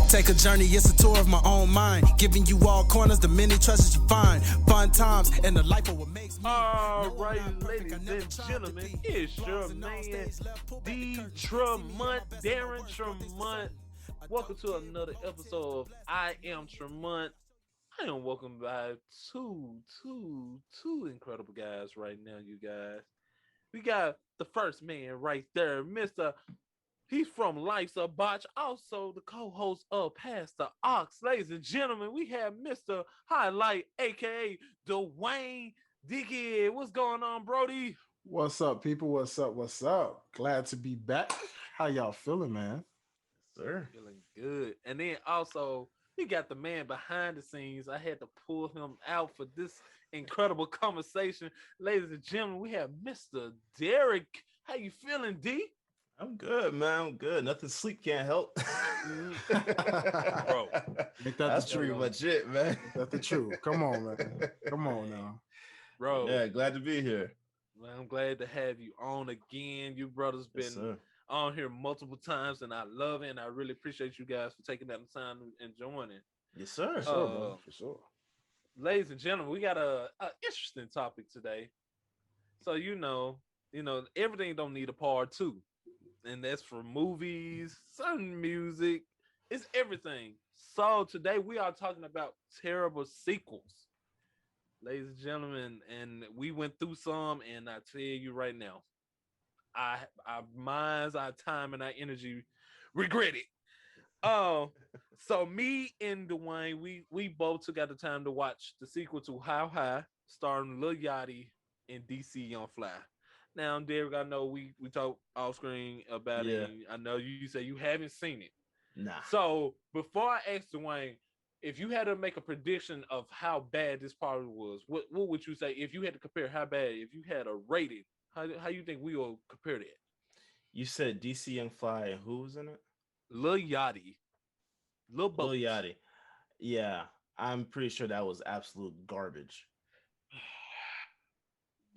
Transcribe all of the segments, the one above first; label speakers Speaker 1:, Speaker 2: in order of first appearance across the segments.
Speaker 1: Take a journey, it's a tour of my own mind. Giving you all corners, the many treasures you find. Fun times and the life of what makes me.
Speaker 2: All right, ladies and gentlemen, it's your man, D. Tramont, Darron Tramont. Welcome to another episode of I Am Tramont. I am welcomed by two incredible guys right now, you guys. We got the first man right there, Mr. He's from Life's A Botch, also the co-host of Past the Ox. Ladies and gentlemen, we have Mr. Highlight, aka Dwayne Dickhead. What's going on, Brody?
Speaker 3: What's up, people? What's up? Glad to be back. How y'all feeling, man?
Speaker 2: Sir. Feeling good. And then also, we got the man behind the scenes. I had to pull him out for this incredible conversation. Ladies and gentlemen, we have Mr. Derrick. How you feeling, D?
Speaker 4: I'm good, man. I'm good. Nothing sleep can't help.
Speaker 3: Bro,
Speaker 4: that's pretty much it, man.
Speaker 3: That's the truth. Come on, man. Come on now.
Speaker 2: Bro.
Speaker 4: Yeah, glad to be here.
Speaker 2: Man, I'm glad to have you on again. You brothers been on here multiple times, and I love it, and I really appreciate you guys for taking that time and joining.
Speaker 4: Yes, sir.
Speaker 3: For sure, bro. For sure.
Speaker 2: Ladies and gentlemen, we got a interesting topic today. So everything don't need a part two. And that's for movies, some music, it's everything. So today we are talking about terrible sequels, ladies and gentlemen, and we went through some, and I tell you right now, our minds, our time, and our energy regret it. So me and Dwayne, we both took out the time to watch the sequel to How High, starring Lil Yachty and DC Young Fly. Now, Derrick, I know we talked off screen about it. I know you say you haven't seen it.
Speaker 4: Nah.
Speaker 2: So before I ask Dwayne, if you had to make a prediction of how bad this part was, what would you say if you had to compare how bad? If you had a rating, how you think we will compare that?
Speaker 4: You said DC Young Fly and who was in it?
Speaker 2: Lil Yachty. Lil
Speaker 4: Yachty. Yeah, I'm pretty sure that was absolute garbage.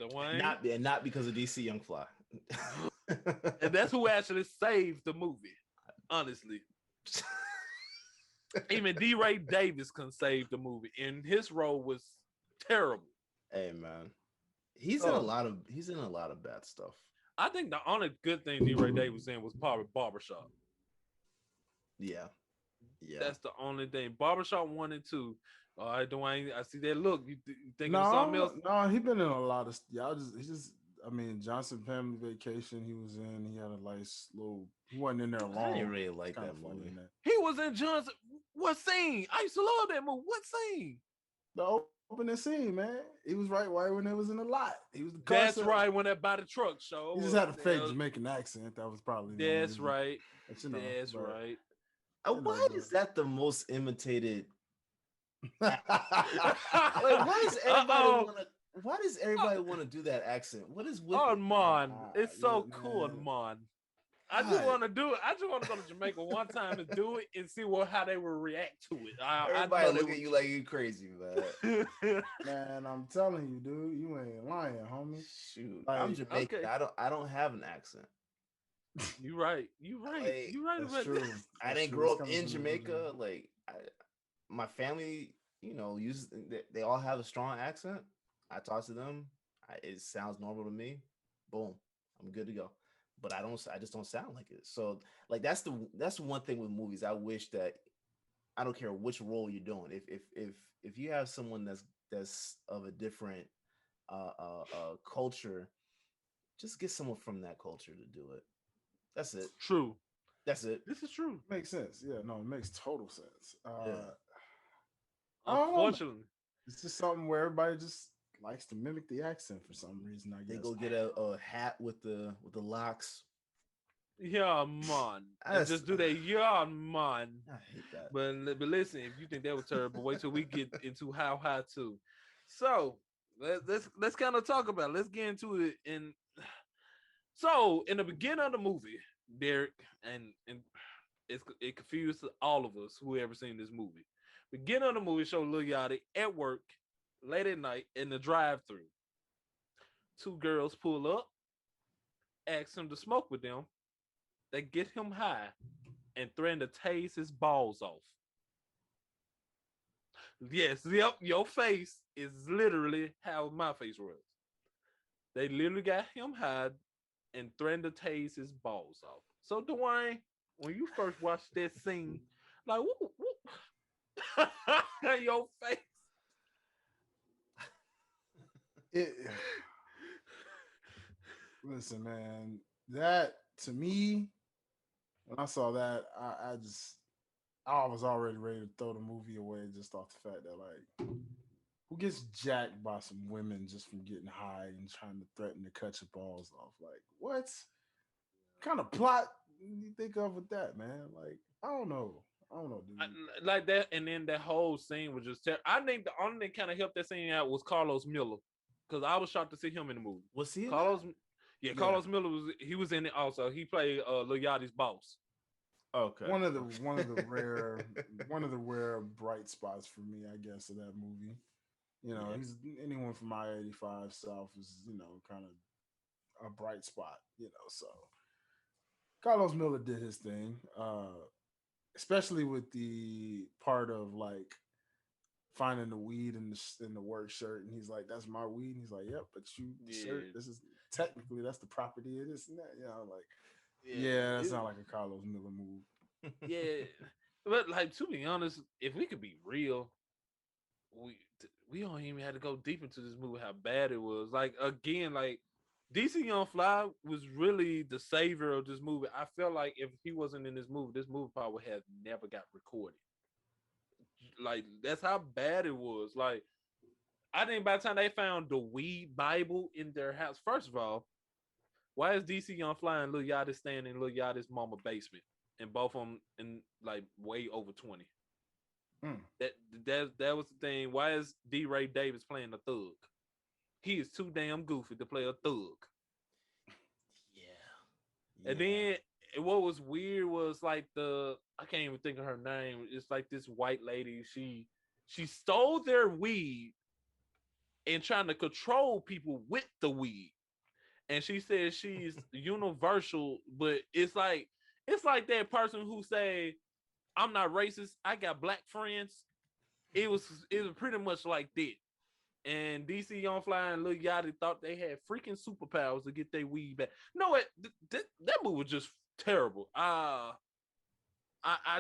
Speaker 2: Dwayne?
Speaker 4: Not because of DC Young Fly.
Speaker 2: And that's who actually saved the movie, honestly. Even D. Ray Davis can save the movie, and his role was terrible.
Speaker 4: Hey man, he's in a lot of bad stuff.
Speaker 2: I think the only good thing D. Ray Davis was in was probably Barbershop.
Speaker 4: Yeah.
Speaker 2: That's the only thing. Barbershop 1 and 2. All right, Dwayne, I see that look. You thinking of something else?
Speaker 3: No, he been in a lot of Johnson Family Vacation he was in. He had a nice little, he wasn't in there long.
Speaker 4: I didn't really like that movie.
Speaker 2: He was in Johnson. What scene? I used to love that movie. What scene?
Speaker 3: The opening scene, man. He was right when it was in the lot. He was the
Speaker 2: That's right, when that by the truck show.
Speaker 3: He just had a fake Jamaican accent. That was probably
Speaker 2: That's right.
Speaker 3: That's
Speaker 2: right.
Speaker 4: Why is that the most imitated? Like, why does everybody want to do that accent? What is with
Speaker 2: Armand? It's so cool, Armand. I just want to do it. I just want to go to Jamaica one time and do it and see how they will react to it.
Speaker 4: Everybody look at you like you crazy, man.
Speaker 3: Man, I'm telling you, dude, you ain't lying, homie.
Speaker 4: Shoot, I'm Jamaican. Okay. I don't have an accent.
Speaker 2: You're right.
Speaker 4: Like,
Speaker 2: you're right.
Speaker 3: That's true.
Speaker 4: I didn't grow up in Jamaica. Like, my family, they all have a strong accent. I talk to them. It sounds normal to me. Boom, I'm good to go. But I just don't sound like it. So, like, that's one thing with movies. I wish that I don't care which role you're doing. If you have someone that's of a different culture, just get someone from that culture to do it. That's it.
Speaker 2: True.
Speaker 4: That's it.
Speaker 2: This is true.
Speaker 3: Makes sense. Yeah, no, it makes total sense.
Speaker 2: Unfortunately,
Speaker 3: it's just something where everybody just likes to mimic the accent for some reason. I guess
Speaker 4: they go get a hat with the locks.
Speaker 2: Yeah, man. Just do that. Yeah, man.
Speaker 4: I hate that.
Speaker 2: But listen, if you think that was terrible, wait till we get into How High too. So let's kind of talk about it. Let's get into it. And so in the beginning of the movie, Derrick, and it confused all of us who ever seen this movie. Beginning of the movie showed Lil Yachty at work late at night in the drive-thru. Two girls pull up, ask him to smoke with them. They get him high and threatened to tase his balls off. Yes, yep, your face is literally how my face was. They literally got him high and threatened to tase his balls off. So Dwayne, when you first watched that scene, like whoop, your face.
Speaker 3: It, listen, man, that to me, when I saw that, I was already ready to throw the movie away just off the fact that like who gets jacked by some women just from getting high and trying to threaten to cut your balls off? Like, what kind of plot you think of with that, man? Like, I don't know, dude.
Speaker 2: Like that, and then that whole scene was just. I think the only thing kind of helped that scene out was Carlos Miller, because I was shocked to see him in the movie.
Speaker 4: Was he?
Speaker 2: Carlos, yeah, Carlos Miller was in it also. He played Lil Yachty's boss.
Speaker 4: Okay.
Speaker 3: One of the rare bright spots for me, I guess, of that movie. You know, he's anyone from I-85 South is, you know, kind of a bright spot, you know. So Carlos Miller did his thing, especially with the part of like finding the weed in the work shirt, and he's like, "That's my weed." And he's like, "Yep, but shirt. This is technically that's the property of this and that." You know, like, yeah, that's not like a Carlos Miller move.
Speaker 2: Yeah, but like to be honest, if we could be real, we don't even have to go deep into this movie how bad it was. Like again, like DC Young Fly was really the savior of this movie. I felt like if he wasn't in this movie probably would have never got recorded. Like that's how bad it was. Like I think by the time they found the weed Bible in their house, first of all, why is DC Young Fly and Lil Yachty staying in Lil Yachty's mama basement, and both of them in like way over 20? That was the thing. Why is D. Ray Davis playing a thug? He is too damn goofy to play a thug.
Speaker 4: Yeah.
Speaker 2: And then what was weird was like I can't even think of her name. It's like this white lady. She stole their weed and trying to control people with the weed. And she says she's universal, but it's like that person who say, "I'm not racist. I got black friends." It was pretty much like that. And DC Young Fly and Lil Yachty thought they had freaking superpowers to get their weed back. No, that movie was just terrible. I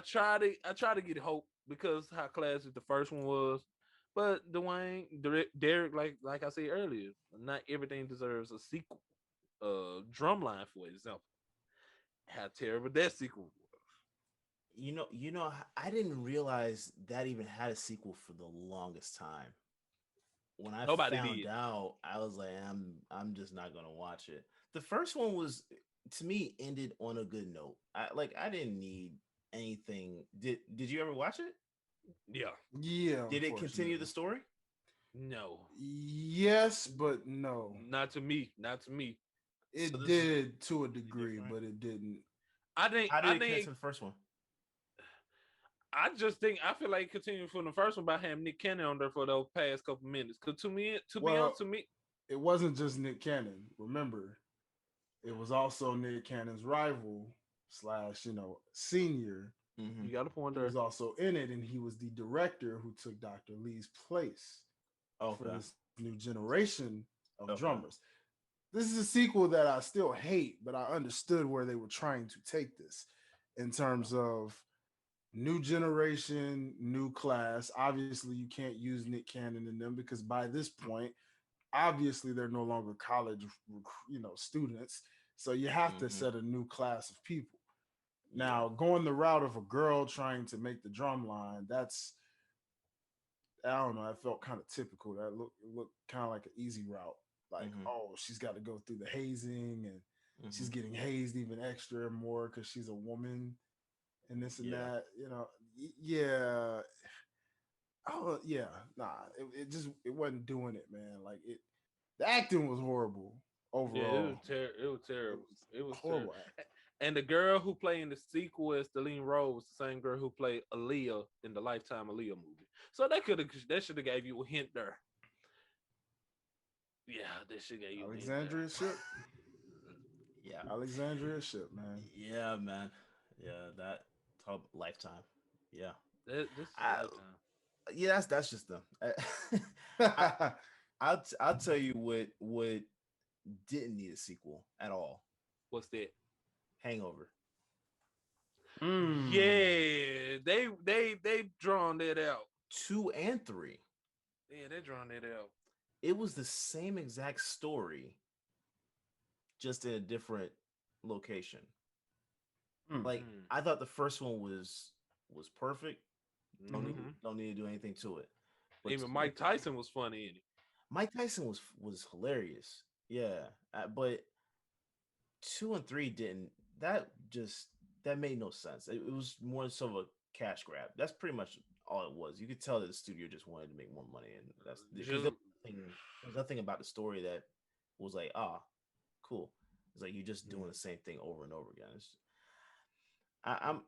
Speaker 2: try to get hope because how classic the first one was. But Dwayne, Derrick, like I said earlier, not everything deserves a sequel. Drumline, for example, how terrible that sequel was.
Speaker 4: You know, I didn't realize that even had a sequel for the longest time. When I found out, I was like, I'm just not gonna watch it. The first one was, to me, ended on a good note. I didn't need anything. Did you ever watch it?
Speaker 3: Yeah.
Speaker 4: Did it continue the story?
Speaker 2: No.
Speaker 3: Yes, but no.
Speaker 2: Not to me.
Speaker 3: It did to a degree, but it didn't.
Speaker 4: How did it connect to the first one?
Speaker 2: I feel like continuing from the first one by having Nick Cannon on there for those past couple minutes. Because to be honest,
Speaker 3: it wasn't just Nick Cannon. Remember, it was also Nick Cannon's rival / senior.
Speaker 2: Mm-hmm. You got a point there.
Speaker 3: He was also in it, and he was the director who took Dr. Lee's place for this new generation of drummers. This is a sequel that I still hate, but I understood where they were trying to take this in terms of new generation, new class. Obviously, you can't use Nick Cannon in them because by this point, obviously they're no longer college, students. So you have to set a new class of people. Now, going the route of a girl trying to make the drum line, I don't know. That felt kind of typical. That looked kind of like an easy route. Like, oh, she's got to go through the hazing, and she's getting hazed even extra and more because she's a woman, and this and that. Yeah. Oh yeah, nah. It wasn't doing it, man. Like the acting was horrible overall.
Speaker 2: Yeah, it was terrible. It was
Speaker 3: horrible.
Speaker 2: Terrible. And the girl who played in the sequel as Delene Rose was the same girl who played Aaliyah in the Lifetime Aaliyah movie. So that should have gave you a hint there. Yeah, that should have gave you
Speaker 3: Alexandria Ship.
Speaker 4: Yeah,
Speaker 3: Alexandria Ship, man.
Speaker 4: Yeah, man. Yeah, that called Lifetime. Yeah.
Speaker 2: This is
Speaker 4: I,
Speaker 2: Lifetime.
Speaker 4: yeah, that's just them. I'll tell you what didn't need a sequel at all.
Speaker 2: What's that?
Speaker 4: Hangover.
Speaker 2: Yeah, they drawn that out.
Speaker 4: 2 and 3.
Speaker 2: Yeah, they drawn that out.
Speaker 4: It was the same exact story, just in a different location. Like I thought the first one was perfect. Don't need to do anything to it. But
Speaker 2: Even Mike Tyson was funny in it.
Speaker 4: Mike Tyson was hilarious. Yeah, but 2 and 3 didn't. That made no sense. It was more so of a cash grab. That's pretty much all it was. You could tell that the studio just wanted to make more money, and that's because there was nothing about the story that was like, cool. It's like you're just doing the same thing over and over again.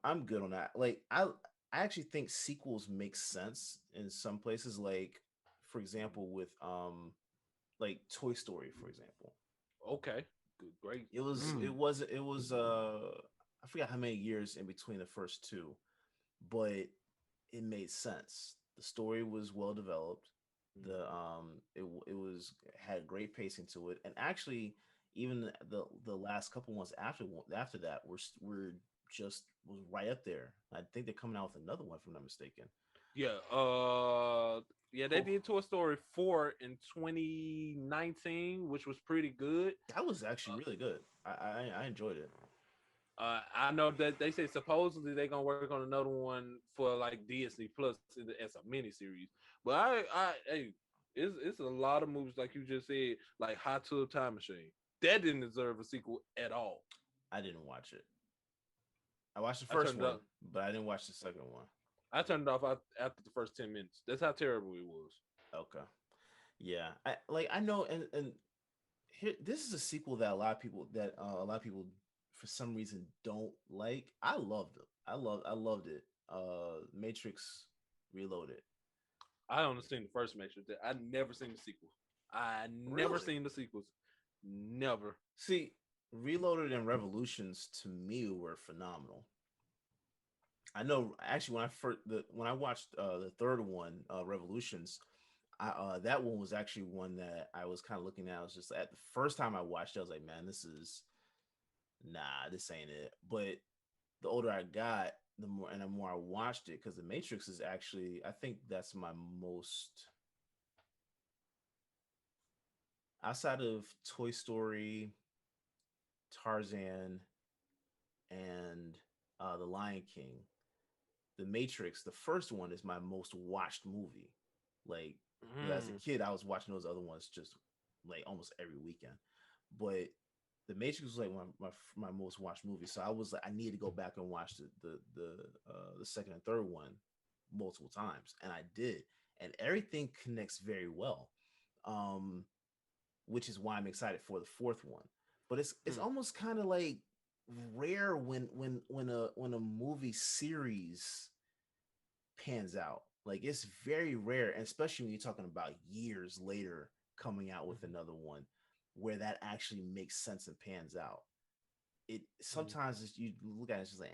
Speaker 4: I'm good on that. Like I actually think sequels make sense in some places. Like for example, with like Toy Story, for example.
Speaker 2: Okay, good, great.
Speaker 4: It was I forgot how many years in between the first two, but it made sense. The story was well developed. The it was had great pacing to it, and actually even the last couple ones after that were just was right up there. I think they're coming out with another one if I'm not mistaken.
Speaker 2: Yeah, they did Toy Story 4 in 2019, which was pretty good.
Speaker 4: That was actually really good. I enjoyed it.
Speaker 2: I know that they say supposedly they're gonna work on another one for like Disney Plus as a miniseries. But hey, it's a lot of movies like you just said, like Hot Tub Time Machine. That didn't deserve a sequel at all.
Speaker 4: I didn't watch it. I watched the first one, but I didn't watch the second one.
Speaker 2: I turned it off after the first 10 minutes. That's how terrible it was.
Speaker 4: Okay. Yeah. I know and here this is a sequel that a lot of people for some reason don't like. I loved it. I loved it. Matrix Reloaded.
Speaker 2: I only seen the first Matrix. I never seen the sequel. I never seen the sequels. Never.
Speaker 4: See, Reloaded and Revolutions to me were phenomenal. I know actually when I watched the third one, Revolutions, that one was actually one that I was kind of looking at. I was just at the first time I watched it, I was like, man, this ain't it. But the older I got, the more I watched it, because the Matrix is actually, I think that's my most, outside of Toy Story, Tarzan, and The Lion King, The Matrix, the first one, is my most watched movie. Like as a kid, I was watching those other ones just like almost every weekend. But The Matrix was like my most watched movie. So I was like, I need to go back and watch the second and third one multiple times, and I did, and everything connects very well, which is why I'm excited for the fourth one. But it's almost kind of like rare when a movie series pans out. Like it's very rare, and especially when you're talking about years later coming out with another one where that actually makes sense and pans out. It sometimes you look at it, it's just like,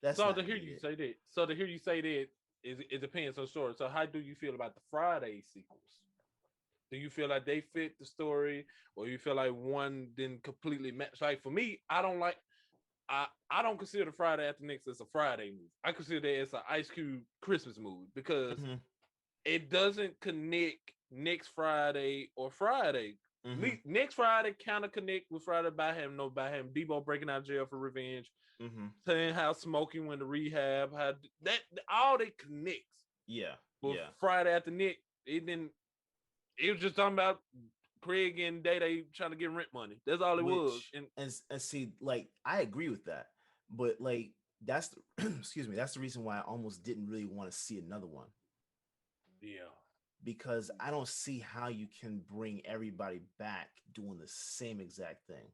Speaker 4: that's
Speaker 2: so
Speaker 4: not
Speaker 2: to hear
Speaker 4: needed.
Speaker 2: you say that. So to hear you say that it depends on story. So how do you feel about the Friday sequels? Do you feel like they fit the story, or you feel like one didn't completely match? Like for me, I don't consider Friday After Next as a Friday movie. I consider it as an Ice Cube Christmas movie because it doesn't connect next Friday or Friday. Next Friday kind of connect with Friday by him, Debo breaking out of jail for revenge, saying how Smokey went to rehab, how that all they connects.
Speaker 4: Yeah.
Speaker 2: But Friday After Next, it didn't. It was just talking about Craig and Day trying to get rent money. That's all it was.
Speaker 4: And see, like I agree with that, but like that's excuse me, that's the reason why I almost didn't really want to see another one.
Speaker 2: Yeah,
Speaker 4: because I don't see how you can bring everybody back doing the same exact thing.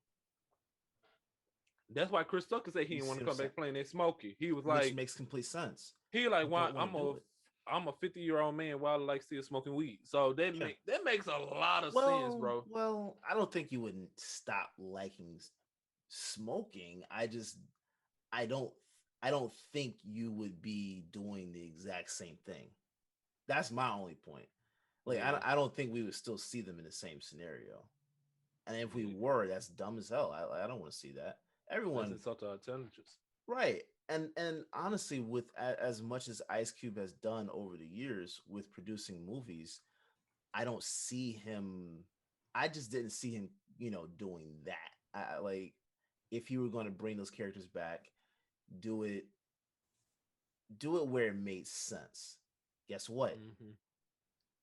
Speaker 2: That's why Chris Tucker said he didn't want to come back playing that Smokey. He was like,
Speaker 4: which makes complete sense.
Speaker 2: He like, why I'm a 50-year-old man while I like still smoking weed. So that makes a lot of sense, bro.
Speaker 4: Well, I don't think you wouldn't stop liking smoking. I I don't think you would be doing the exact same thing. That's my only point. Like,
Speaker 2: Yeah.
Speaker 4: I don't think we would still see them in the same scenario. And if we
Speaker 2: Yeah.
Speaker 4: were, that's dumb as hell. I don't want to see that.
Speaker 2: That's
Speaker 4: Everyone,
Speaker 2: insult to our intelligence.
Speaker 4: right? And honestly, with as much as Ice Cube has done over the years with producing movies, I don't see him. I just didn't see him, doing that. Like, if you were going to bring those characters back, do it, where it made sense. Guess what?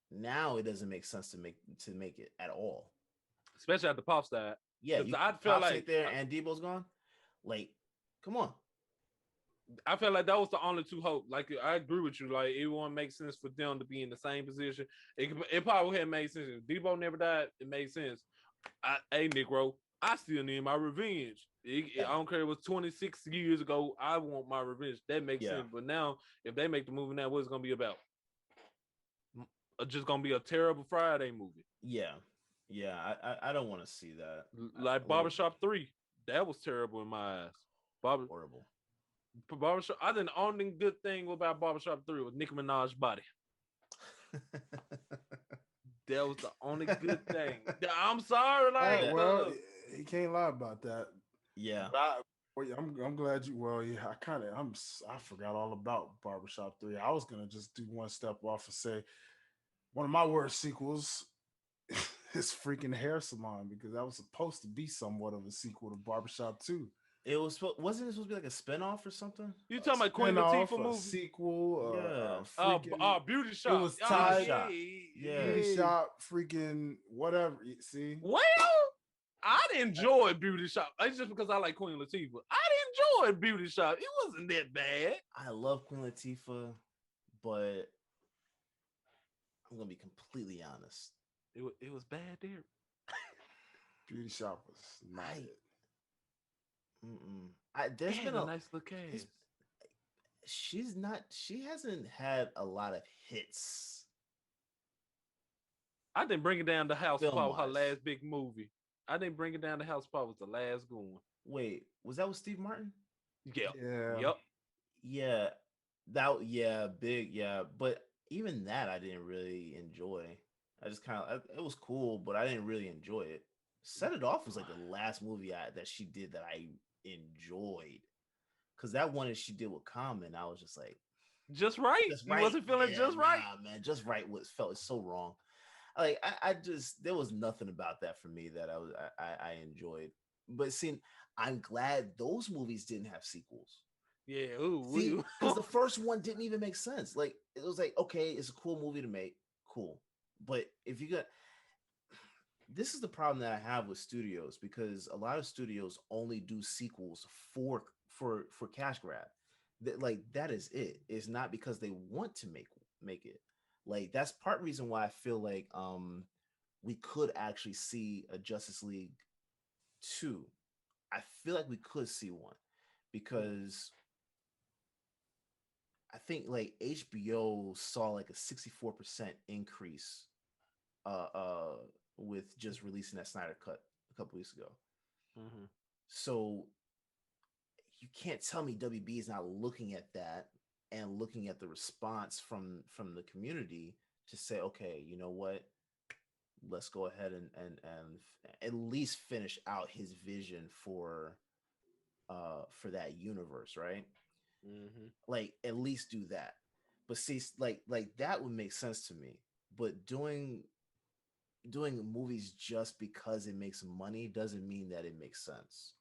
Speaker 4: Now it doesn't make sense to make it at all.
Speaker 2: Especially at the Pops died.
Speaker 4: Yeah,
Speaker 2: Because
Speaker 4: you
Speaker 2: I feel
Speaker 4: Pops
Speaker 2: like
Speaker 4: ain't there and Debo's gone. Like, come on.
Speaker 2: I felt like that was the only two hope. Like, I agree with you. Like, it won't make sense for them to be in the same position. It probably had made sense. If Debo never died, it made sense. Hey, Negro, I still need my revenge. I don't care. It was 26 years ago. I want my revenge. That makes sense. But now, if they make the movie now, what's it going to be about? Just going to be a terrible Friday movie.
Speaker 4: Yeah. I don't want to see that.
Speaker 2: Like Barbershop 3. That was terrible in my eyes.
Speaker 4: Horrible.
Speaker 2: Barbershop. I think the only good thing about Barbershop 3 was Nicki Minaj's body. That was the only good thing. I'm sorry, like,
Speaker 3: you can't lie about that.
Speaker 4: Yeah.
Speaker 3: I'm glad you. Well, yeah, I forgot all about Barbershop 3. I was gonna just do one step off and say one of my worst sequels is freaking Hair Salon, because that was supposed to be somewhat of a sequel to Barbershop 2.
Speaker 4: It wasn't it supposed to be like a spinoff or something?
Speaker 2: You talking about Queen Latifah movie?
Speaker 3: Sequel?
Speaker 2: Beauty Shop.
Speaker 3: It was tied.
Speaker 4: Beauty
Speaker 3: Shop. Freaking whatever. See.
Speaker 2: Well, I enjoyed Beauty Shop. It's just because I like Queen Latifah. I enjoyed Beauty Shop. It wasn't that bad.
Speaker 4: I love Queen Latifah, but I'm gonna be completely honest.
Speaker 2: It was bad there.
Speaker 3: Beauty Shop was not it.
Speaker 4: There's been a
Speaker 2: nice look cast.
Speaker 4: She hasn't had a lot of hits.
Speaker 2: I didn't bring it down the house part her last big movie. I didn't bring it down the house part was the last good one.
Speaker 4: Wait, was that with Steve Martin?
Speaker 2: Yeah.
Speaker 3: Yep.
Speaker 4: Yeah. Big, yeah. But even that I didn't really enjoy. I just it was cool, but I didn't really enjoy it. Set It Off was like the last movie that she did that I enjoyed, because that one that she did with Common, I was just like,
Speaker 2: just right. You wasn't feeling just right.
Speaker 4: Nah, man, just right felt so wrong. Like I just, there was nothing about that for me that I enjoyed. But see, I'm glad those movies didn't have sequels.
Speaker 2: Yeah,
Speaker 4: because the first one didn't even make sense. Like, it was like, okay, it's a cool movie to make, cool, but if you got, this is the problem that I have with studios, because a lot of studios only do sequels for cash grab. That is it. It's not because they want to make it. Like, that's part reason why I feel like we could actually see a Justice League 2. I feel like we could see one, because I think like HBO saw like a 64% increase with just releasing that Snyder Cut a couple weeks ago. So you can't tell me WB is not looking at that and looking at the response from the community to say, okay, you know what, let's go ahead and at least finish out his vision for that universe, right? Like, at least do that. But see, like that would make sense to me. But doing movies just because it makes money doesn't mean that it makes sense.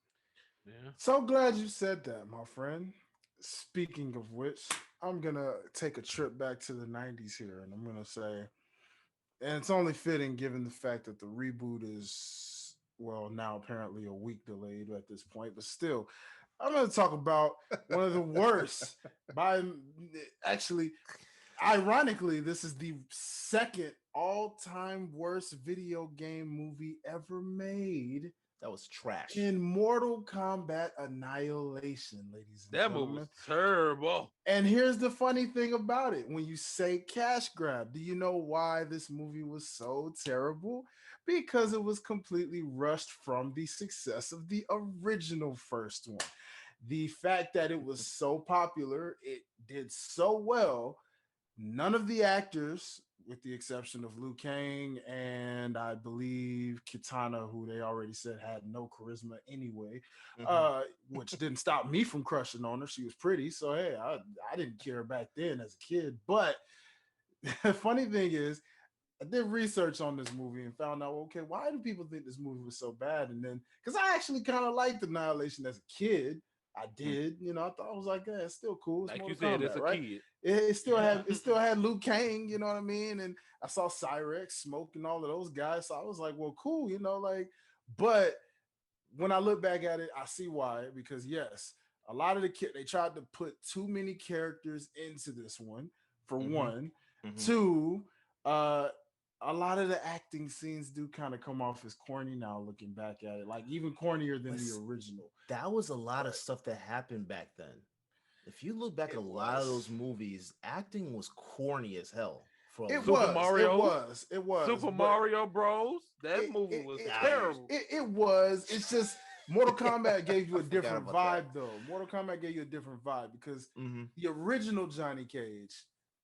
Speaker 2: Yeah.
Speaker 3: So glad you said that, my friend. Speaking of which, I'm gonna take a trip back to the 90s here, and I'm gonna say, and it's only fitting given the fact that the reboot is, well, now apparently a week delayed at this point, but still, I'm gonna talk about one of the worst ironically, this is the second all-time worst video game movie ever made.
Speaker 4: That was trash.
Speaker 3: In Mortal Kombat Annihilation, ladies and
Speaker 2: gentlemen. That movie was terrible.
Speaker 3: And here's the funny thing about it. When you say cash grab, do you know why this movie was so terrible? Because it was completely rushed from the success of the original first one. the fact that it was so popular, it did so well. None of the actors, with the exception of Liu Kang and I believe Kitana, who they already said had no charisma anyway, which didn't stop me from crushing on her. She was pretty, so hey, I didn't care back then as a kid. But the funny thing is, I did research on this movie and found out, okay, why do people think this movie was so bad? And then, because I actually kind of liked Annihilation as a kid, I did, I thought I was like, yeah, it's still cool. It's
Speaker 2: Like
Speaker 3: Mortal
Speaker 2: you said,
Speaker 3: Kombat,
Speaker 2: as a
Speaker 3: right?
Speaker 2: kid.
Speaker 3: It still had Liu Kang, you know what I mean? And I saw Cyrex, Smoke, and all of those guys. So I was like, well, cool, but when I look back at it, I see why. Because yes, a lot of the kids, they tried to put too many characters into this one, for one. Two, a lot of the acting scenes do kind of come off as corny now, looking back at it, like even cornier than the original.
Speaker 4: That was a lot of stuff that happened back then. If you look back at a lot of those movies, acting was corny as hell.
Speaker 3: It was
Speaker 2: Super Mario Bros. That movie was terrible.
Speaker 3: It was. It's just Mortal Kombat gave you a different vibe, though. Mortal Kombat gave you a different vibe because the original Johnny Cage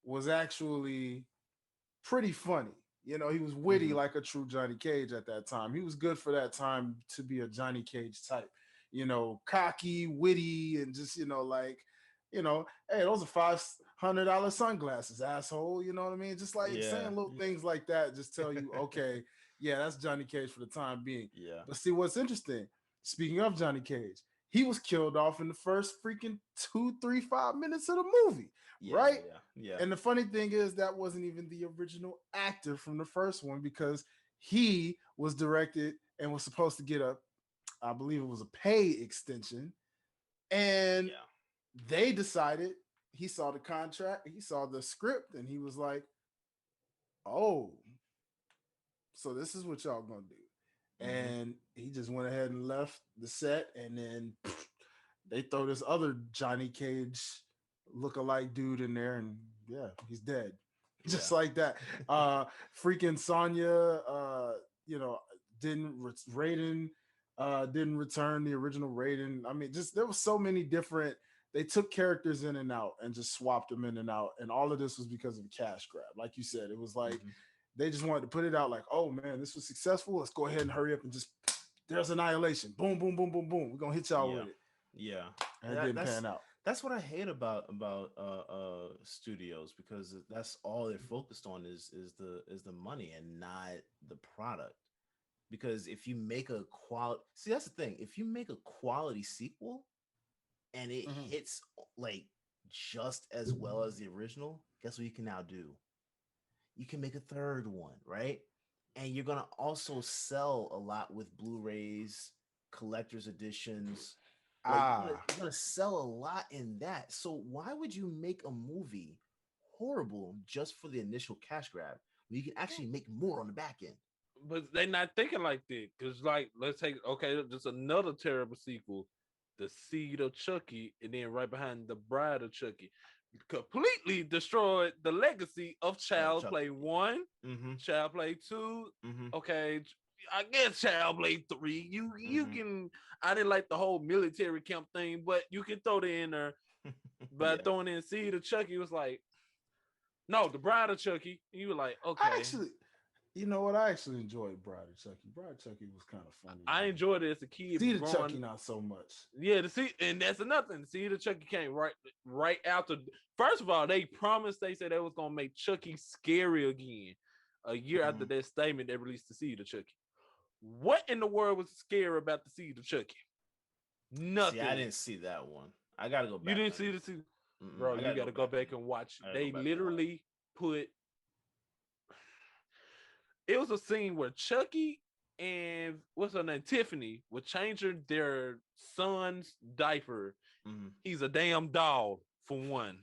Speaker 3: was actually pretty funny. He was witty like a true Johnny Cage at that time. He was good for that time to be a Johnny Cage type. Cocky, witty, and just hey, those are $500 sunglasses, asshole. You know what I mean? Just like saying little things like that, just tell you, okay, yeah, that's Johnny Cage for the time being.
Speaker 4: Yeah.
Speaker 3: But see, what's interesting, speaking of Johnny Cage, he was killed off in the first freaking 2, 3, 5 minutes of the movie, right?
Speaker 4: Yeah.
Speaker 3: And the funny thing is that wasn't even the original actor from the first one, because he was directed and was supposed to get I believe it was a pay extension. And they decided, he saw the contract, he saw the script, and he was like, oh, so this is what y'all gonna do. And he just went ahead and left the set, and then they throw this other Johnny Cage lookalike dude in there, and yeah, he's dead. Just like that. Freaking Sonya, Raiden didn't return the original Raiden. I mean, just there was so many different. They took characters in and out and just swapped them in and out, and all of this was because of a cash grab. Like you said, it was like they just wanted to put it out like, oh man, this was successful. Let's go ahead and hurry up and just there's Annihilation. Boom, boom, boom, boom, boom. We're gonna hit y'all with it.
Speaker 4: Yeah,
Speaker 3: and it didn't pan out.
Speaker 4: That's what I hate about studios, because that's all they're focused on is the money and not the product. Because if you make a that's the thing. If you make a quality sequel and it hits like just as well as the original, guess what you can now do? You can make a third one, right? And you're gonna also sell a lot with Blu-rays, collector's editions. You're gonna sell a lot in that. So why would you make a movie horrible just for the initial cash grab when you can actually make more on the back end?
Speaker 2: But they're not thinking like that, because let's take just another terrible sequel, The Seed of Chucky, and then right behind The Bride of Chucky, completely destroyed the legacy of Child Play 1, Child Play 2. Okay, I guess Child Play 3. You can. I didn't like the whole military camp thing, but you can throw that in there. But throwing in Seed of Chucky was like, no, The Bride of Chucky. And you were like, okay.
Speaker 3: You know what? I actually enjoyed Bride of Chucky. Bride of Chucky was kind of funny.
Speaker 2: I enjoyed it as a kid.
Speaker 3: Seed of Chucky, not so much.
Speaker 2: Yeah, and that's another thing. Seed of Chucky came right after. First of all, they promised, they said they was gonna make Chucky scary again. A year after that statement, they released the Seed of Chucky. What in the world was scary about the Seed of Chucky? Nothing.
Speaker 4: See, I didn't see that one. I gotta go back.
Speaker 2: You didn't see the Seed, bro? You gotta go back and watch. They literally put. It was a scene where Chucky and what's her name, Tiffany, were changing their son's diaper. He's a damn dog, for one.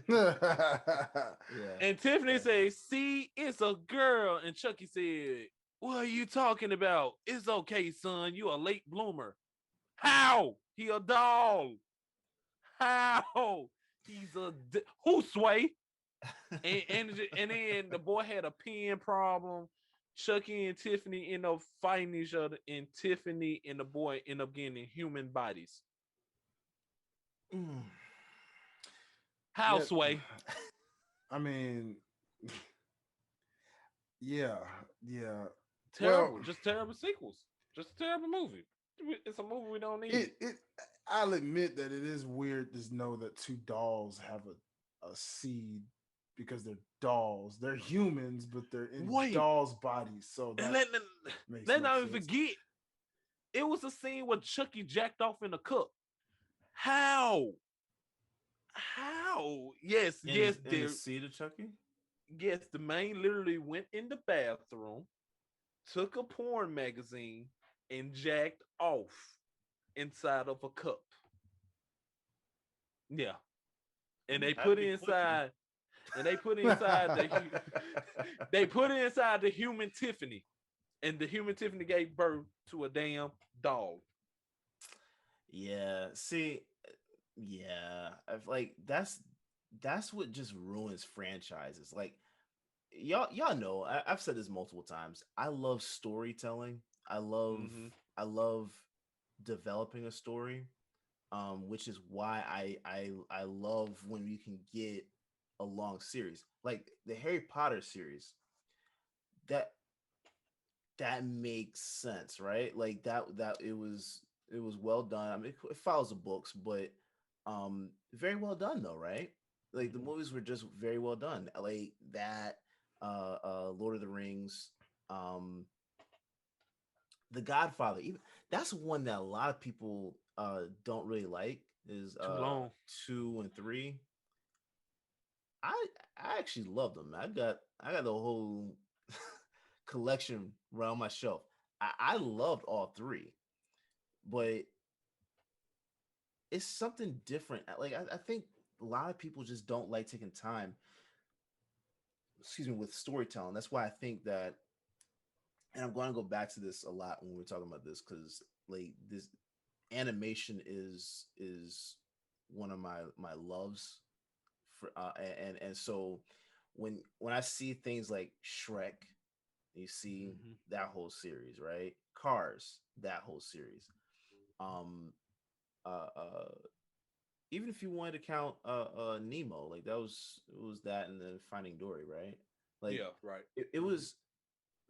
Speaker 2: And Tiffany said, "See, it's a girl." And Chucky said, "What are you talking about? It's okay, son. You a late bloomer." How? He a dog. How? He's a who sway? and then the boy had a pen problem. Chucky and Tiffany end up fighting each other, and Tiffany and the boy end up getting in human bodies.
Speaker 4: Mm.
Speaker 2: Houseway.
Speaker 3: I mean, yeah, yeah.
Speaker 2: Terrible.
Speaker 3: Well,
Speaker 2: Just terrible sequels. Just a terrible movie. It's a movie we don't need.
Speaker 3: it I'll admit that it is weird to know that two dolls have a seed because they're dolls. They're humans, but they're in
Speaker 2: Wait,
Speaker 3: dolls' bodies. So
Speaker 2: and
Speaker 3: that makes
Speaker 2: let
Speaker 3: no
Speaker 2: not even
Speaker 3: sense.
Speaker 2: forget, it was a scene where Chucky jacked off in a cup. How? How? Yes, yes,
Speaker 4: In the
Speaker 2: there.
Speaker 4: seed of Chucky?
Speaker 2: Yes, the man literally went in the bathroom, took a porn magazine, and jacked off inside of a cup. Yeah, and they
Speaker 4: That'd
Speaker 2: put
Speaker 4: be
Speaker 2: it
Speaker 4: quickie.
Speaker 2: inside. And they put it inside they put it inside the human Tiffany, and the human Tiffany gave birth to a damn dog.
Speaker 4: Yeah. See, yeah. I've like that's what just ruins franchises. Like y'all know, I've said this multiple times. I love storytelling. I love
Speaker 2: Mm-hmm.
Speaker 4: I love developing a story. Which is why I love when you can get a long series. Like the Harry Potter series. That that makes sense, right? Like that it was well done. I mean, it follows the books, but very well done though, right? Like the
Speaker 2: Mm-hmm.
Speaker 4: movies were just very well done. Like that, Lord of the Rings, um, The Godfather. Even that's one that a lot of people don't really like. Is
Speaker 2: Too long.
Speaker 4: 2 and 3. I I actually love them. I got the whole collection around my shelf. I loved all three, but it's something different. Like I think a lot of people just don't like taking time, excuse me, with storytelling. That's why I think that, and I'm going to go back to this a lot when we're talking about this because like this animation is one of my loves for and so when I see things like Shrek, you see
Speaker 2: Mm-hmm.
Speaker 4: that whole series, right? Cars, that whole series. Um, uh, even if you wanted to count Nemo, like that was it was that and then Finding Dory, right? Like
Speaker 2: Yeah, right.
Speaker 4: it was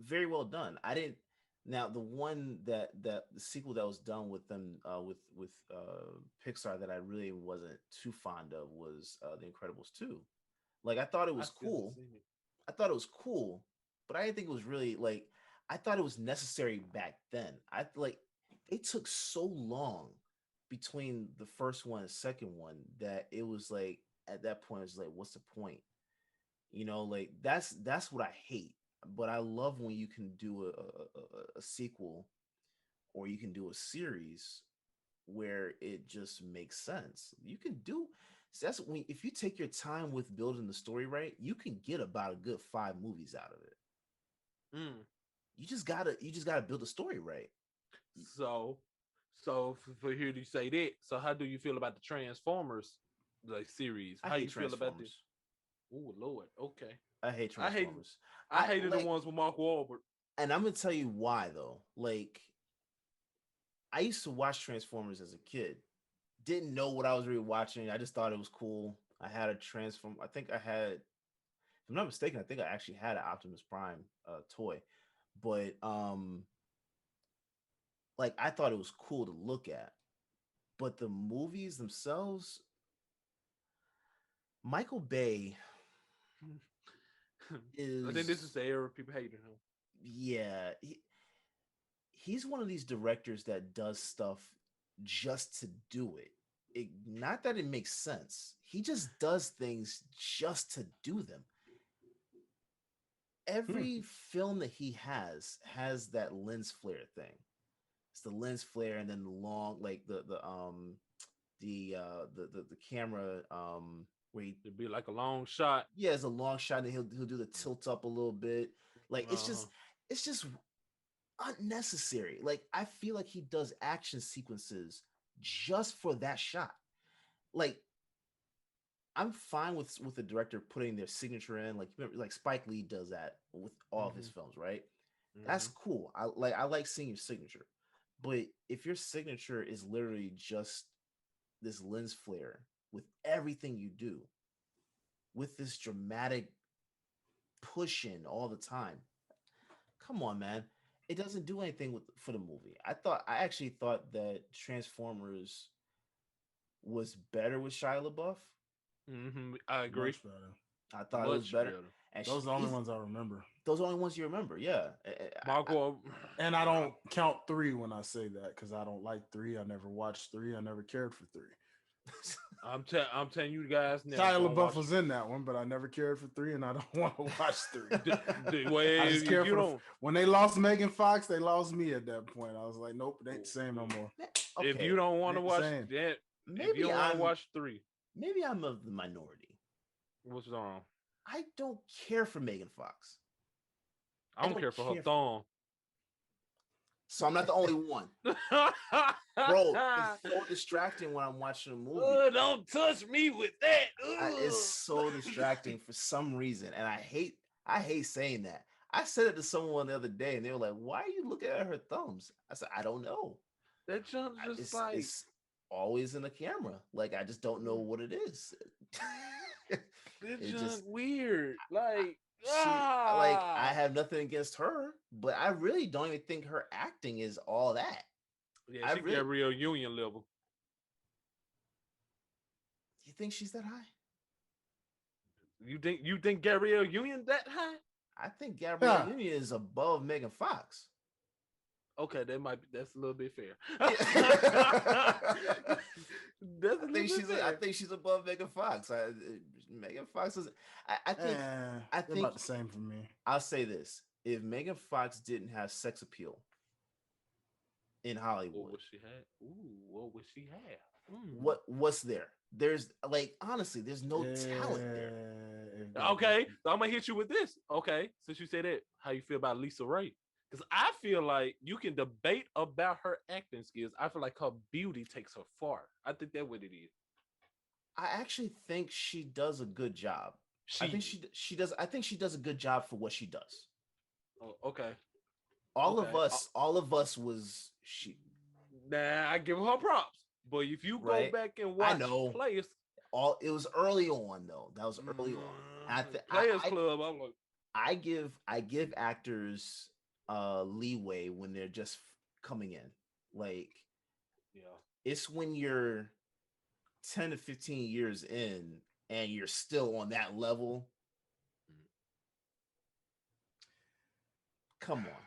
Speaker 4: very well done. I didn't now the one that the sequel that was done with them with Pixar that I really wasn't too fond of was The Incredibles 2. Like I thought it
Speaker 2: I
Speaker 4: was
Speaker 2: still haven't
Speaker 4: cool.
Speaker 2: seen it.
Speaker 4: I thought it was cool, but I didn't think it was really like I thought it was necessary back then. I like they took so long between the first one and second one that it was like at that point it's like what's the point? You know, like that's what I hate. But I love when you can do a sequel or you can do a series where it just makes sense. You can do so that's when if you take your time with building the story right, you can get about a good 5 movies out of it.
Speaker 2: Mm.
Speaker 4: You just gotta build a story right.
Speaker 2: So, for here to say that, so how do you feel about the Transformers like series?
Speaker 4: I
Speaker 2: How
Speaker 4: hate
Speaker 2: you feel about the?
Speaker 4: Transformers.
Speaker 2: Oh Lord, okay.
Speaker 4: I hate
Speaker 2: I hate
Speaker 4: Transformers.
Speaker 2: I
Speaker 4: I
Speaker 2: hated the
Speaker 4: like,
Speaker 2: ones with Mark Wahlberg.
Speaker 4: and I'm gonna tell you why though. Like, I used to watch Transformers as a kid. Didn't know what I was really watching. I just thought it was cool. I had a transform. I think I had, if I'm not mistaken, I think I actually had an Optimus Prime toy. But like I thought it was cool to look at. But the movies themselves, Michael Bay
Speaker 2: I think this is
Speaker 4: is
Speaker 2: the era people hating him.
Speaker 4: yeah, he's one of these directors that does stuff just to do it. Not that it makes sense. He just does things just to do them.
Speaker 2: Hmm.
Speaker 4: Every film that he has that lens flare thing. It's the lens flare and then the long like the camera where he
Speaker 2: It'd be like a long shot.
Speaker 4: yeah, it's a long shot and he'll do the tilt up a little bit. Like
Speaker 2: Uh-huh.
Speaker 4: it's just unnecessary. Like I feel like he does action sequences just for that shot. Like I'm fine with the director putting their signature in. Like remember, like Spike Lee does that with all of his
Speaker 2: Hmm.
Speaker 4: films, right? That's
Speaker 2: Hmm.
Speaker 4: cool. I like seeing your signature. But if your signature is literally just this lens flare with everything you do, with this dramatic pushing all the time. Come on, man. It doesn't do anything for the movie. I actually thought that Transformers was better with Shia LaBeouf.
Speaker 2: I agree.
Speaker 3: Much better.
Speaker 4: I thought it was better. And
Speaker 3: those are the only ones I remember.
Speaker 4: Those are the only ones you remember, yeah.
Speaker 3: And I don't count 3 when I say that because I don't like 3. I never watched 3. I never cared for 3.
Speaker 2: I'm telling you guys now.
Speaker 3: Shia LaBeouf was in that one, but I never cared for 3, and I don't want to watch 3.
Speaker 2: Well,
Speaker 3: I just care for when they lost Megan Fox, they lost me at that point. I was like, nope, it ain't the same no more.
Speaker 2: Okay. If you don't want to watch that, if you don't want to watch 3,
Speaker 4: maybe I'm of the minority.
Speaker 2: What's wrong?
Speaker 4: I don't care for Megan Fox.
Speaker 2: I don't care for her thong.
Speaker 4: So I'm not the only one. Bro, it's so distracting when I'm watching a movie.
Speaker 2: Don't touch me with that.
Speaker 4: It's so distracting for some reason. And I hate saying that. I said it to someone the other day and they were like, why are you looking at her thumbs? I said, I don't know.
Speaker 2: That jump's just
Speaker 4: it's always in the camera. Like, I just don't know what it is.
Speaker 2: It's just weird. Like,
Speaker 4: I have nothing against her, but I really don't even think her acting is all that.
Speaker 2: Yeah, she got real Union level.
Speaker 4: You think she's that high?
Speaker 2: You think Gabrielle Union that high?
Speaker 4: I think Gabrielle Union is above Megan Fox.
Speaker 2: Okay, that's a little bit fair.
Speaker 4: I think she's above Megan Fox. Megan Fox is. I think
Speaker 3: about the same for me.
Speaker 4: I'll say this: if Megan Fox didn't have sex appeal in Hollywood,
Speaker 2: what would she have? What would she have?
Speaker 4: What's there? There's honestly, there's no talent there.
Speaker 2: Okay, so I'm gonna hit you with this. Okay, since you said that, how you feel about Lisa Ray? Because I feel like you can debate about her acting skills. I feel like her beauty takes her far. I think that's what it is.
Speaker 4: I actually think she does a good job. I think she does. I think she does a good job for what she does.
Speaker 2: Oh, okay.
Speaker 4: All of us was she.
Speaker 2: Nah, I give her props. But if you go back and watch Players,
Speaker 4: it was early on though. That was early on.
Speaker 2: Players Club. I'm like,
Speaker 4: I give actors leeway when they're just coming in. Like,
Speaker 2: yeah,
Speaker 4: it's when you're 10 to 15 years in and you're still on that level. Come on.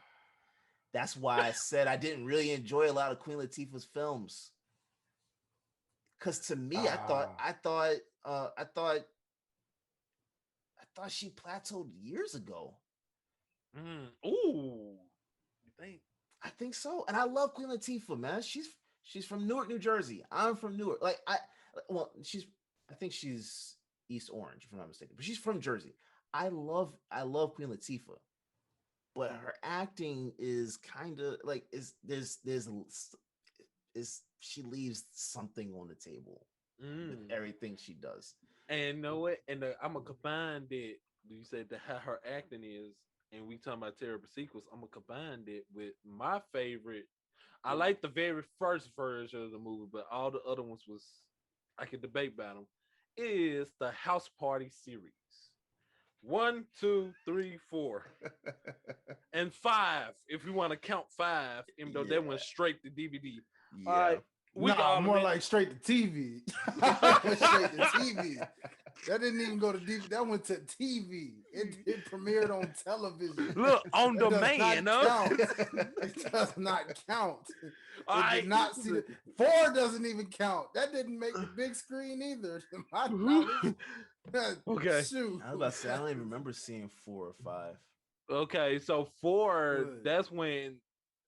Speaker 4: That's why I said I didn't really enjoy a lot of Queen Latifah's films. Because to me, I thought she plateaued years ago.
Speaker 2: Ooh, you think?
Speaker 4: I think so. And I love Queen Latifah, man. She's from Newark, New Jersey. I'm from Newark. I think she's East Orange, if I'm not mistaken. But she's from Jersey. I love Queen Latifah. But her acting is kind of like she leaves something on the table with everything she does.
Speaker 2: And know what? And I'm gonna combine that. You said how her acting is, and we talking about terrible sequels. I'm gonna combine that with my favorite. I like the very first version of the movie, but all the other ones was I could debate about them. Is the House Party series 1, 2, 3, 4, and 5? If you want to count 5, even though that went straight to DVD.
Speaker 4: Yeah.
Speaker 2: All right.
Speaker 3: More like straight to TV. Straight to TV. That didn't even go to DVD. That went to TV. It premiered on television.
Speaker 2: Look, on demand,
Speaker 3: It does not count. It did not see 4 doesn't even count. That didn't make the big screen either.
Speaker 2: Okay.
Speaker 4: Shoot. I was about to say I don't even remember seeing 4 or 5.
Speaker 2: Okay, so 4, that's when.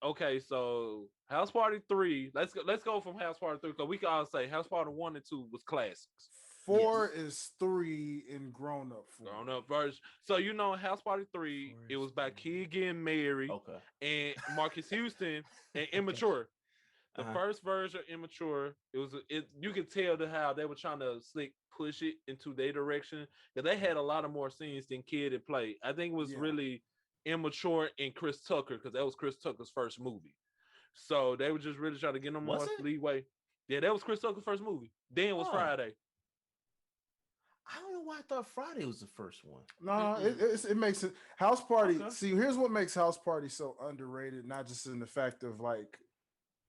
Speaker 2: Okay, so House Party 3. Let's go from House Party 3 because we can all say House Party 1 and 2 was classics.
Speaker 3: 4 is 3 in grown up form.
Speaker 2: Grown up version. So House Party 3, it was about Kid getting married, and Marcus Houston and Immature. The first version, Immature, you could tell how they were trying to push it into their direction because they had a lot of more scenes than Kid had played. I think it was really Immature and Chris Tucker because that was Chris Tucker's first movie. So they were just really trying to get them more leeway. Yeah, that was Chris Tucker's first movie. Then was
Speaker 4: Oh.
Speaker 2: Friday.
Speaker 4: I don't know why I thought Friday was the first one.
Speaker 3: No, it makes it House Party.
Speaker 4: Okay.
Speaker 3: See, here's what makes House Party so underrated, not just in the fact of like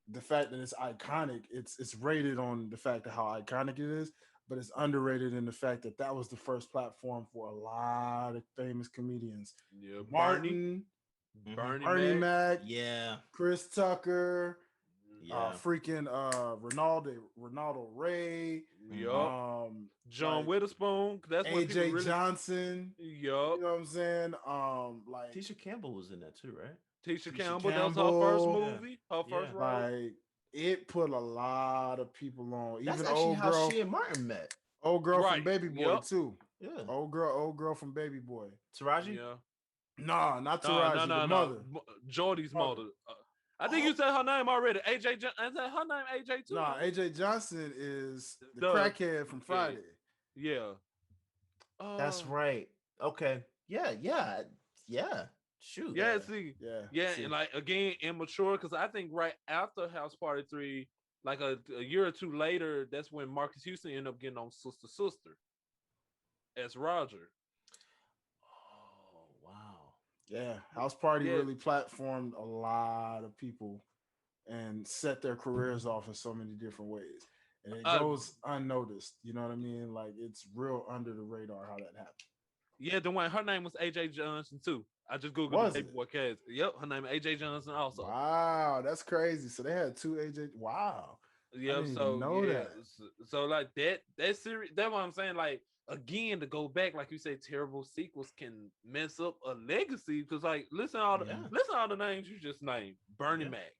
Speaker 3: the fact that it's iconic. It's rated on the fact of how iconic it is, but it's underrated in the fact that that was the first platform for a lot of famous comedians.
Speaker 2: Yeah,
Speaker 3: Martin,
Speaker 2: Bernie
Speaker 3: Bernie
Speaker 2: Mac.
Speaker 3: Mac,
Speaker 4: Yeah.
Speaker 3: Chris Tucker,
Speaker 4: Yeah.
Speaker 3: freaking Ronaldo Ray,
Speaker 2: Yup. John
Speaker 3: like
Speaker 2: Witherspoon. That's when people
Speaker 3: AJ
Speaker 2: really.
Speaker 3: Johnson.
Speaker 2: Yup.
Speaker 3: You know what I'm saying? Like
Speaker 4: Tisha Campbell was in that too, right?
Speaker 2: Tisha
Speaker 3: Tisha
Speaker 2: Campbell. That was her first
Speaker 3: Campbell.
Speaker 2: movie. Her first
Speaker 4: Yeah.
Speaker 2: role.
Speaker 3: like it put a lot of people on.
Speaker 4: That's
Speaker 3: Even
Speaker 4: actually
Speaker 3: old
Speaker 4: how
Speaker 3: girl,
Speaker 4: she and Martin met.
Speaker 3: old girl
Speaker 2: Right.
Speaker 3: from Baby Boy
Speaker 2: Yup.
Speaker 3: too.
Speaker 4: Yeah.
Speaker 3: Old girl from Baby Boy.
Speaker 4: Taraji?
Speaker 2: Yeah.
Speaker 3: Nah, not Taraji, the mother.
Speaker 2: Jordy's
Speaker 3: Mother.
Speaker 2: mother. I think you said her name already. AJ. Is that her name? AJ too.
Speaker 3: Nah, AJ Johnson is the
Speaker 2: The-
Speaker 3: crackhead from Friday.
Speaker 2: Yeah.
Speaker 4: That's right. Okay. Yeah. Shoot.
Speaker 2: Yeah. See.
Speaker 3: Yeah.
Speaker 2: Yeah, and like again, immature because I think right after House Party 3, like a year or two later, that's when Marcus Houston ended up getting on Sister as Roger.
Speaker 4: Oh, wow.
Speaker 3: Yeah, House Party
Speaker 2: Yeah.
Speaker 3: really platformed a lot of people and set their careers off in so many different ways. And it goes unnoticed. You know what I mean? Like it's real under the radar how that happened.
Speaker 2: Yeah, Dwayne, her name was AJ Johnson too. I just googled
Speaker 3: Was
Speaker 2: the
Speaker 3: it?
Speaker 2: Baby Boy cast. Yep, her name is AJ Johnson also.
Speaker 3: Wow, that's crazy. So they had two AJ. Wow.
Speaker 2: Yep,
Speaker 3: didn't
Speaker 2: so
Speaker 3: even know
Speaker 2: yeah,
Speaker 3: that.
Speaker 2: so like that series. That's what I'm saying. Like again, to go back, like you say, terrible sequels can mess up a legacy because like listen to all the names you just named. Bernie
Speaker 4: Yeah.
Speaker 2: Mac,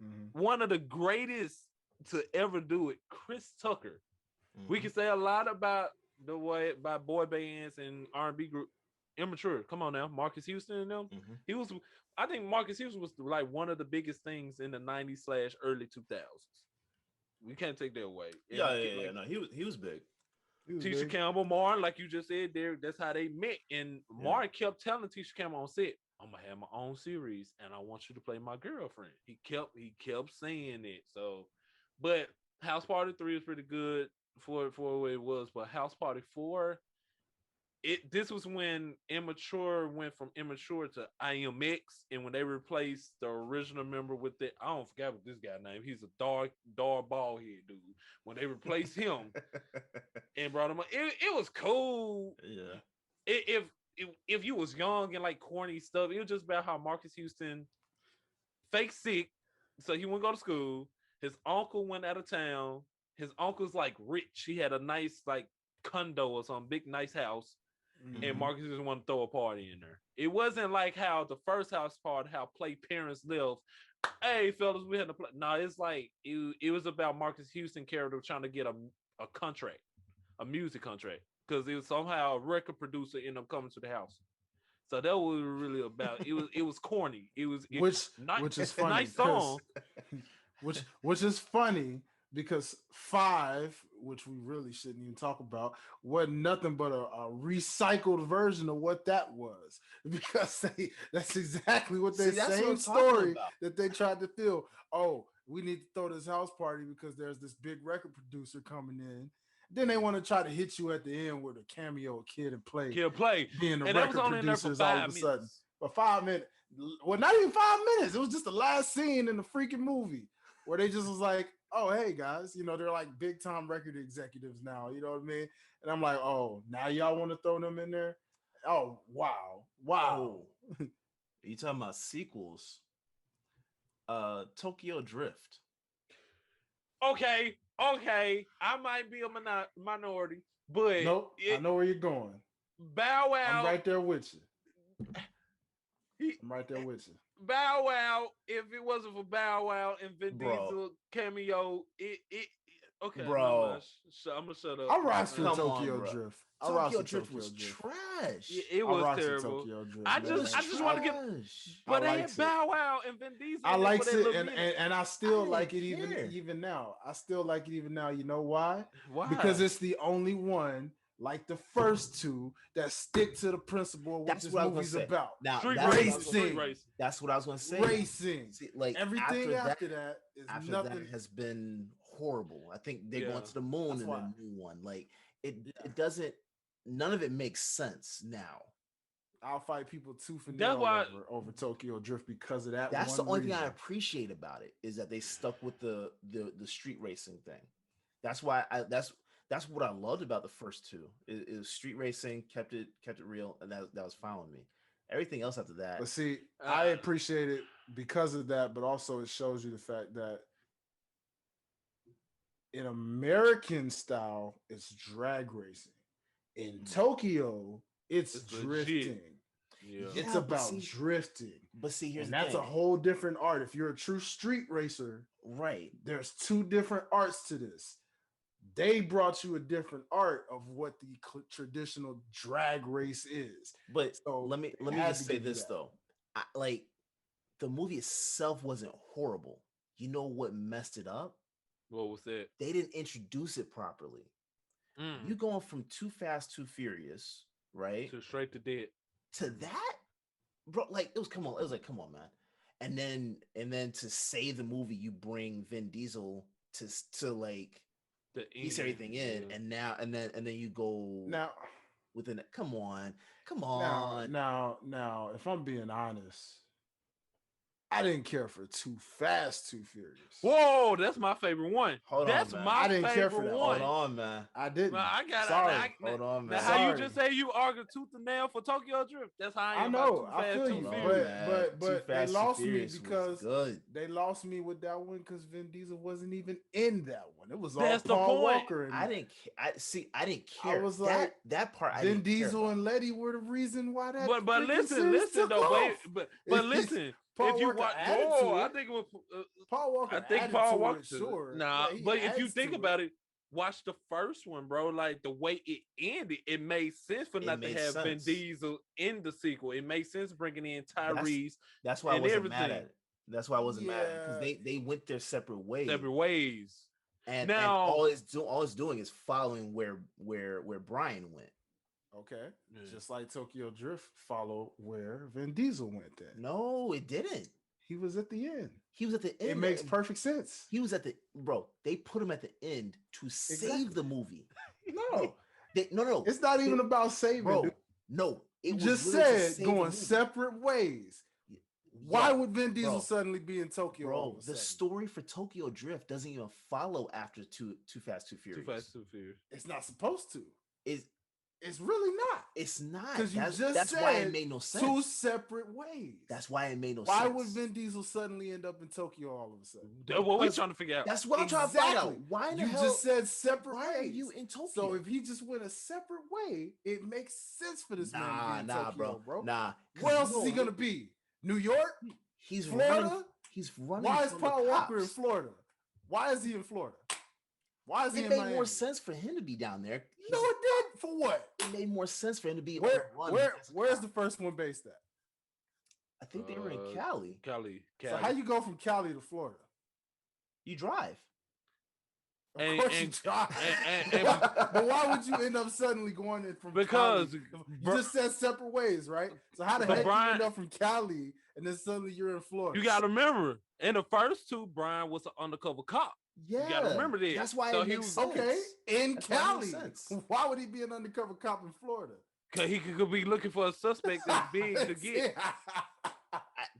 Speaker 3: Mhm.
Speaker 2: one of the greatest to ever do it. Chris Tucker. We
Speaker 4: Mhm.
Speaker 2: can say a lot about the way by boy bands and R&B group. Immature. Come on now, Marcus Houston and them.
Speaker 4: Mhm.
Speaker 2: He was. I think Marcus Houston was like one of the biggest things in the '90s / early 2000s. We can't take that away. And
Speaker 4: Yeah. No, he was big.
Speaker 3: He was
Speaker 2: Tisha
Speaker 3: big.
Speaker 2: Campbell, Martin, like you just said, Derrick, that's how they met. And Martin kept telling Tisha Campbell on set, "I'm gonna have my own series, and I want you to play my girlfriend." He kept saying it. So, but House Party 3 is pretty good for what it was. But House Party 4, this was when Immature went from Immature to IMX, and when they replaced the original member with the I don't forget what this guy name. He's a dark bald head dude. When they replaced him and brought him up, it was cool.
Speaker 4: Yeah.
Speaker 2: If you was young and like corny stuff, it was just about how Marcus Houston fake sick, so he wouldn't go to school. His uncle went out of town. His uncle's like rich. He had a nice like condo or some big nice house. And Marcus just wanted to throw a party in there. It wasn't like how the first House Party, how play parents live. Hey, fellas, we had to play. No, it's like it was about Marcus Houston character trying to get a contract, a music contract, because it was somehow a record producer ended up coming to the house. So that was really about it was corny.
Speaker 3: Which is funny.
Speaker 2: Nice song.
Speaker 3: Which is funny because 5, which we really shouldn't even talk about, wasn't nothing but a recycled version of what that was. Because that's exactly what they same story that they tried to fill. Oh, we need to throw this house party because there's this big record producer coming in. Then they want to try to hit you at the end with a cameo kid and play. Being the
Speaker 2: and
Speaker 3: record producers all of a sudden. For 5 minutes. Well, not even 5 minutes. It was just the last scene in the freaking movie where they just was like, oh, hey, guys. You know, they're like big time record executives now. You know what I mean? And I'm like, oh, now y'all want to throw them in there? Oh, wow.
Speaker 4: Oh. You talking about sequels? Tokyo Drift.
Speaker 2: Okay. I might be a minority, but
Speaker 3: nope. I know where you're going.
Speaker 2: Bow Wow.
Speaker 3: I'm right there with you. Bow
Speaker 2: Wow. If it wasn't for Bow Wow and Vin Diesel cameo, okay,
Speaker 4: bro.
Speaker 2: I'm gonna shut up.
Speaker 3: I rock for Tokyo Drift.
Speaker 4: Tokyo Drift was trash.
Speaker 2: It was terrible. I just want to get, but they had Bow Wow and Vin Diesel.
Speaker 3: I liked it, and I still like it even now. I still like it even now. You know why?
Speaker 2: Why?
Speaker 3: Because it's the only one, like the first two, that stick to the principle of what this movie's about.
Speaker 4: Now,
Speaker 3: racing.
Speaker 4: That's what I was going to say.
Speaker 3: Racing.
Speaker 4: See, like
Speaker 3: everything after that is
Speaker 4: after
Speaker 3: nothing.
Speaker 4: that has been horrible. I think they're
Speaker 2: Yeah.
Speaker 4: going to the moon
Speaker 3: That's
Speaker 4: in
Speaker 3: why.
Speaker 4: the new one. Like it
Speaker 3: Yeah.
Speaker 4: doesn't. None of it makes sense now.
Speaker 3: I'll fight people tooth and
Speaker 2: That's
Speaker 3: nail
Speaker 2: why-
Speaker 3: over Tokyo Drift because of that.
Speaker 4: That's
Speaker 3: one
Speaker 4: the only thing I
Speaker 3: reason.
Speaker 4: appreciate about it is that they stuck with the street racing thing. That's why that's what I loved about the first two. It was street racing, kept it real, and that was fine with me. Everything else after that,
Speaker 3: But see, I appreciate it because of that, but also it shows you the fact that in American style, it's drag racing. In Tokyo, it's
Speaker 2: It's legit.
Speaker 3: drifting.
Speaker 2: Yeah.
Speaker 3: It's
Speaker 4: but
Speaker 3: about
Speaker 4: see-
Speaker 3: drifting.
Speaker 4: but see, here's
Speaker 3: And
Speaker 4: the
Speaker 3: that's
Speaker 4: thing.
Speaker 3: a whole different art. If you're a true street racer,
Speaker 4: Right.
Speaker 3: there's two different arts to this. They brought you a different art of what the traditional drag race is.
Speaker 4: But
Speaker 3: So
Speaker 4: let me
Speaker 3: they had
Speaker 4: just
Speaker 3: to
Speaker 4: say
Speaker 3: give you
Speaker 4: this
Speaker 3: that.
Speaker 4: though. Like the movie itself wasn't horrible. You know what messed it up?
Speaker 2: What was that?
Speaker 4: They didn't introduce it properly.
Speaker 2: Mm.
Speaker 4: You going from Too Fast, Too Furious, right?
Speaker 2: To straight to dead.
Speaker 4: To that, bro, like it was come on, man. And then to save the movie, you bring Vin Diesel to like
Speaker 2: The
Speaker 4: piece
Speaker 2: end,
Speaker 4: everything in,
Speaker 2: yeah.
Speaker 4: and then you go
Speaker 3: Now,
Speaker 4: within it. Come on.
Speaker 3: now, if I'm being honest, I didn't care for Too Fast, Too Furious.
Speaker 2: Whoa, that's my favorite one.
Speaker 4: Hold on,
Speaker 2: That's
Speaker 4: man.
Speaker 2: my
Speaker 3: I didn't care
Speaker 2: favorite
Speaker 3: for that.
Speaker 2: one.
Speaker 4: Hold on, man.
Speaker 3: I didn't.
Speaker 2: Man, I got
Speaker 3: Sorry.
Speaker 4: Hold on,
Speaker 2: Now,
Speaker 4: man.
Speaker 2: how you
Speaker 3: Sorry.
Speaker 2: just say you argue tooth and nail for Tokyo Drift? That's how I
Speaker 3: I
Speaker 2: am
Speaker 3: know.
Speaker 2: about Too
Speaker 3: I
Speaker 2: Fast,
Speaker 3: feel
Speaker 2: Too
Speaker 3: you,
Speaker 4: Hold on,
Speaker 2: Furious.
Speaker 4: man.
Speaker 3: but
Speaker 4: Too
Speaker 3: they
Speaker 4: Fast, Too
Speaker 3: lost me
Speaker 4: Furious was
Speaker 3: because
Speaker 4: good.
Speaker 3: they lost me with that one because Vin Diesel wasn't even in that one. It was
Speaker 2: That's the
Speaker 3: all Paul
Speaker 2: point.
Speaker 3: Walker. And
Speaker 4: I didn't. I didn't care.
Speaker 3: was
Speaker 4: that
Speaker 3: like,
Speaker 4: that part. I
Speaker 3: Vin
Speaker 4: didn't care
Speaker 3: Diesel
Speaker 4: about.
Speaker 3: and Letty were the reason why that.
Speaker 2: But
Speaker 3: freaking
Speaker 2: listen
Speaker 3: series took
Speaker 2: though, wait,
Speaker 3: off.
Speaker 2: but
Speaker 3: It's-
Speaker 2: listen,
Speaker 3: Paul
Speaker 2: if you
Speaker 3: Walker
Speaker 2: watch,
Speaker 3: added
Speaker 2: oh,
Speaker 3: to
Speaker 2: I
Speaker 3: it.
Speaker 2: think it was,
Speaker 3: Paul Walker.
Speaker 2: I think
Speaker 3: added
Speaker 2: Paul
Speaker 3: to
Speaker 2: Walker.
Speaker 3: it, sure.
Speaker 2: Nah,
Speaker 3: Yeah, he
Speaker 2: but if you
Speaker 3: adds
Speaker 2: think
Speaker 3: to
Speaker 2: about it, watch the first one, bro. Like the way it ended, it made sense for
Speaker 4: It
Speaker 2: not to
Speaker 4: made
Speaker 2: have Vin
Speaker 4: sense.
Speaker 2: Diesel in the sequel. It made sense bringing in Tyrese
Speaker 4: That's why I
Speaker 2: and
Speaker 4: wasn't mad
Speaker 2: everything.
Speaker 4: at it. That's why I wasn't mad at it because
Speaker 3: Yeah.
Speaker 4: they went their separate ways.
Speaker 2: separate ways.
Speaker 4: And
Speaker 2: Now-
Speaker 4: all it's doing is following where Brian went.
Speaker 3: Okay.
Speaker 2: Yeah.
Speaker 3: Just like Tokyo Drift followed where Vin Diesel went then.
Speaker 4: No, it didn't.
Speaker 3: He was at the end.
Speaker 4: He was at the end.
Speaker 3: It makes perfect sense.
Speaker 4: He was at the bro. They put him at the end to save
Speaker 3: Exactly.
Speaker 4: the movie.
Speaker 3: No,
Speaker 4: No.
Speaker 3: it's not even about saving.
Speaker 4: bro.
Speaker 3: Dude.
Speaker 4: No, it
Speaker 3: You
Speaker 4: was
Speaker 3: just
Speaker 4: literally to
Speaker 3: said
Speaker 4: save the
Speaker 3: going
Speaker 4: movie.
Speaker 3: separate ways. Why
Speaker 4: Yeah,
Speaker 3: would Vin Diesel
Speaker 4: bro.
Speaker 3: suddenly be in Tokyo? all
Speaker 4: Bro,
Speaker 3: of a
Speaker 4: the
Speaker 3: sudden?
Speaker 4: story for Tokyo Drift doesn't even follow after Too Fast, Too
Speaker 2: Too
Speaker 4: Furious.
Speaker 2: Fast, Too Furious.
Speaker 3: It's not supposed to.
Speaker 4: It's
Speaker 3: It's really not.
Speaker 4: it's not.
Speaker 3: Because you
Speaker 4: That's,
Speaker 3: just
Speaker 4: that's
Speaker 3: said
Speaker 4: why it made no sense.
Speaker 3: two separate ways.
Speaker 4: That's why it made no
Speaker 3: Why
Speaker 4: sense.
Speaker 3: would Vin Diesel suddenly end up in Tokyo all of a sudden?
Speaker 2: That's what we
Speaker 3: Because-
Speaker 2: trying to figure out.
Speaker 4: That's what I'm trying to find out.
Speaker 3: Exactly.
Speaker 4: Why in the
Speaker 3: You
Speaker 4: hell?
Speaker 3: just said separate
Speaker 4: why
Speaker 3: ways.
Speaker 4: are you in Tokyo?
Speaker 3: So if he just went a separate way, it makes sense for this man to be in Tokyo, bro.
Speaker 4: Nah. 'cause
Speaker 3: Where else
Speaker 4: you
Speaker 3: is he
Speaker 4: know,
Speaker 3: gonna be? New York?
Speaker 4: He's
Speaker 3: Florida?
Speaker 4: running. He's running.
Speaker 3: Why is
Speaker 4: from the
Speaker 3: Paul Walker in
Speaker 4: cops.
Speaker 3: Florida? Why is he in Florida? Why is he
Speaker 4: It
Speaker 3: in
Speaker 4: made
Speaker 3: Miami?
Speaker 4: more sense for him to be down there.
Speaker 3: No, it did. For what?
Speaker 4: It made more sense for him to be on the run as a
Speaker 3: Where's
Speaker 4: cop.
Speaker 3: the first one based at?
Speaker 4: I think they were in
Speaker 2: Uh,
Speaker 4: Cali.
Speaker 2: Cali.
Speaker 3: So how you go from Cali to Florida?
Speaker 4: You drive.
Speaker 3: Of
Speaker 2: And-
Speaker 3: course you
Speaker 2: and-
Speaker 3: drive.
Speaker 2: and-
Speaker 3: But why would you end up suddenly going in from
Speaker 2: Because
Speaker 3: Cali? You just said separate ways, right? So how the
Speaker 2: But
Speaker 3: heck
Speaker 2: Brian-
Speaker 3: you end up from Cali and then suddenly you're in Florida?
Speaker 2: you got to remember, in the first two, Brian was an undercover cop.
Speaker 4: Yeah.
Speaker 2: gotta remember this.
Speaker 4: That's why
Speaker 2: So
Speaker 4: it
Speaker 2: he
Speaker 4: makes
Speaker 2: was-
Speaker 4: sense.
Speaker 3: okay in
Speaker 4: That's why it
Speaker 3: Cali.
Speaker 4: makes sense.
Speaker 3: Why would he be an undercover cop in Florida?
Speaker 2: Cause he could be looking for a suspect that's big to get.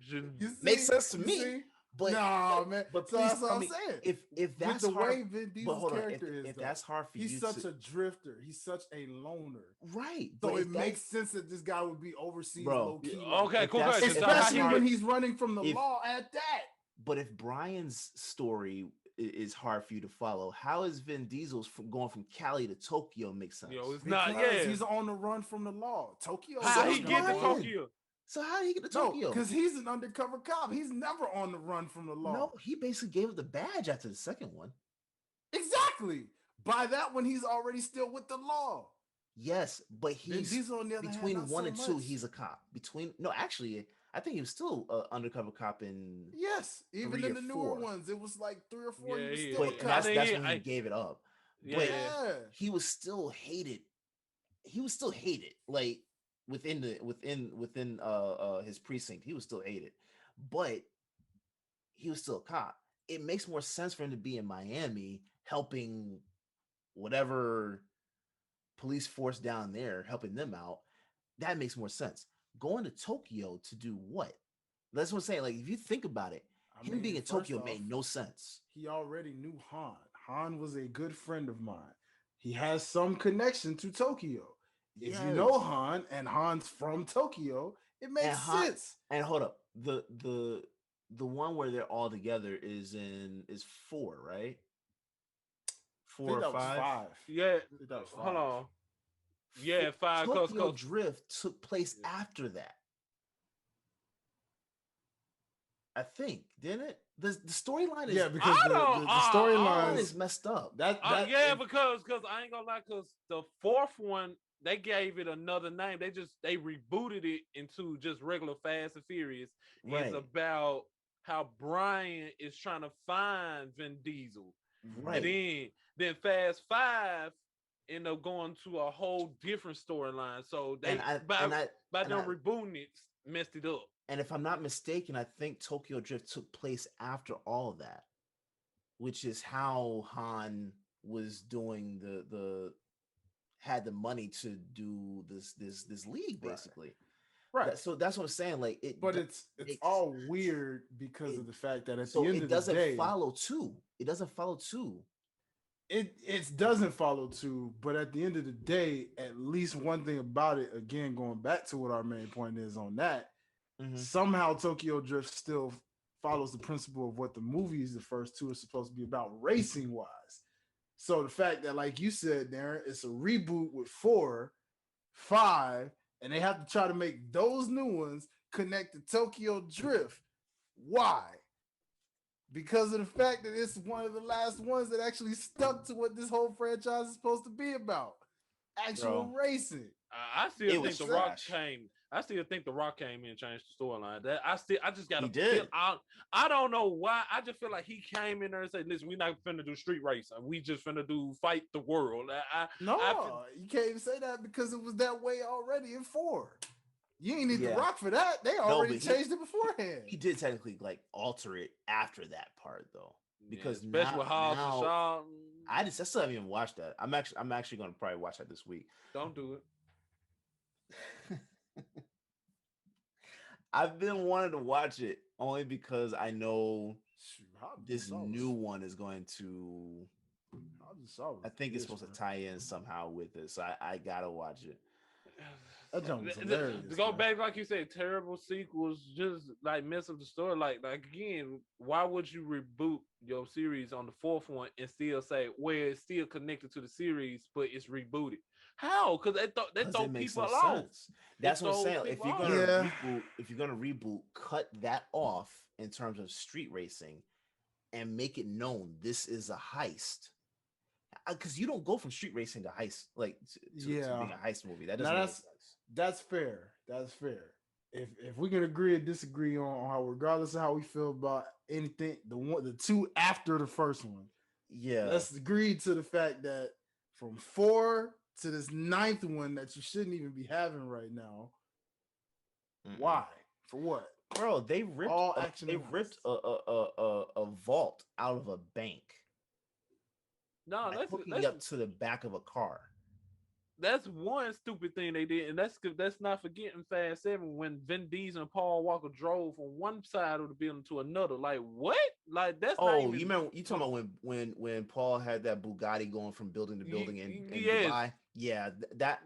Speaker 3: You see?
Speaker 4: Makes sense to
Speaker 3: You
Speaker 4: me.
Speaker 3: see?
Speaker 4: But
Speaker 3: no, man.
Speaker 4: But
Speaker 3: so
Speaker 4: please
Speaker 3: that's what
Speaker 4: tell
Speaker 3: I'm
Speaker 4: me,
Speaker 3: saying.
Speaker 4: if that's
Speaker 3: With the
Speaker 4: hard,
Speaker 3: way Vin
Speaker 4: but
Speaker 3: Diesel's
Speaker 4: hold on,
Speaker 3: character is,
Speaker 4: if
Speaker 3: though,
Speaker 4: that's hard for you,
Speaker 3: he's such a drifter. He's such a loner.
Speaker 4: right.
Speaker 3: So
Speaker 4: but
Speaker 3: it
Speaker 4: if that-
Speaker 3: makes sense that this guy would be overseas
Speaker 4: Bro,
Speaker 3: low key.
Speaker 2: Okay,
Speaker 4: if
Speaker 2: cool.
Speaker 4: that's-
Speaker 2: Good.
Speaker 4: if
Speaker 2: So
Speaker 4: that's
Speaker 2: how
Speaker 3: Especially
Speaker 2: he
Speaker 4: hard-
Speaker 3: when
Speaker 2: get-
Speaker 3: he's running from the
Speaker 4: if-
Speaker 3: law at that.
Speaker 4: But if Brian's story is hard for you to follow, how is Vin Diesel's from going from Cali to Tokyo make sense?
Speaker 2: Yo, it's
Speaker 3: Because
Speaker 2: not. Yeah.
Speaker 3: he's on the run from the law. Tokyo.
Speaker 2: How
Speaker 4: So
Speaker 2: he
Speaker 4: is
Speaker 2: get to
Speaker 4: Brian.
Speaker 2: Tokyo?
Speaker 4: So how did he get to
Speaker 3: No,
Speaker 4: Tokyo?
Speaker 3: because he's an undercover cop. He's never on the run from the law.
Speaker 4: No, he basically gave up the badge after the second one.
Speaker 3: Exactly. By that one, he's already still with the law.
Speaker 4: Yes, but
Speaker 3: Vin
Speaker 4: he's
Speaker 3: Diesel, on the other hand,
Speaker 4: between
Speaker 3: not
Speaker 4: one
Speaker 3: so
Speaker 4: and two,
Speaker 3: much.
Speaker 4: he's a cop. Actually, I think he was still an undercover cop in.
Speaker 3: Yes, even
Speaker 4: 3
Speaker 3: in
Speaker 4: or
Speaker 3: the newer
Speaker 4: 4.
Speaker 3: ones, it was like 3 or 4.
Speaker 2: Yeah,
Speaker 3: he was
Speaker 2: yeah,
Speaker 3: still
Speaker 2: yeah.
Speaker 3: a
Speaker 4: But
Speaker 3: cop.
Speaker 4: that's
Speaker 2: I
Speaker 4: that's
Speaker 2: think
Speaker 4: when he
Speaker 2: I-
Speaker 4: gave it up.
Speaker 2: Yeah.
Speaker 4: But
Speaker 3: Yeah.
Speaker 4: he was still hated. He was still hated, like within his precinct. He was still hated, but he was still a cop. it makes more sense for him to be in Miami helping whatever police force down there, helping them out. That makes more sense. Going to Tokyo to do what? That's what I'm saying. Like, if you think about it, him being in Tokyo made no sense.
Speaker 3: He already knew Han. Han was a good friend of mine. He has some connection to Tokyo. If you know Han and Han's from Tokyo, it makes sense.
Speaker 4: And hold up, the one where they're all together is 4, right? 4 or 5?
Speaker 2: Yeah, hold on. Yeah, 5.
Speaker 4: Tokyo Drift took place after that. I think, didn't it? The storyline is
Speaker 3: because the storyline
Speaker 4: is messed up.
Speaker 2: Because I ain't gonna lie, because the 4th one they gave it another name. They rebooted it into just regular Fast and Furious. Right. It's about how Brian is trying to find Vin Diesel. Right. And then Fast 5 end up going to a whole different storyline. So they by them rebooting it, messed it up.
Speaker 4: And if I'm not mistaken, I think Tokyo Drift took place after all of that, which is how Han was doing had the money to do this league, basically. Right. So that's what I'm saying. Like
Speaker 3: it's all weird because of the fact that at the end of the day,
Speaker 4: it doesn't follow two. It doesn't follow two.
Speaker 3: It doesn't follow two, but at the end of the day, at least one thing about it, again, going back to what our main point is on that, somehow Tokyo Drift still follows the principle of what the movies, the first two, are supposed to be about racing wise. So the fact that, like you said, Darren, it's a reboot with 4, 5, and they have to try to make those new ones connect to Tokyo Drift. Why? Because of the fact that it's one of the last ones that actually stuck to what this whole franchise is supposed to be about. Actual racing.
Speaker 2: I still think The Rock came. I still think The Rock came in and changed the storyline. That I just got to feel out. I don't know why. I just feel like he came in there and said, "Listen, we're not finna do street racing. We just finna do fight the world."
Speaker 3: You can't even say that because it was that way already in 4. You ain't need The Rock for that. They already changed it beforehand.
Speaker 4: He did technically like alter it after that part though, because
Speaker 2: especially with Hobbs and Shaw.
Speaker 4: I still haven't even watched that. I'm actually going to probably watch that this week.
Speaker 2: Don't do it.
Speaker 4: I've been wanting to watch it only because I know this new one is going to. I think it's supposed to tie in somehow with it, so I gotta watch it.
Speaker 3: That jump was hilarious.
Speaker 2: To go back, like you said, terrible sequels just like mess up the story. Like again, why would you reboot your series on the 4th one and still say, well, it's still connected to the series, but it's rebooted? How? Because they throw people off.
Speaker 4: That's what I'm saying. If you're gonna reboot, cut that off in terms of street racing, and make it known this is a heist. Because you don't go from street racing to heist, like to being a heist movie. That doesn't make sense.
Speaker 3: That's fair. That's fair. If we can agree or disagree on how, regardless of how we feel about anything, the 2 after the first one, let's agree to the fact that from 4 to this 9th one that you shouldn't even be having right now. Why? For what?
Speaker 4: Bro, they ripped a vault out of a bank.
Speaker 2: No,
Speaker 4: that's hooking up to the back of a car.
Speaker 2: That's one stupid thing they did, and that's not forgetting Fast 7 when Vin Diesel and Paul Walker drove from one side of the building to another. Like what? Like that's not even...
Speaker 4: you talking about when Paul had that Bugatti going from building to building in Dubai? Yeah, that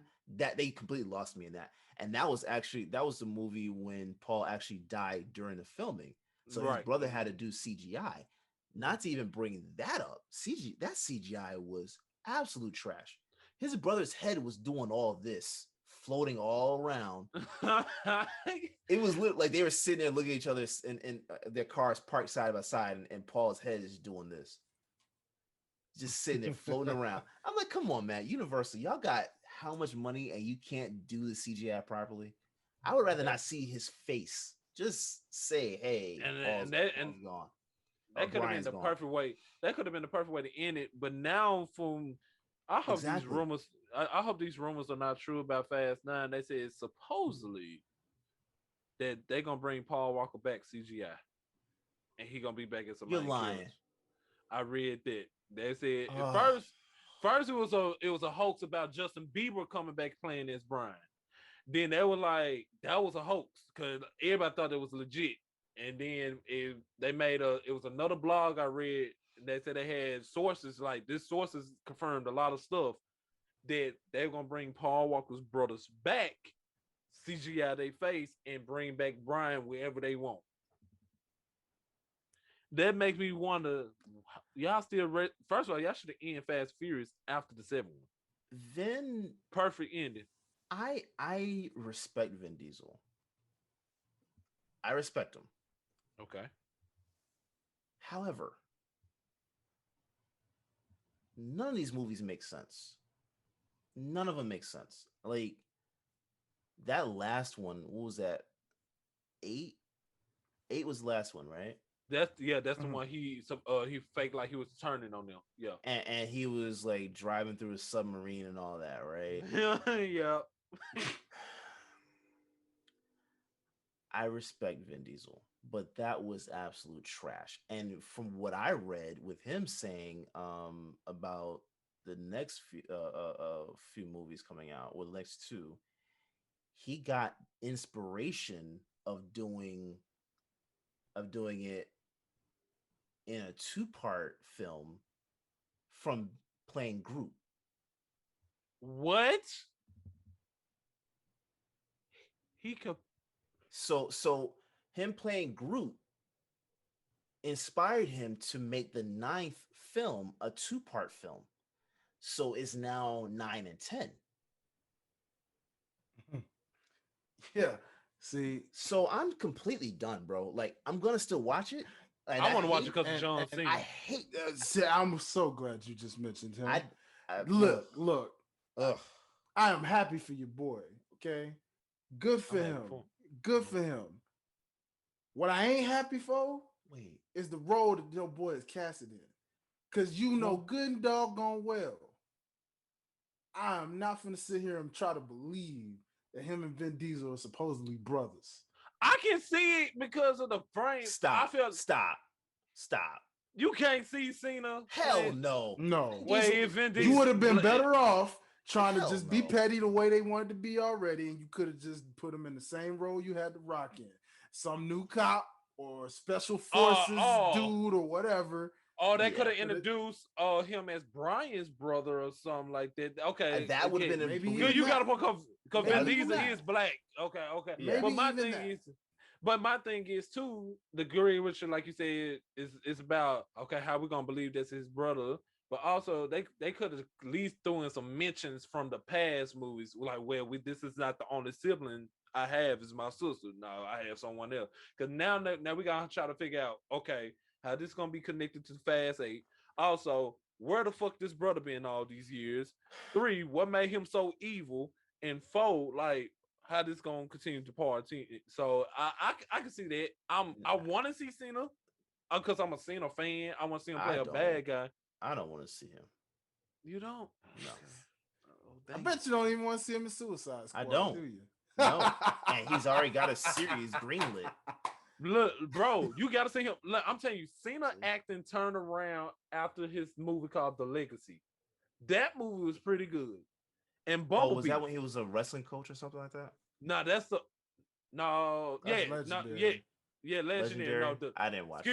Speaker 4: they completely lost me in that. And that was the movie when Paul actually died during the filming. So his brother had to do CGI. Not to even bring that up, that CGI was absolute trash. His brother's head was doing all this, floating all around. It was like they were sitting there looking at each other and their cars parked side by side, and Paul's head is doing this. Just sitting there floating around. I'm like, come on, man. Universal, y'all got how much money and you can't do the CGI properly? I would rather not see his face. Just say, hey, Paul's gone.
Speaker 2: That could have been the perfect way. That could have been the perfect way to end it. But now, I hope these rumors. I hope these rumors are not true about Fast 9. They said supposedly that they're gonna bring Paul Walker back CGI, and he gonna be back as a
Speaker 4: You're
Speaker 2: main
Speaker 4: lying.
Speaker 2: character. I read that. They said at
Speaker 4: Oh.
Speaker 2: first it was a hoax about Justin Bieber coming back playing as Brian. Then they were like, that was a hoax because everybody thought it was legit. And then they made it was another blog I read. They said they had sources, like this sources confirmed a lot of stuff that they're gonna bring Paul Walker's brothers back, CGI their face, and bring back Brian wherever they want. That makes me wonder, y'all still first of all, y'all should have ended Fast Furious after the 7th one.
Speaker 4: Then
Speaker 2: Perfect ending.
Speaker 4: I respect Vin Diesel. I respect him.
Speaker 2: Okay.
Speaker 4: However, none of these movies make sense. None of them make sense. Like that last one, what was that? 8? 8 was the last one, right?
Speaker 2: That's the one he faked like he was turning on them. Yeah.
Speaker 4: And he was like driving through a submarine and all that, right?
Speaker 2: Yeah.
Speaker 4: I respect Vin Diesel, but that was absolute trash. And from what I read with him saying about the next few movies coming out, or the next 2, he got inspiration of doing it in a 2-part film from playing Groot.
Speaker 2: What? He could.
Speaker 4: So him playing Groot inspired him to make the 9th film a 2-part film. So it's now 9 and 10.
Speaker 3: Yeah. See,
Speaker 4: so I'm completely done, bro. Like I'm gonna still watch it.
Speaker 2: I want to watch it because of John Cena.
Speaker 4: I hate.
Speaker 3: I'm so glad you just mentioned him.
Speaker 4: I
Speaker 3: look.
Speaker 4: Ugh.
Speaker 3: I am happy for your boy. Okay, good for him. Good for him. What I ain't happy for, is the role that your boy is casted in. Cause you know good and doggone well, I am not gonna sit here and try to believe that him and Vin Diesel are supposedly brothers.
Speaker 2: I can see it because of the frame.
Speaker 4: Stop.
Speaker 2: You can't see Cena.
Speaker 4: Hell no.
Speaker 3: You would have been better off trying to just be petty the way they wanted to be already, and you could have just put him in the same role you had to Rock in. Some new cop or special forces dude or whatever.
Speaker 2: Oh, they could have introduced him as Brian's brother or something like that. Okay,
Speaker 4: that would have been maybe.
Speaker 2: You got to put because Vin Diesel is black. Okay.
Speaker 3: Yeah.
Speaker 2: But my thing is too, the Gary Richard, like you said, is about how we gonna believe that's his brother. But also they could have at least thrown in some mentions from the past movies, like this is not the only sibling I have is my sister. No, I have someone else. Because now we gotta try to figure out how this gonna be connected to Fast 8. Also, where the fuck this brother been all these years? 3, what made him so evil? And 4, like how this gonna continue to party? So I can see that. I want to see Cena because I'm a Cena fan. I want to see him play a bad guy.
Speaker 4: I don't want to see him.
Speaker 2: You don't?
Speaker 4: No.
Speaker 3: I bet you don't even want to see him in Suicide Squad.
Speaker 4: I don't.
Speaker 3: Do you?
Speaker 4: No. And he's already got a series greenlit.
Speaker 2: Look, bro, you got to see him. Look, I'm telling you, Cena acting turned around after his movie called The Legacy. That movie was pretty good. And Bumblebee.
Speaker 4: Was that when he was a wrestling coach or something like that?
Speaker 2: No, that's Legendary. No,
Speaker 4: I didn't watch.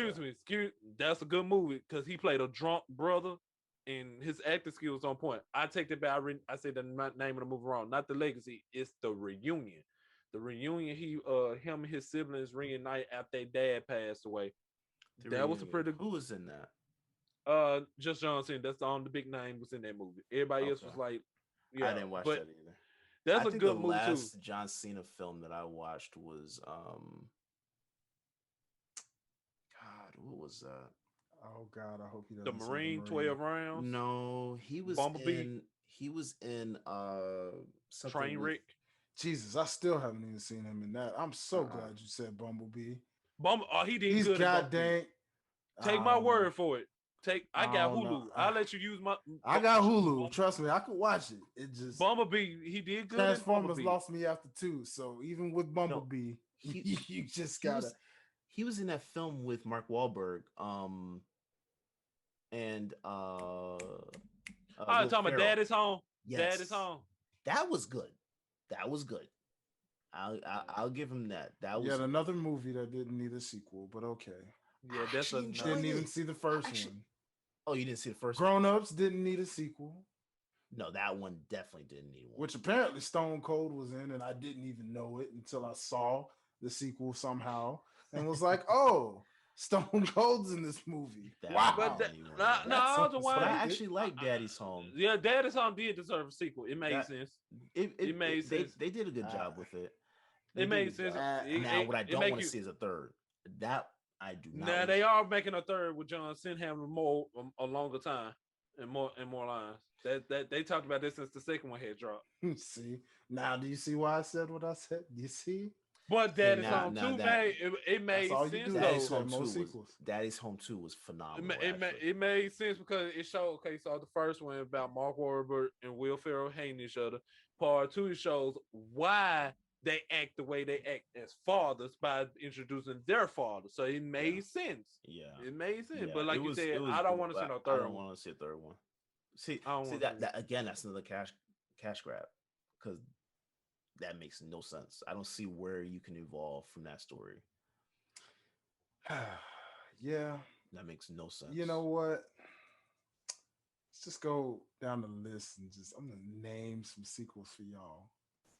Speaker 2: That's a good movie because he played a drunk brother, and his acting skills on point. I take that back. I said the name of the movie wrong. Not The Legacy. It's The Reunion. The Reunion. Him and his siblings reunite after their dad passed away. That was a pretty.
Speaker 4: Who was in that?
Speaker 2: Just John Cena. That's the only big name was in that movie. Everybody else was like,
Speaker 4: I didn't watch that either.
Speaker 2: That's a good movie too.
Speaker 4: The last John Cena film that I watched was what was that?
Speaker 3: Oh God, I hope he
Speaker 2: doesn't.
Speaker 3: The
Speaker 2: Marine 12 Rounds.
Speaker 4: No, he was
Speaker 2: Bumblebee.
Speaker 4: He was in
Speaker 2: Trainwreck.
Speaker 3: Jesus, I still haven't even seen him in that. I'm so glad you said Bumblebee.
Speaker 2: He did
Speaker 3: He's
Speaker 2: good.
Speaker 3: goddamn.
Speaker 2: Take my word for it. I got Hulu. I'll let you use my.
Speaker 3: I got Hulu. Trust me, I could watch it. It just
Speaker 2: Bumblebee. He did good.
Speaker 3: Transformers lost me after 2, so even with Bumblebee, you just gotta.
Speaker 4: He was in that film with Mark Wahlberg. And
Speaker 2: Oh,
Speaker 4: Will
Speaker 2: talking about
Speaker 4: Ferrell.
Speaker 2: Dad is Home.
Speaker 4: Yes.
Speaker 2: Dad is Home.
Speaker 4: That was good. That was good. I'll give him that. That was
Speaker 3: yet another movie that didn't need a sequel, but okay.
Speaker 2: Yeah, that's
Speaker 4: actually
Speaker 2: a
Speaker 4: enjoyed
Speaker 3: Didn't even
Speaker 4: it.
Speaker 3: see the first
Speaker 4: Actually-
Speaker 3: one.
Speaker 4: Oh, you didn't see the first one?
Speaker 3: Grown Ups didn't need a sequel,
Speaker 4: No, that one definitely didn't need one.
Speaker 3: which apparently Stone Cold was in, and I didn't even know it until I saw the sequel somehow and was like, "Oh, Stone Cold's in this movie."
Speaker 4: That
Speaker 3: Wow.
Speaker 4: one
Speaker 2: But
Speaker 4: didn't need one.
Speaker 2: no,
Speaker 3: That's
Speaker 2: I was the
Speaker 3: something
Speaker 2: one.
Speaker 4: But I
Speaker 3: special.
Speaker 4: actually like Daddy's Home.
Speaker 2: Yeah, Dad is Home did deserve a sequel. It made
Speaker 4: That-
Speaker 2: sense.
Speaker 4: It
Speaker 2: made sense.
Speaker 4: They did a good job with it. They
Speaker 2: It
Speaker 4: did
Speaker 2: made
Speaker 4: a good
Speaker 2: sense.
Speaker 4: job.
Speaker 2: It-
Speaker 4: Now,
Speaker 2: it-
Speaker 4: what I
Speaker 2: it
Speaker 4: don't
Speaker 2: make
Speaker 4: want to
Speaker 2: you-
Speaker 4: see is a third. That I do not.
Speaker 2: Now
Speaker 4: want
Speaker 2: they
Speaker 4: to
Speaker 2: are making a third with John Cena having a longer time and more lines. That they talked about this since the second one had dropped.
Speaker 3: See, now do you see why I said what I said? Do you see?
Speaker 2: But Dad is
Speaker 4: now-
Speaker 2: Home
Speaker 4: now
Speaker 2: 2
Speaker 4: that-
Speaker 2: it made
Speaker 3: all you
Speaker 2: sense
Speaker 3: do.
Speaker 2: though.
Speaker 4: Daddy's
Speaker 3: So,
Speaker 4: Home
Speaker 3: more
Speaker 4: 2
Speaker 3: sequels.
Speaker 4: Daddy's Home 2 was
Speaker 2: It,
Speaker 4: phenomenal.
Speaker 2: it made sense because it showed, okay, so the first one about Mark Wahlberg and Will Ferrell hating each other. Part 2 shows why they act the way they act as fathers by introducing their father. So it made sense.
Speaker 4: Yeah.
Speaker 2: It made sense.
Speaker 4: Yeah,
Speaker 2: But like
Speaker 4: it
Speaker 2: you
Speaker 4: was-
Speaker 2: said,
Speaker 4: it was
Speaker 2: I don't
Speaker 4: good,
Speaker 2: want to see
Speaker 4: but
Speaker 2: no
Speaker 4: I
Speaker 2: third
Speaker 4: don't
Speaker 2: one.
Speaker 4: want to see a third one. See,
Speaker 2: I don't
Speaker 4: see
Speaker 2: wanna
Speaker 4: that,
Speaker 2: see
Speaker 4: that again, that's another cash grab because that makes no sense. I don't see where you can evolve from that story.
Speaker 3: Yeah,
Speaker 4: That makes no sense.
Speaker 3: you know what? Let's just go down the list and I'm gonna name some sequels for y'all.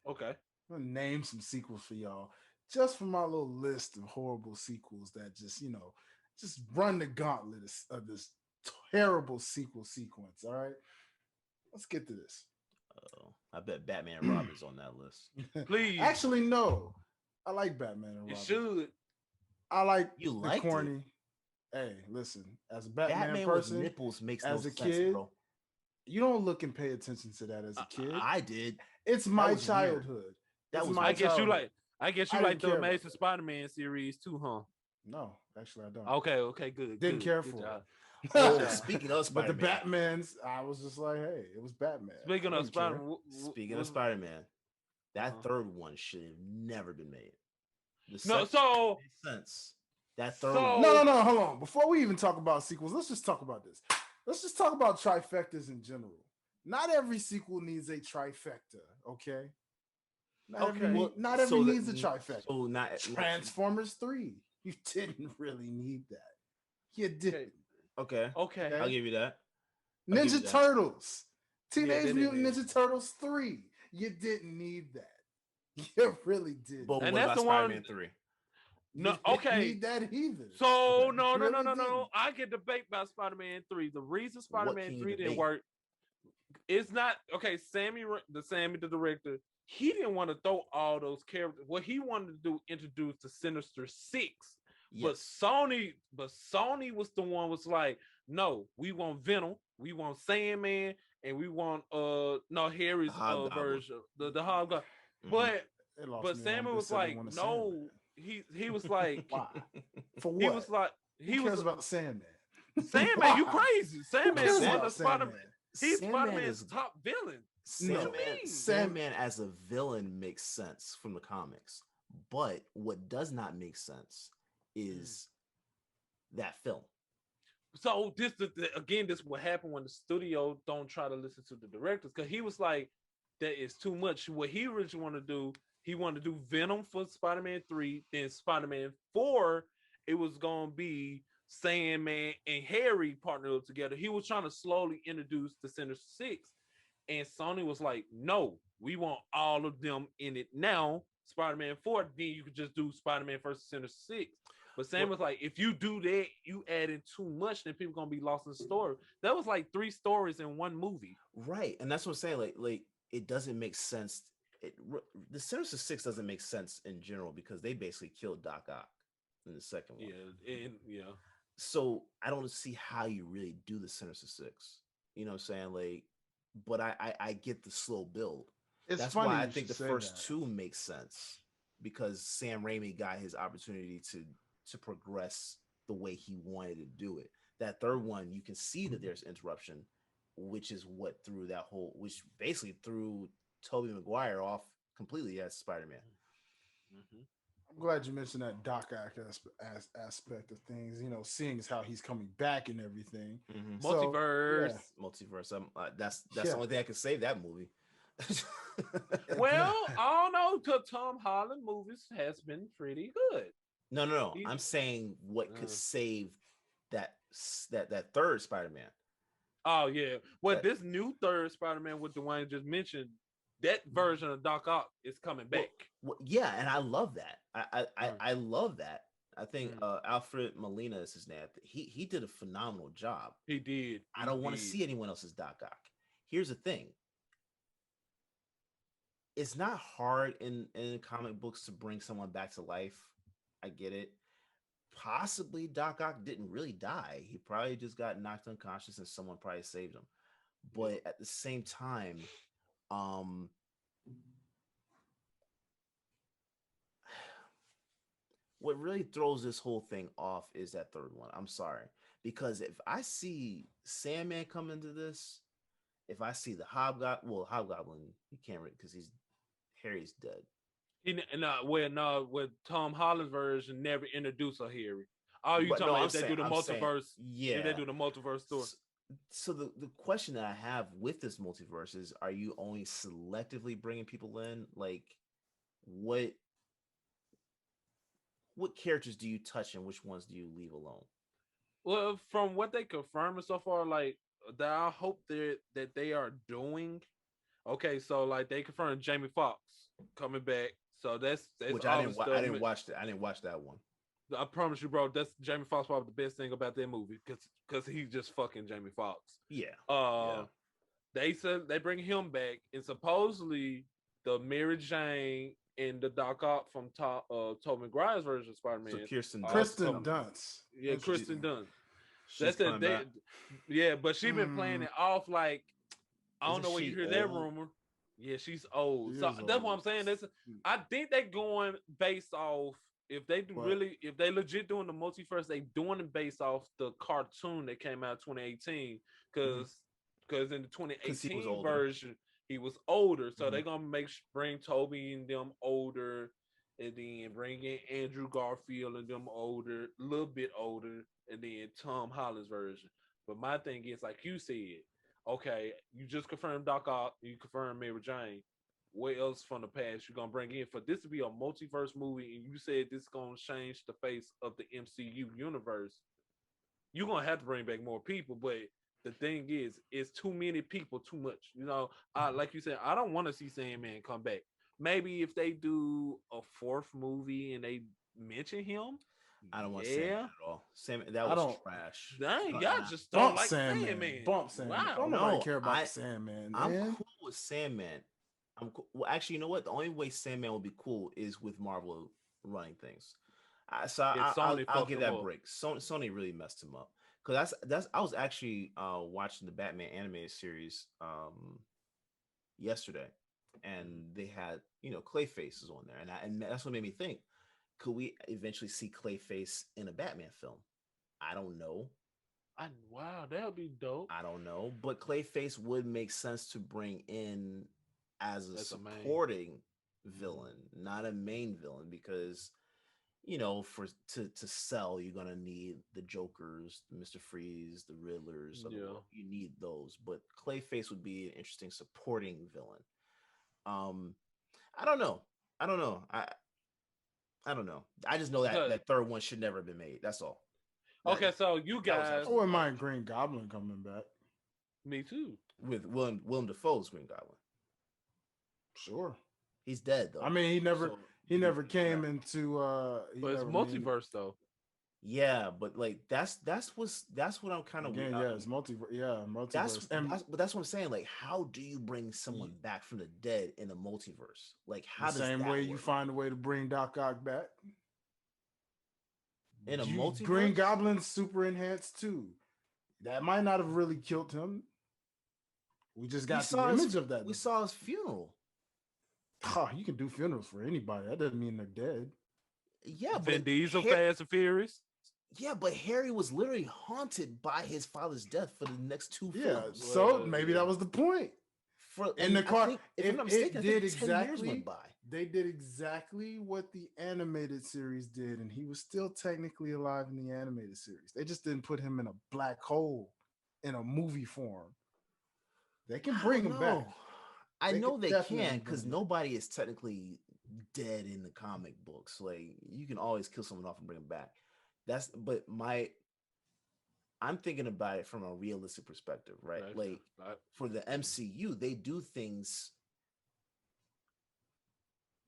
Speaker 2: Okay.
Speaker 3: I'm gonna name some sequels for y'all just from my little list of horrible sequels that just run the gauntlet of this terrible sequel sequence. All right, let's get to this.
Speaker 4: I bet Batman and Robin's on that list.
Speaker 2: Please.
Speaker 3: Actually, no. I like Batman and Robin.
Speaker 2: It should.
Speaker 3: I like
Speaker 4: You
Speaker 3: the
Speaker 4: liked it?
Speaker 3: corny. Hey, listen, as a Batman,
Speaker 4: Batman
Speaker 3: person,
Speaker 4: with nipples makes
Speaker 3: as
Speaker 4: no
Speaker 3: a
Speaker 4: sense,
Speaker 3: kid,
Speaker 4: bro.
Speaker 3: you don't look and pay attention to that as a kid.
Speaker 4: I did.
Speaker 3: It's my
Speaker 4: was weird.
Speaker 3: childhood.
Speaker 4: That
Speaker 3: It's
Speaker 4: was
Speaker 3: my
Speaker 2: I guess you
Speaker 3: childhood.
Speaker 2: like
Speaker 3: I
Speaker 2: the
Speaker 3: didn't care about
Speaker 2: Amazing
Speaker 3: that.
Speaker 2: Spider-Man series too, huh?
Speaker 3: No, actually, I don't.
Speaker 2: Okay, good.
Speaker 3: Didn't
Speaker 2: good,
Speaker 3: care
Speaker 2: good
Speaker 3: for
Speaker 2: job.
Speaker 3: it.
Speaker 4: Oh,
Speaker 2: Yeah.
Speaker 4: speaking of
Speaker 3: But the
Speaker 4: Spider-Man.
Speaker 3: Batmans, I was just like, hey, it was Batman.
Speaker 2: Speaking
Speaker 3: I
Speaker 2: of
Speaker 3: didn't care.
Speaker 2: Spider-Man,
Speaker 4: Speaking of Spider-Man, that
Speaker 2: Uh-huh.
Speaker 4: third one should have never been made. The
Speaker 2: No,
Speaker 4: second
Speaker 2: so
Speaker 4: makes sense. That third
Speaker 2: So-
Speaker 4: one.
Speaker 3: No, hold on. Before we even talk about sequels, let's just talk about this. Let's just talk about trifectas in general. Not every sequel needs a trifecta, okay? Not
Speaker 2: Okay.
Speaker 3: every needs a trifecta.
Speaker 4: So not
Speaker 3: Transformers 3. You didn't really need that. You didn't.
Speaker 4: Okay.
Speaker 2: okay.
Speaker 4: I'll give you that. I'll give you
Speaker 3: Ninja
Speaker 4: that.
Speaker 3: Turtles.
Speaker 2: Yeah,
Speaker 3: Teenage
Speaker 2: they
Speaker 3: Mutant
Speaker 2: didn't.
Speaker 3: Ninja Turtles 3. You didn't need that. You really did.
Speaker 4: But
Speaker 2: And
Speaker 4: what
Speaker 2: that's
Speaker 4: about
Speaker 2: the one-
Speaker 4: Spider-Man 3?
Speaker 2: No,
Speaker 3: You didn't
Speaker 2: okay.
Speaker 3: need that either.
Speaker 2: So no.
Speaker 3: Really didn't.
Speaker 2: I can debate about Spider-Man 3. The reason
Speaker 4: What
Speaker 2: Spider-Man
Speaker 4: can you
Speaker 2: 3 didn't
Speaker 4: debate?
Speaker 2: work, it's not okay. Sammy, the director, he didn't want to throw all those characters. What he wanted to do, introduce the Sinister Six. But Sony was the one was like, no, we want Venom, we want Sandman, and we want Harry's
Speaker 4: Hobgoblin.
Speaker 2: version, the Hobgoblin.
Speaker 4: Mhm.
Speaker 2: But
Speaker 3: It lost
Speaker 2: but
Speaker 3: me
Speaker 2: Sandman
Speaker 3: when they
Speaker 2: was
Speaker 3: said they
Speaker 2: like,
Speaker 3: want a
Speaker 2: no,
Speaker 3: Sandman.
Speaker 2: he was like,
Speaker 3: Why? For what?
Speaker 2: he was like,
Speaker 3: Who cares about the Sandman?
Speaker 2: Sandman, you
Speaker 3: Why?
Speaker 2: crazy?
Speaker 3: Who
Speaker 2: Sandman
Speaker 3: cares
Speaker 2: is one
Speaker 3: about
Speaker 2: of Spider-Man.
Speaker 3: Sandman?
Speaker 2: He's
Speaker 4: Sandman
Speaker 2: Spider-Man's
Speaker 4: is
Speaker 2: top villain.
Speaker 4: Sandman,
Speaker 2: me.
Speaker 4: Sandman as a villain makes sense from the comics, but what does not make sense is that film.
Speaker 2: So this is what happened when the studio don't try to listen to the directors, because he was like, that is too much. What he originally wanted to do, he wanted to do Venom for Spider-Man 3, then Spider-Man 4, it was gonna be Sandman and Harry partnered up together. He was trying to slowly introduce the Sinister Six, and Sony was like, no, we want all of them in it now. Spider-Man 4, then you could just do Spider-Man versus Sinister Six. But Sam was like, if you do that, you add in too much, then people gonna be lost in the story. That was like 3 stories in one movie.
Speaker 4: Right, and that's what I'm saying. Like it doesn't make sense. The Sinister Six doesn't make sense in general because they basically killed Doc Ock in the second one.
Speaker 2: Yeah.
Speaker 4: So I don't see how you really do the Sinister Six. You know what I'm saying? Like, but I get the slow build.
Speaker 3: It's
Speaker 4: That's
Speaker 3: funny
Speaker 4: why I
Speaker 3: you
Speaker 4: think the
Speaker 3: should say
Speaker 4: first
Speaker 3: that.
Speaker 4: 2 make sense because Sam Raimi got his opportunity to progress the way he wanted to do it. That third one, you can see that there's interruption, which is what threw that whole, which basically threw Tobey Maguire off completely as Spider-Man.
Speaker 3: I'm glad you mentioned that Doc Ock aspect of things. You know, seeing as how he's coming back and everything.
Speaker 4: Mhm.
Speaker 3: So,
Speaker 2: Multiverse.
Speaker 3: yeah.
Speaker 4: Multiverse. That's
Speaker 3: Yeah.
Speaker 4: the only thing I can save that movie.
Speaker 2: Well, I don't know. The Tom Holland movies has been pretty good.
Speaker 4: No.
Speaker 2: He-
Speaker 4: I'm saying what could
Speaker 2: Uh.
Speaker 4: save that third Spider-Man.
Speaker 2: Oh yeah. Well,
Speaker 4: That-
Speaker 2: this new third Spider-Man with Dwayne just mentioned, that version of Doc Ock is coming back.
Speaker 4: Yeah, and I love that. I
Speaker 2: Mm.
Speaker 4: love that. I think
Speaker 2: Mm.
Speaker 4: Alfred Molina is his name. He did a phenomenal job.
Speaker 2: He did.
Speaker 4: I don't want to see anyone else's Doc Ock. Here's the thing. It's not hard in comic books to bring someone back to life. I get it. Possibly Doc Ock didn't really die. He probably just got knocked unconscious and someone probably saved him. But at the same time, what really throws this whole thing off is that third one. I'm sorry. Because if I see Sandman come into this, if I see the Hobgoblin, he can't because Harry's dead.
Speaker 2: With Tom Holland's version, never introduced a Harry. Oh, you
Speaker 4: But
Speaker 2: talking
Speaker 4: no,
Speaker 2: about
Speaker 4: I'm
Speaker 2: if they
Speaker 4: saying-
Speaker 2: do the
Speaker 4: I'm saying,
Speaker 2: multiverse?
Speaker 4: yeah.
Speaker 2: If they do the multiverse story.
Speaker 4: So the question that I have with this multiverse is: are you only selectively bringing people in? Like, what characters do you touch and which ones do you leave alone?
Speaker 2: Well, from what they confirmed so far, like that, I hope that they are doing. Okay, so like they confirmed Jamie Foxx coming back. So that's
Speaker 4: Which
Speaker 2: all
Speaker 4: I
Speaker 2: the
Speaker 4: didn't.
Speaker 2: stuff.
Speaker 4: I didn't watch that. I didn't watch that one.
Speaker 2: I promise you, bro. That's Jamie Foxx probably the best thing about that movie because he's just fucking Jamie Foxx.
Speaker 4: Yeah.
Speaker 2: They said they bring him back, and supposedly the Mary Jane and the Doc Ock from Tobey Maguire's version of Spider-Man.
Speaker 4: So Kirsten
Speaker 3: Dunst.
Speaker 2: Yeah, Kristen Dunst.
Speaker 4: That's
Speaker 2: that. Yeah, but she been playing it off like I don't know where you hear that rumor. Yeah, she's old.
Speaker 3: She
Speaker 2: So
Speaker 3: is
Speaker 2: that's what
Speaker 3: old.
Speaker 2: I'm saying. I think they're going based off. If they if they legit doing the multiverse, they doing it based off the cartoon that came out 2018. Because in the 2018 version, he was older. So they're gonna bring Toby and them older, and then bring in Andrew Garfield and them older, a little bit older, and then Tom Holland's version. But my thing is, like you said, okay, you just confirmed Doc Ock, you confirmed Mary Jane. What else from the past you're gonna bring in for this to be a multiverse movie? And you said this is gonna change the face of the MCU universe. You're gonna have to bring back more people, but the thing is, it's too many people, too much. You know, like you said, I don't want to see Sandman come back. Maybe if they do a fourth movie and they mention him,
Speaker 4: I don't want Sandman at all. Sandman, that was trash.
Speaker 2: Dang, y'all just don't like
Speaker 3: Sandman. Bump Sandman.
Speaker 2: Wow.
Speaker 3: Don't nobody care about Sandman.
Speaker 4: I'm cool with Sandman. I'm cool. Well, actually, you know what? The only way Sandman will be cool is with Marvel running things. I'll give that break. Sony really messed him up because I was actually watching the Batman animated series yesterday, and they had Clayface is on there, and that's what made me think: could we eventually see Clayface in a Batman film? I don't know.
Speaker 2: Wow, that would be dope.
Speaker 4: I don't know, but Clayface would make sense to bring in as a supporting villain, not a main villain, because to sell, you're gonna need the Jokers, the Mr. Freeze, the Riddlers. You need those, but Clayface would be an interesting supporting villain. I don't know. I don't know. I just know that third one should never have been made. That's all.
Speaker 2: Okay, so you guys,
Speaker 3: I wouldn't mind Green Goblin coming back.
Speaker 2: Me too.
Speaker 4: With Willem Dafoe's Green Goblin.
Speaker 3: Sure.
Speaker 4: He's dead though.
Speaker 3: I mean, he never came into
Speaker 2: but it's multiverse though.
Speaker 4: Yeah, but like that's what I'm kind of
Speaker 3: it's multiverse. Yeah, multiverse.
Speaker 4: But that's what I'm saying. Like, how do you bring someone back from the dead in a multiverse? Like, how does
Speaker 3: same
Speaker 4: that
Speaker 3: way
Speaker 4: work?
Speaker 3: you find a way to bring Doc Ock back
Speaker 4: in a multiverse?
Speaker 3: Green Goblin's super enhanced too. That might not have really killed him. We just got the image of that.
Speaker 4: We saw his funeral.
Speaker 3: Oh, you can do funerals for anybody. That doesn't mean they're dead.
Speaker 4: Yeah,
Speaker 2: Vin Diesel, Fast and Furious.
Speaker 4: Yeah, but Harry was literally haunted by his father's death for the next two films.
Speaker 3: Yeah, so maybe that was the point.
Speaker 4: In the car,
Speaker 3: if I'm not mistaken, 10 years went by. they did exactly what the animated series did, and he was still technically alive in the animated series. They just didn't put him in a black hole in a movie form. They can bring him back.
Speaker 4: I know they
Speaker 3: definitely
Speaker 4: can
Speaker 3: bring
Speaker 4: because
Speaker 3: him back.
Speaker 4: nobody is technically dead in the comic books. Like you can always kill someone off and bring them back. I'm thinking about it from a realistic perspective, right? Like for the MCU, they do things.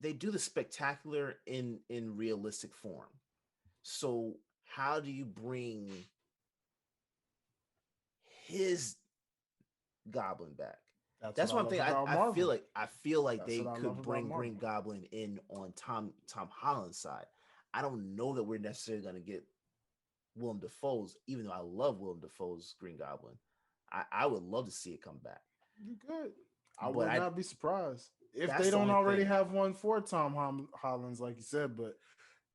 Speaker 4: They do the spectacular in realistic form. So how do you bring his Goblin back? That's one thing I feel like they could bring Green Goblin in on Tom Holland's side. I don't know that we're necessarily going to get Willem Dafoe's, even though I love Willem Dafoe's Green Goblin. I would love to see it come back.
Speaker 3: You could. I would not be surprised if they
Speaker 4: the
Speaker 3: don't
Speaker 4: only
Speaker 3: already
Speaker 4: thing.
Speaker 3: have one for Tom Holland's, like you said. But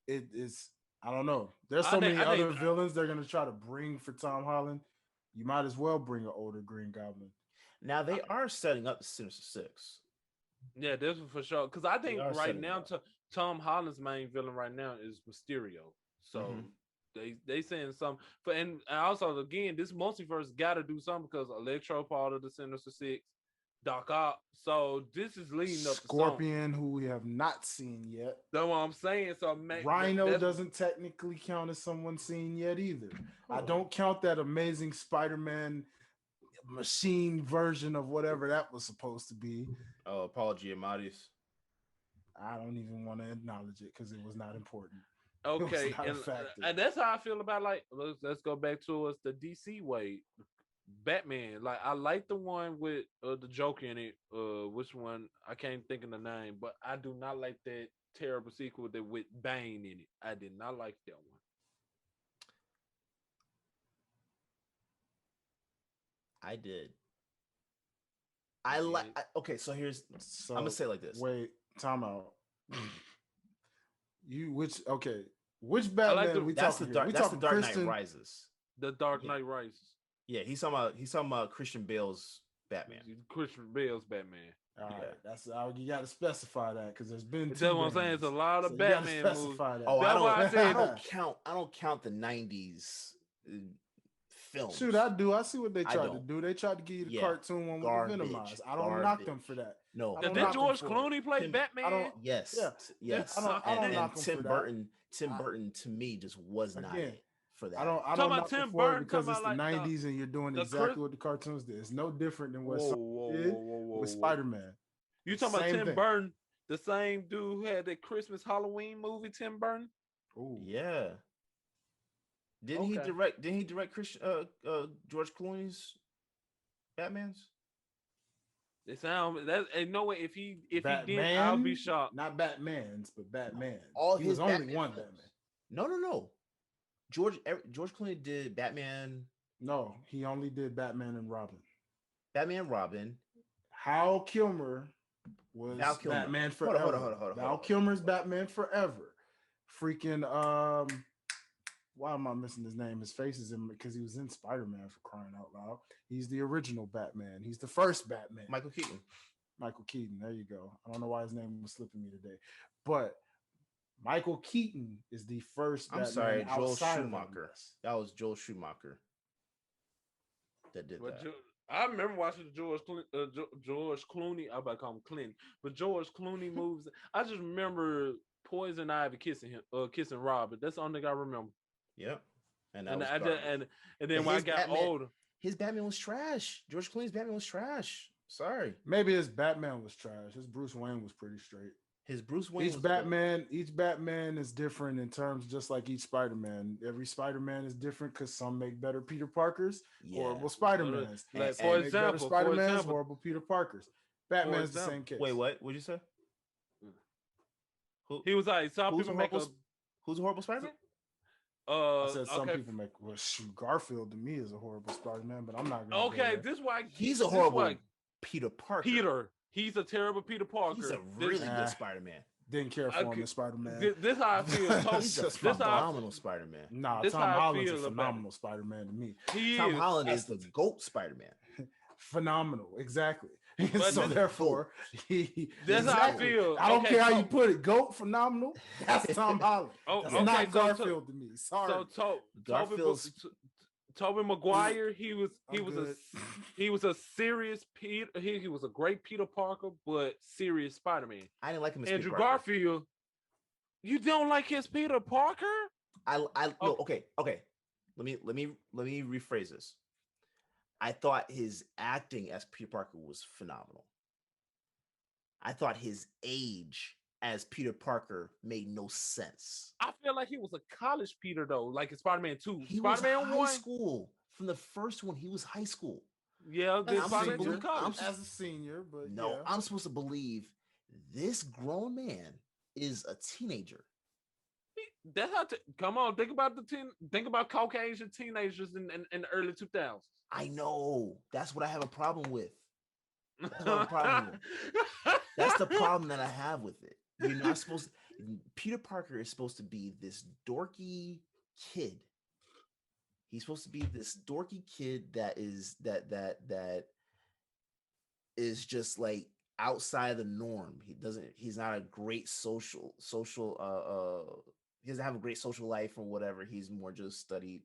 Speaker 3: it is. I don't know. There's so many other villains they're gonna try to bring for Tom Holland. You might as well bring an older Green Goblin.
Speaker 4: Now they are setting up Sinister Six.
Speaker 2: Yeah, this is for sure. Because I think right now, Tom Holland's main villain right now is Mysterio. So they saying something. And also again, this multiverse got to do something because Electro part of the Sinister Six, Doc Ock. So this is leading up to
Speaker 3: Scorpion, who we have not seen yet.
Speaker 2: That's what I'm saying. So
Speaker 3: Rhino doesn't technically count as someone seen yet either. I don't count that Amazing Spider-Man machine version of whatever that was supposed to be.
Speaker 4: Oh, Paul Giamatti's.
Speaker 3: I don't even want to acknowledge it because it was not important.
Speaker 2: Okay, and that's how I feel about, like, let's go back to the DC way. Batman, like, I like the one with the Joker in it. Which one? I can't think of the name, but I do not like that terrible sequel that with Bane in it. I did not like that one.
Speaker 4: I did. Okay, so here's. I'm gonna say it like this.
Speaker 3: Wait, time out. Which Batman we talking about?
Speaker 4: That's the Dark Knight Rises.
Speaker 2: The Dark Knight Rises.
Speaker 4: Yeah, he's talking about Christian Bale's Batman.
Speaker 2: Christian Bale's Batman.
Speaker 3: All right, that's you got to specify that because there's been.
Speaker 2: That's what I'm saying. It's a lot of Batman movies.
Speaker 4: Oh, I don't count the '90s films.
Speaker 3: Shoot, I do. I see what they tried to do. They tried to give you the cartoon one with the Venomized. I don't knock them for that.
Speaker 4: No,
Speaker 2: did George Clooney play Batman?
Speaker 4: Yes.
Speaker 3: I don't knock him
Speaker 4: Tim
Speaker 3: for
Speaker 4: Burton. Tim Burton to me just was not it for that.
Speaker 3: I don't knock him for it because it's the '90s and you're doing exactly what the cartoons did. It's no different than what did with Spider-Man.
Speaker 2: You talking about Tim Burton, the same dude who had that Christmas Halloween movie, Tim Burton?
Speaker 4: Oh yeah. Didn't he direct Christian George Clooney's Batmans?
Speaker 2: They sound that ain't no way if he did, I'll be shocked.
Speaker 3: Not Batman's, but Batman.
Speaker 4: He was only one Batman. No. George Clooney did Batman.
Speaker 3: No, he only did Batman and Robin.
Speaker 4: Batman Robin.
Speaker 3: Hal Kilmer was Batman Forever. Hold on. Val Kilmer's Batman Forever. Freaking why am I missing his name? His face is in because he was in Spider-Man, for crying out loud. He's the original Batman. He's the first Batman.
Speaker 4: Michael Keaton.
Speaker 3: There you go. I don't know why his name was slipping me today. But Michael Keaton is the first Batman.
Speaker 4: I'm sorry, Joel Schumacher. That was Joel Schumacher that did that.
Speaker 2: I remember watching the George Clooney. I'm about to call him Clinton, but George Clooney movies. I just remember Poison Ivy kissing Robin. That's the only thing I remember.
Speaker 4: Yep. And
Speaker 2: then when I got older,
Speaker 4: his Batman was trash. George Clooney's Batman was trash. Sorry.
Speaker 3: Maybe his Batman was trash. His Bruce Wayne was pretty straight.
Speaker 4: His Bruce Wayne.
Speaker 3: Each Batman is different in terms, just like each Spider-Man. Every Spider-Man is different because some make better Peter Parkers, horrible Spider-Mans.
Speaker 2: Like, for example,
Speaker 3: Spider-Man's horrible Peter Parkers. Batman's the same case.
Speaker 4: Wait, what? What'd you say?
Speaker 2: He was like, some people make
Speaker 4: who's a horrible Spider-Man?
Speaker 3: I said some people make. Well, shoot, Garfield to me is a horrible Spider-Man, but I'm not going to.
Speaker 2: Okay, this is why
Speaker 4: he's a horrible Peter Parker.
Speaker 2: He's a terrible Peter Parker.
Speaker 4: He's a really good Spider-Man.
Speaker 3: Didn't care for him as Spider-Man.
Speaker 2: This how I feel.
Speaker 4: He's a phenomenal Spider-Man.
Speaker 3: Nah, Tom Holland's a phenomenal Spider-Man to me.
Speaker 4: Tom Holland is the GOAT Spider-Man.
Speaker 3: Phenomenal, exactly.
Speaker 2: But
Speaker 3: so
Speaker 2: this-
Speaker 3: therefore,
Speaker 2: That's how I feel.
Speaker 3: I don't
Speaker 2: Okay,
Speaker 3: care how
Speaker 2: so-
Speaker 3: you put it. GOAT, phenomenal. That's Tom Holland.
Speaker 2: Oh,
Speaker 3: That's
Speaker 2: okay,
Speaker 3: not
Speaker 2: so
Speaker 3: Garfield to me. Sorry.
Speaker 2: So
Speaker 4: Garfield's-
Speaker 2: Toby Maguire, he was
Speaker 3: good.
Speaker 2: a serious Peter. He was a great Peter Parker, but serious Spider-Man.
Speaker 4: I didn't like him as
Speaker 2: Andrew
Speaker 4: Peter Parker.
Speaker 2: Garfield, you don't like his Peter Parker?
Speaker 4: No,
Speaker 2: Oh.
Speaker 4: okay. Let me rephrase this. I thought his acting as Peter Parker was phenomenal. I thought his age as Peter Parker made no sense.
Speaker 2: I feel like he was a college Peter though, like in Spider-Man 2.
Speaker 4: He was
Speaker 2: Spider-Man
Speaker 4: high
Speaker 2: 1,
Speaker 4: school. From the first one, he was high school.
Speaker 2: yeah,
Speaker 3: As
Speaker 2: then
Speaker 3: a
Speaker 2: Spider-Man 2
Speaker 3: senior,
Speaker 2: was college.
Speaker 3: as a senior, but
Speaker 4: No,
Speaker 3: yeah.
Speaker 4: I'm supposed to believe this grown man is a teenager.
Speaker 2: That's how. Come on, think about Caucasian teenagers in the early 2000s.
Speaker 4: I know. That's what I have a problem with. That's what I have a problem with. That's the problem that I have with it. You're not supposed to, Peter Parker is supposed to be this dorky kid. He's supposed to be this dorky kid that is just like outside the norm. He's not a great social he doesn't have a great social life or whatever. He's more just studied,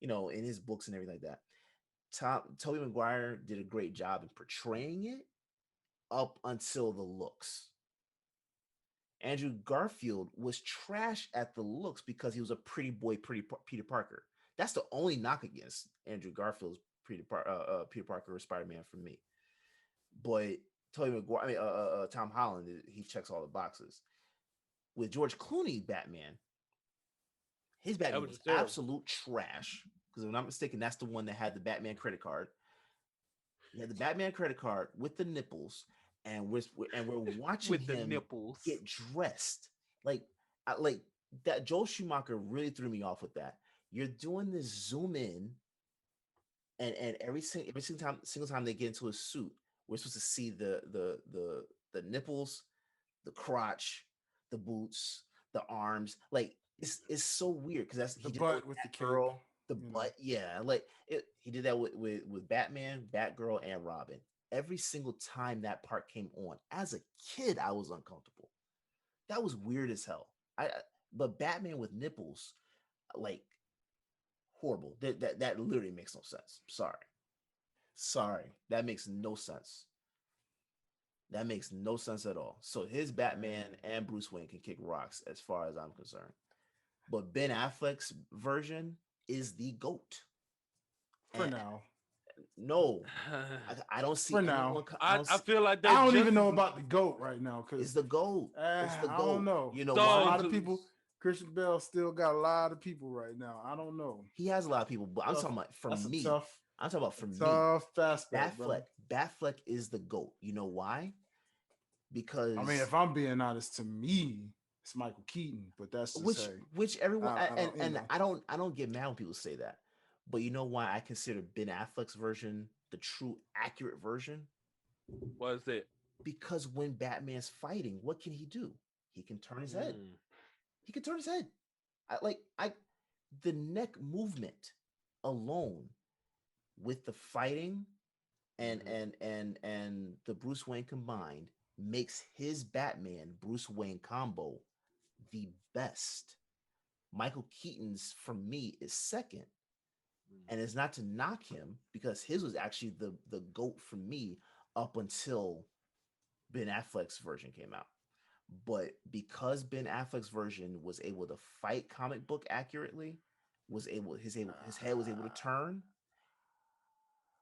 Speaker 4: in his books and everything like that. Tobey Maguire did a great job in portraying it up until the looks. Andrew Garfield was trash at the looks because he was a pretty boy, Peter Parker. That's the only knock against Andrew Garfield's Peter Parker or Spider-Man for me. But Tom Holland, he checks all the boxes. With George Clooney Batman, his Batman was absolute trash. Because if I'm not mistaken, that's the one that had the Batman credit card. He had the Batman credit card with the nipples, and we're watching
Speaker 2: With the
Speaker 4: him
Speaker 2: nipples.
Speaker 4: get dressed. Like that. Joel Schumacher really threw me off with that. You're doing this zoom in, and every single time they get into a suit, we're supposed to see the nipples, the crotch, the boots, the arms. Like it's so weird because that's
Speaker 3: The butt with the
Speaker 4: girl. The
Speaker 3: you know.
Speaker 4: butt, yeah. He did that with Batman, Batgirl, and Robin. Every single time that part came on, as a kid, I was uncomfortable. That was weird as hell. But Batman with nipples, like horrible. That literally makes no sense. Sorry, that makes no sense. That makes no sense at all. So his Batman and Bruce Wayne can kick rocks as far as I'm concerned. But Ben Affleck's version is the GOAT.
Speaker 3: For now.
Speaker 4: No, I don't see.
Speaker 3: For now.
Speaker 2: I feel like
Speaker 3: I don't even know about the GOAT right now because
Speaker 4: it's the GOAT. It's the GOAT.
Speaker 3: I don't know.
Speaker 4: You know,
Speaker 2: So,
Speaker 3: a
Speaker 4: why?
Speaker 3: lot of people. Christian Bale still got a lot of people right now. I don't know.
Speaker 4: He has a lot of people, but I'm talking about for me. I'm talking about for me.
Speaker 3: Tough fastback.
Speaker 4: Batfleck is the GOAT. You know why? Because
Speaker 3: I mean, if I'm being honest, to me, it's Michael Keaton. But that's just
Speaker 4: which everyone
Speaker 3: I
Speaker 4: don't get mad when people say that. But you know why I consider Ben Affleck's version the true accurate version?
Speaker 2: What is it?
Speaker 4: Because when Batman's fighting, what can he do? He can turn his head. He can turn his head. The neck movement alone with the fighting and the Bruce Wayne combined makes his Batman Bruce Wayne combo the best. Michael Keaton's for me is second. And it's not to knock him because his was actually the GOAT for me up until Ben Affleck's version came out. But because Ben Affleck's version was able to fight comic book accurately, his head was able to turn,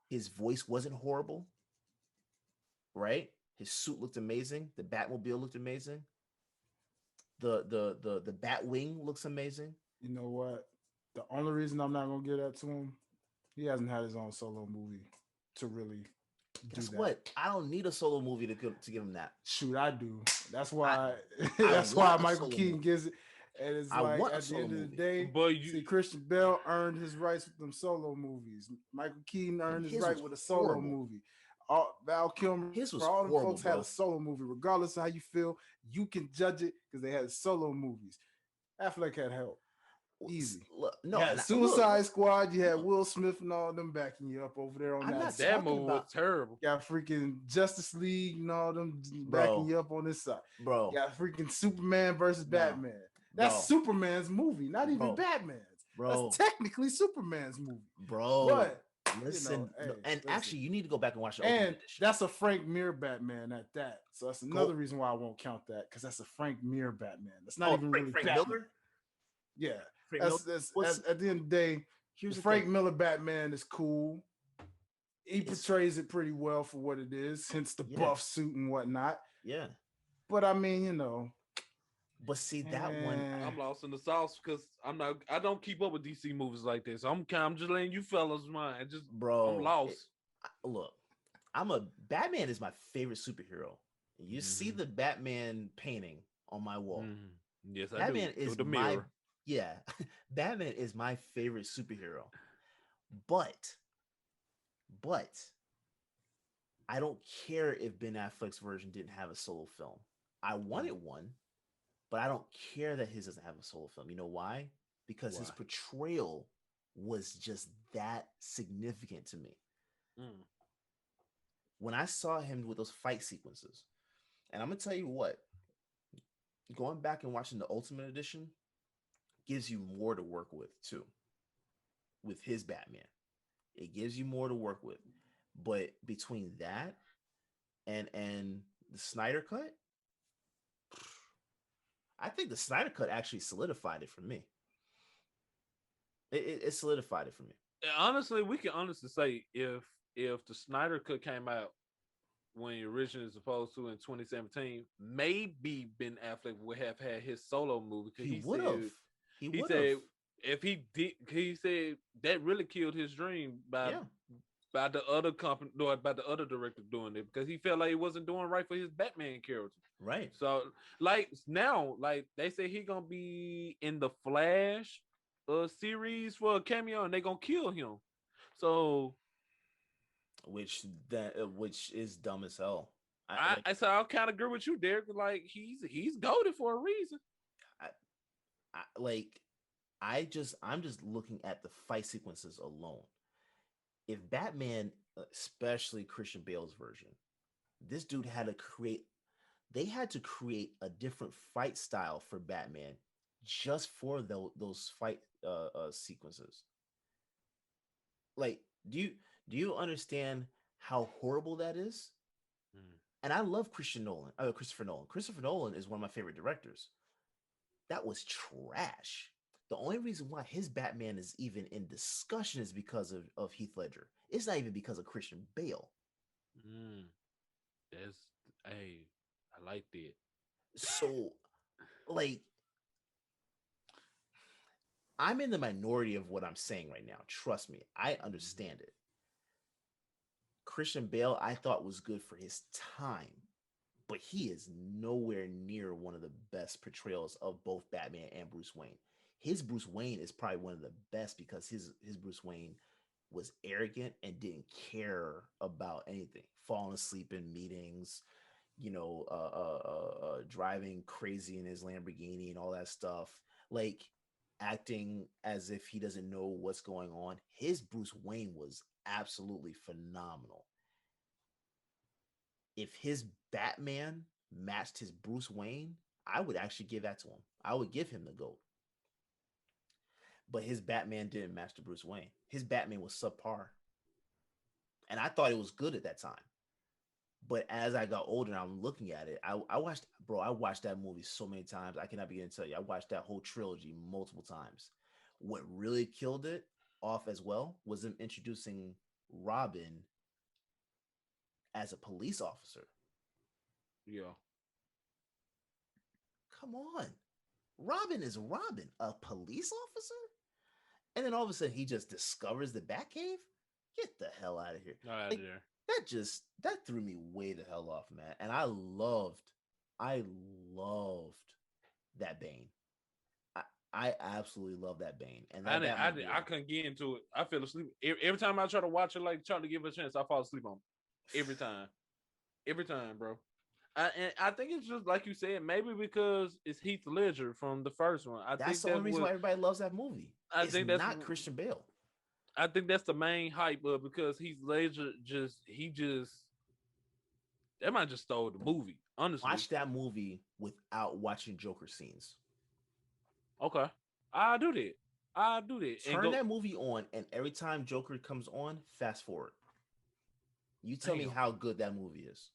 Speaker 4: his voice wasn't horrible, right? His suit looked amazing. The Batmobile looked amazing. The Batwing looks amazing.
Speaker 3: You know what? The only reason I'm not gonna give that to him, he hasn't had his own solo movie to really
Speaker 4: Guess
Speaker 3: do that.
Speaker 4: what? I don't need a solo movie to give him that.
Speaker 3: Shoot, I do. That's why.
Speaker 4: I
Speaker 3: That's why
Speaker 4: want a
Speaker 3: Michael
Speaker 4: solo
Speaker 3: Keaton
Speaker 4: movie.
Speaker 3: gives it. And it's
Speaker 4: I
Speaker 3: like
Speaker 4: want a
Speaker 3: at the
Speaker 4: solo
Speaker 3: end of the
Speaker 4: movie.
Speaker 3: day,
Speaker 2: But
Speaker 3: see, Christian Bale earned his rights with them solo movies. Michael Keaton earned his
Speaker 4: his
Speaker 3: right
Speaker 4: was
Speaker 3: with a solo
Speaker 4: horrible.
Speaker 3: movie. Val Kilmer,
Speaker 4: His was
Speaker 3: for all them
Speaker 4: horrible,
Speaker 3: folks had
Speaker 4: bro.
Speaker 3: a solo movie. Regardless of how you feel, you can judge it because they had solo movies. Affleck had help. Easy.
Speaker 4: Look, no,
Speaker 3: You had
Speaker 4: and
Speaker 3: Suicide Squad. You had Will Smith and all them backing you up over there on
Speaker 4: I'm
Speaker 3: that
Speaker 4: not
Speaker 3: side.
Speaker 2: That
Speaker 4: talking
Speaker 2: movie was
Speaker 4: about,
Speaker 2: terrible.
Speaker 3: You got freaking Justice League and all them backing
Speaker 4: bro,
Speaker 3: you up on this side.
Speaker 4: bro,
Speaker 3: You got freaking Superman versus
Speaker 4: No.
Speaker 3: Batman. That's
Speaker 4: bro,
Speaker 3: Superman's movie, not even
Speaker 4: Bro.
Speaker 3: Batman's.
Speaker 4: bro,
Speaker 3: That's technically Superman's movie.
Speaker 4: bro.
Speaker 3: But
Speaker 4: Listen,
Speaker 3: hey,
Speaker 4: and
Speaker 3: listen.
Speaker 4: actually, you need to go back and watch the Ultimate
Speaker 3: And
Speaker 4: Edition.
Speaker 3: that's a Frank Mir Batman at that. So that's another reason why I won't count that, because that's a Frank Mir Batman. That's not even really
Speaker 4: Frank
Speaker 3: Batman.
Speaker 4: Miller.
Speaker 3: Yeah.
Speaker 4: Frank Miller?
Speaker 3: At the end of the day,
Speaker 4: Here's
Speaker 3: the
Speaker 4: the
Speaker 3: Frank
Speaker 4: thing.
Speaker 3: Miller Batman is cool. He portrays it pretty well for what it is, hence the buff suit and whatnot.
Speaker 4: Yeah.
Speaker 3: But I mean, you know.
Speaker 4: But see that one,
Speaker 2: I'm lost in the sauce because I don't keep up with DC movies like this. I'm just letting you fellas mind. Just
Speaker 4: bro.
Speaker 2: I'm lost.
Speaker 4: Look, Batman is my favorite superhero. You see the Batman painting on my wall.
Speaker 2: Yes, I
Speaker 4: Batman
Speaker 2: do.
Speaker 4: is
Speaker 2: the mirror.
Speaker 4: Batman is my favorite superhero. But I don't care if Ben Affleck's version didn't have a solo film. I wanted one, but I don't care that his doesn't have a solo film. You know why? Because his portrayal was just that significant to me. When I saw him with those fight sequences, and I'm gonna tell you what, going back and watching the Ultimate Edition gives you more to work with too. With his Batman, it gives you more to work with. But between that and the Snyder Cut, I think the Snyder Cut actually solidified it for me. It solidified it for me.
Speaker 2: Honestly, we can honestly say if the Snyder Cut came out when it originally was supposed to in 2017, maybe Ben Affleck would have had his solo movie.
Speaker 4: He would have.
Speaker 2: He said if he did, he said that really killed his dream by the other company, or by the other director doing it, because he felt like he wasn't doing right for his Batman character.
Speaker 4: Right.
Speaker 2: So like now, like they say he gonna be in the Flash series for a cameo, and they gonna kill him. So
Speaker 4: which is dumb as hell.
Speaker 2: I kind of agree with you, Derrick. Like he's goated for a reason.
Speaker 4: I'm just looking at the fight sequences alone. If Batman, especially Christian Bale's version, this dude had to create a different fight style for Batman just for those fight sequences. Like, do you understand how horrible that is? And I love Christopher Nolan. Christopher Nolan is one of my favorite directors. That was trash. The only reason why his Batman is even in discussion is because of Heath Ledger. It's not even because of Christian Bale.
Speaker 2: I like that.
Speaker 4: So, like, I'm in the minority of what I'm saying right now. Trust me, I understand it. Christian Bale, I thought, was good for his time, but he is nowhere near one of the best portrayals of both Batman and Bruce Wayne. His Bruce Wayne is probably one of the best because his Bruce Wayne was arrogant and didn't care about anything. Falling asleep in meetings, driving crazy in his Lamborghini and all that stuff. Like, acting as if he doesn't know what's going on. His Bruce Wayne was absolutely phenomenal. If his Batman matched his Bruce Wayne, I would actually give that to him. I would give him the GOAT. But his Batman didn't match the Bruce Wayne. His Batman was subpar. And I thought it was good at that time. But as I got older and I'm looking at it, I watched that movie so many times. I cannot begin to tell you. I watched that whole trilogy multiple times. What really killed it off as well was them introducing Robin as a police officer.
Speaker 2: Yeah.
Speaker 4: Come on. Robin is Robin, a police officer? And then all of a sudden he just discovers the Batcave? Get the hell out of here.
Speaker 2: Out of there.
Speaker 4: That threw me way the hell off, man. And I loved that Bane. I absolutely love that Bane. And
Speaker 2: I couldn't get into it. I fell asleep every time I try to watch it, like trying to give it a chance. I fall asleep on it. Every time, bro. And I think it's just like you said, maybe because it's Heath Ledger from the first one.
Speaker 4: That's the only reason why everybody loves that movie.
Speaker 2: I think that's
Speaker 4: not Christian Bale.
Speaker 2: I think that's the main hype of because Heath Ledger that might just stole the movie. Honestly,
Speaker 4: Watch that movie without watching Joker scenes.
Speaker 2: Okay, I'll do that.
Speaker 4: Turn that movie on, and every time Joker comes on, fast forward. You tell me how good that movie is.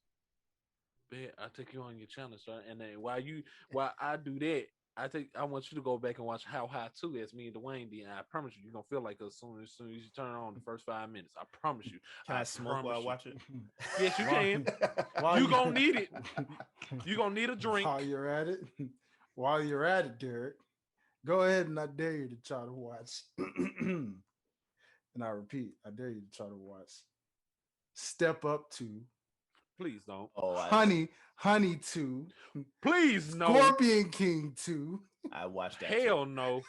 Speaker 2: Man, I take you on your challenge, right? And then while I do that, I want you to go back and watch How High 2 as me and Dwayne did. And I promise you, you're gonna feel like us as soon as you turn on the first 5 minutes. I promise you.
Speaker 4: Can I smoke while I watch it?
Speaker 2: Yes, you can. You gonna need it. You gonna need a drink.
Speaker 3: While you're at it, Derrick, go ahead and I dare you to try to watch. And I repeat, I dare you to try to watch Step Up 2.
Speaker 2: Please don't.
Speaker 3: Oh, Honey 2.
Speaker 2: Please no.
Speaker 3: Scorpion King 2.
Speaker 4: I watched that.
Speaker 2: Hell no.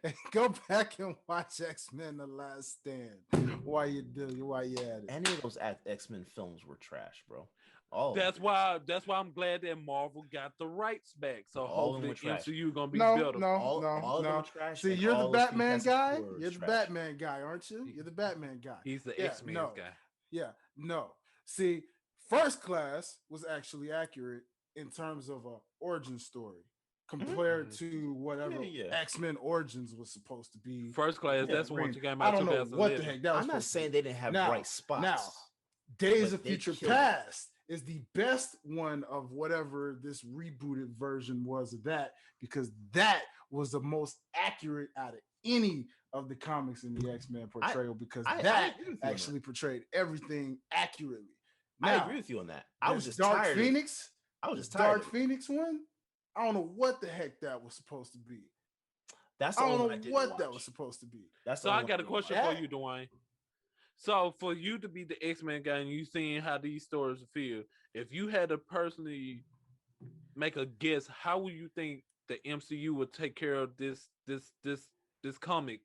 Speaker 3: And go back and watch X-Men: The Last Stand. While you at it.
Speaker 4: Any of those X-Men films were trash, bro. Oh,
Speaker 2: that's why I'm glad that Marvel got the rights back. So hopefully MCU gonna be better.
Speaker 3: No. See, you're the Batman guy. You're the Batman guy, aren't you? You're the Batman guy.
Speaker 2: He's the X-Men guy.
Speaker 3: Yeah, no. See, First Class was actually accurate in terms of a origin story compared to whatever X-Men Origins was supposed to be.
Speaker 2: First Class, that's one that came out.
Speaker 3: I don't know what the heck that was.
Speaker 4: I'm not saying they didn't have bright spots.
Speaker 3: Now, Days of Future Past is the best one of whatever this rebooted version was of that, because that was the most accurate out of any of the comics in the X-Men portrayal, because that actually portrayed everything accurately. Now,
Speaker 4: I agree with you on that. I was just
Speaker 3: Dark
Speaker 4: tired.
Speaker 3: Phoenix.
Speaker 4: I was just tired.
Speaker 3: Dark Phoenix one. I don't know what the heck that was supposed to be.
Speaker 4: That's
Speaker 3: I don't know what that was supposed to be.
Speaker 2: So I got a question for you, Dwayne. So for you to be the X-Men guy and you seeing how these stories feel, if you had to personally make a guess, how would you think the MCU would take care of this comic,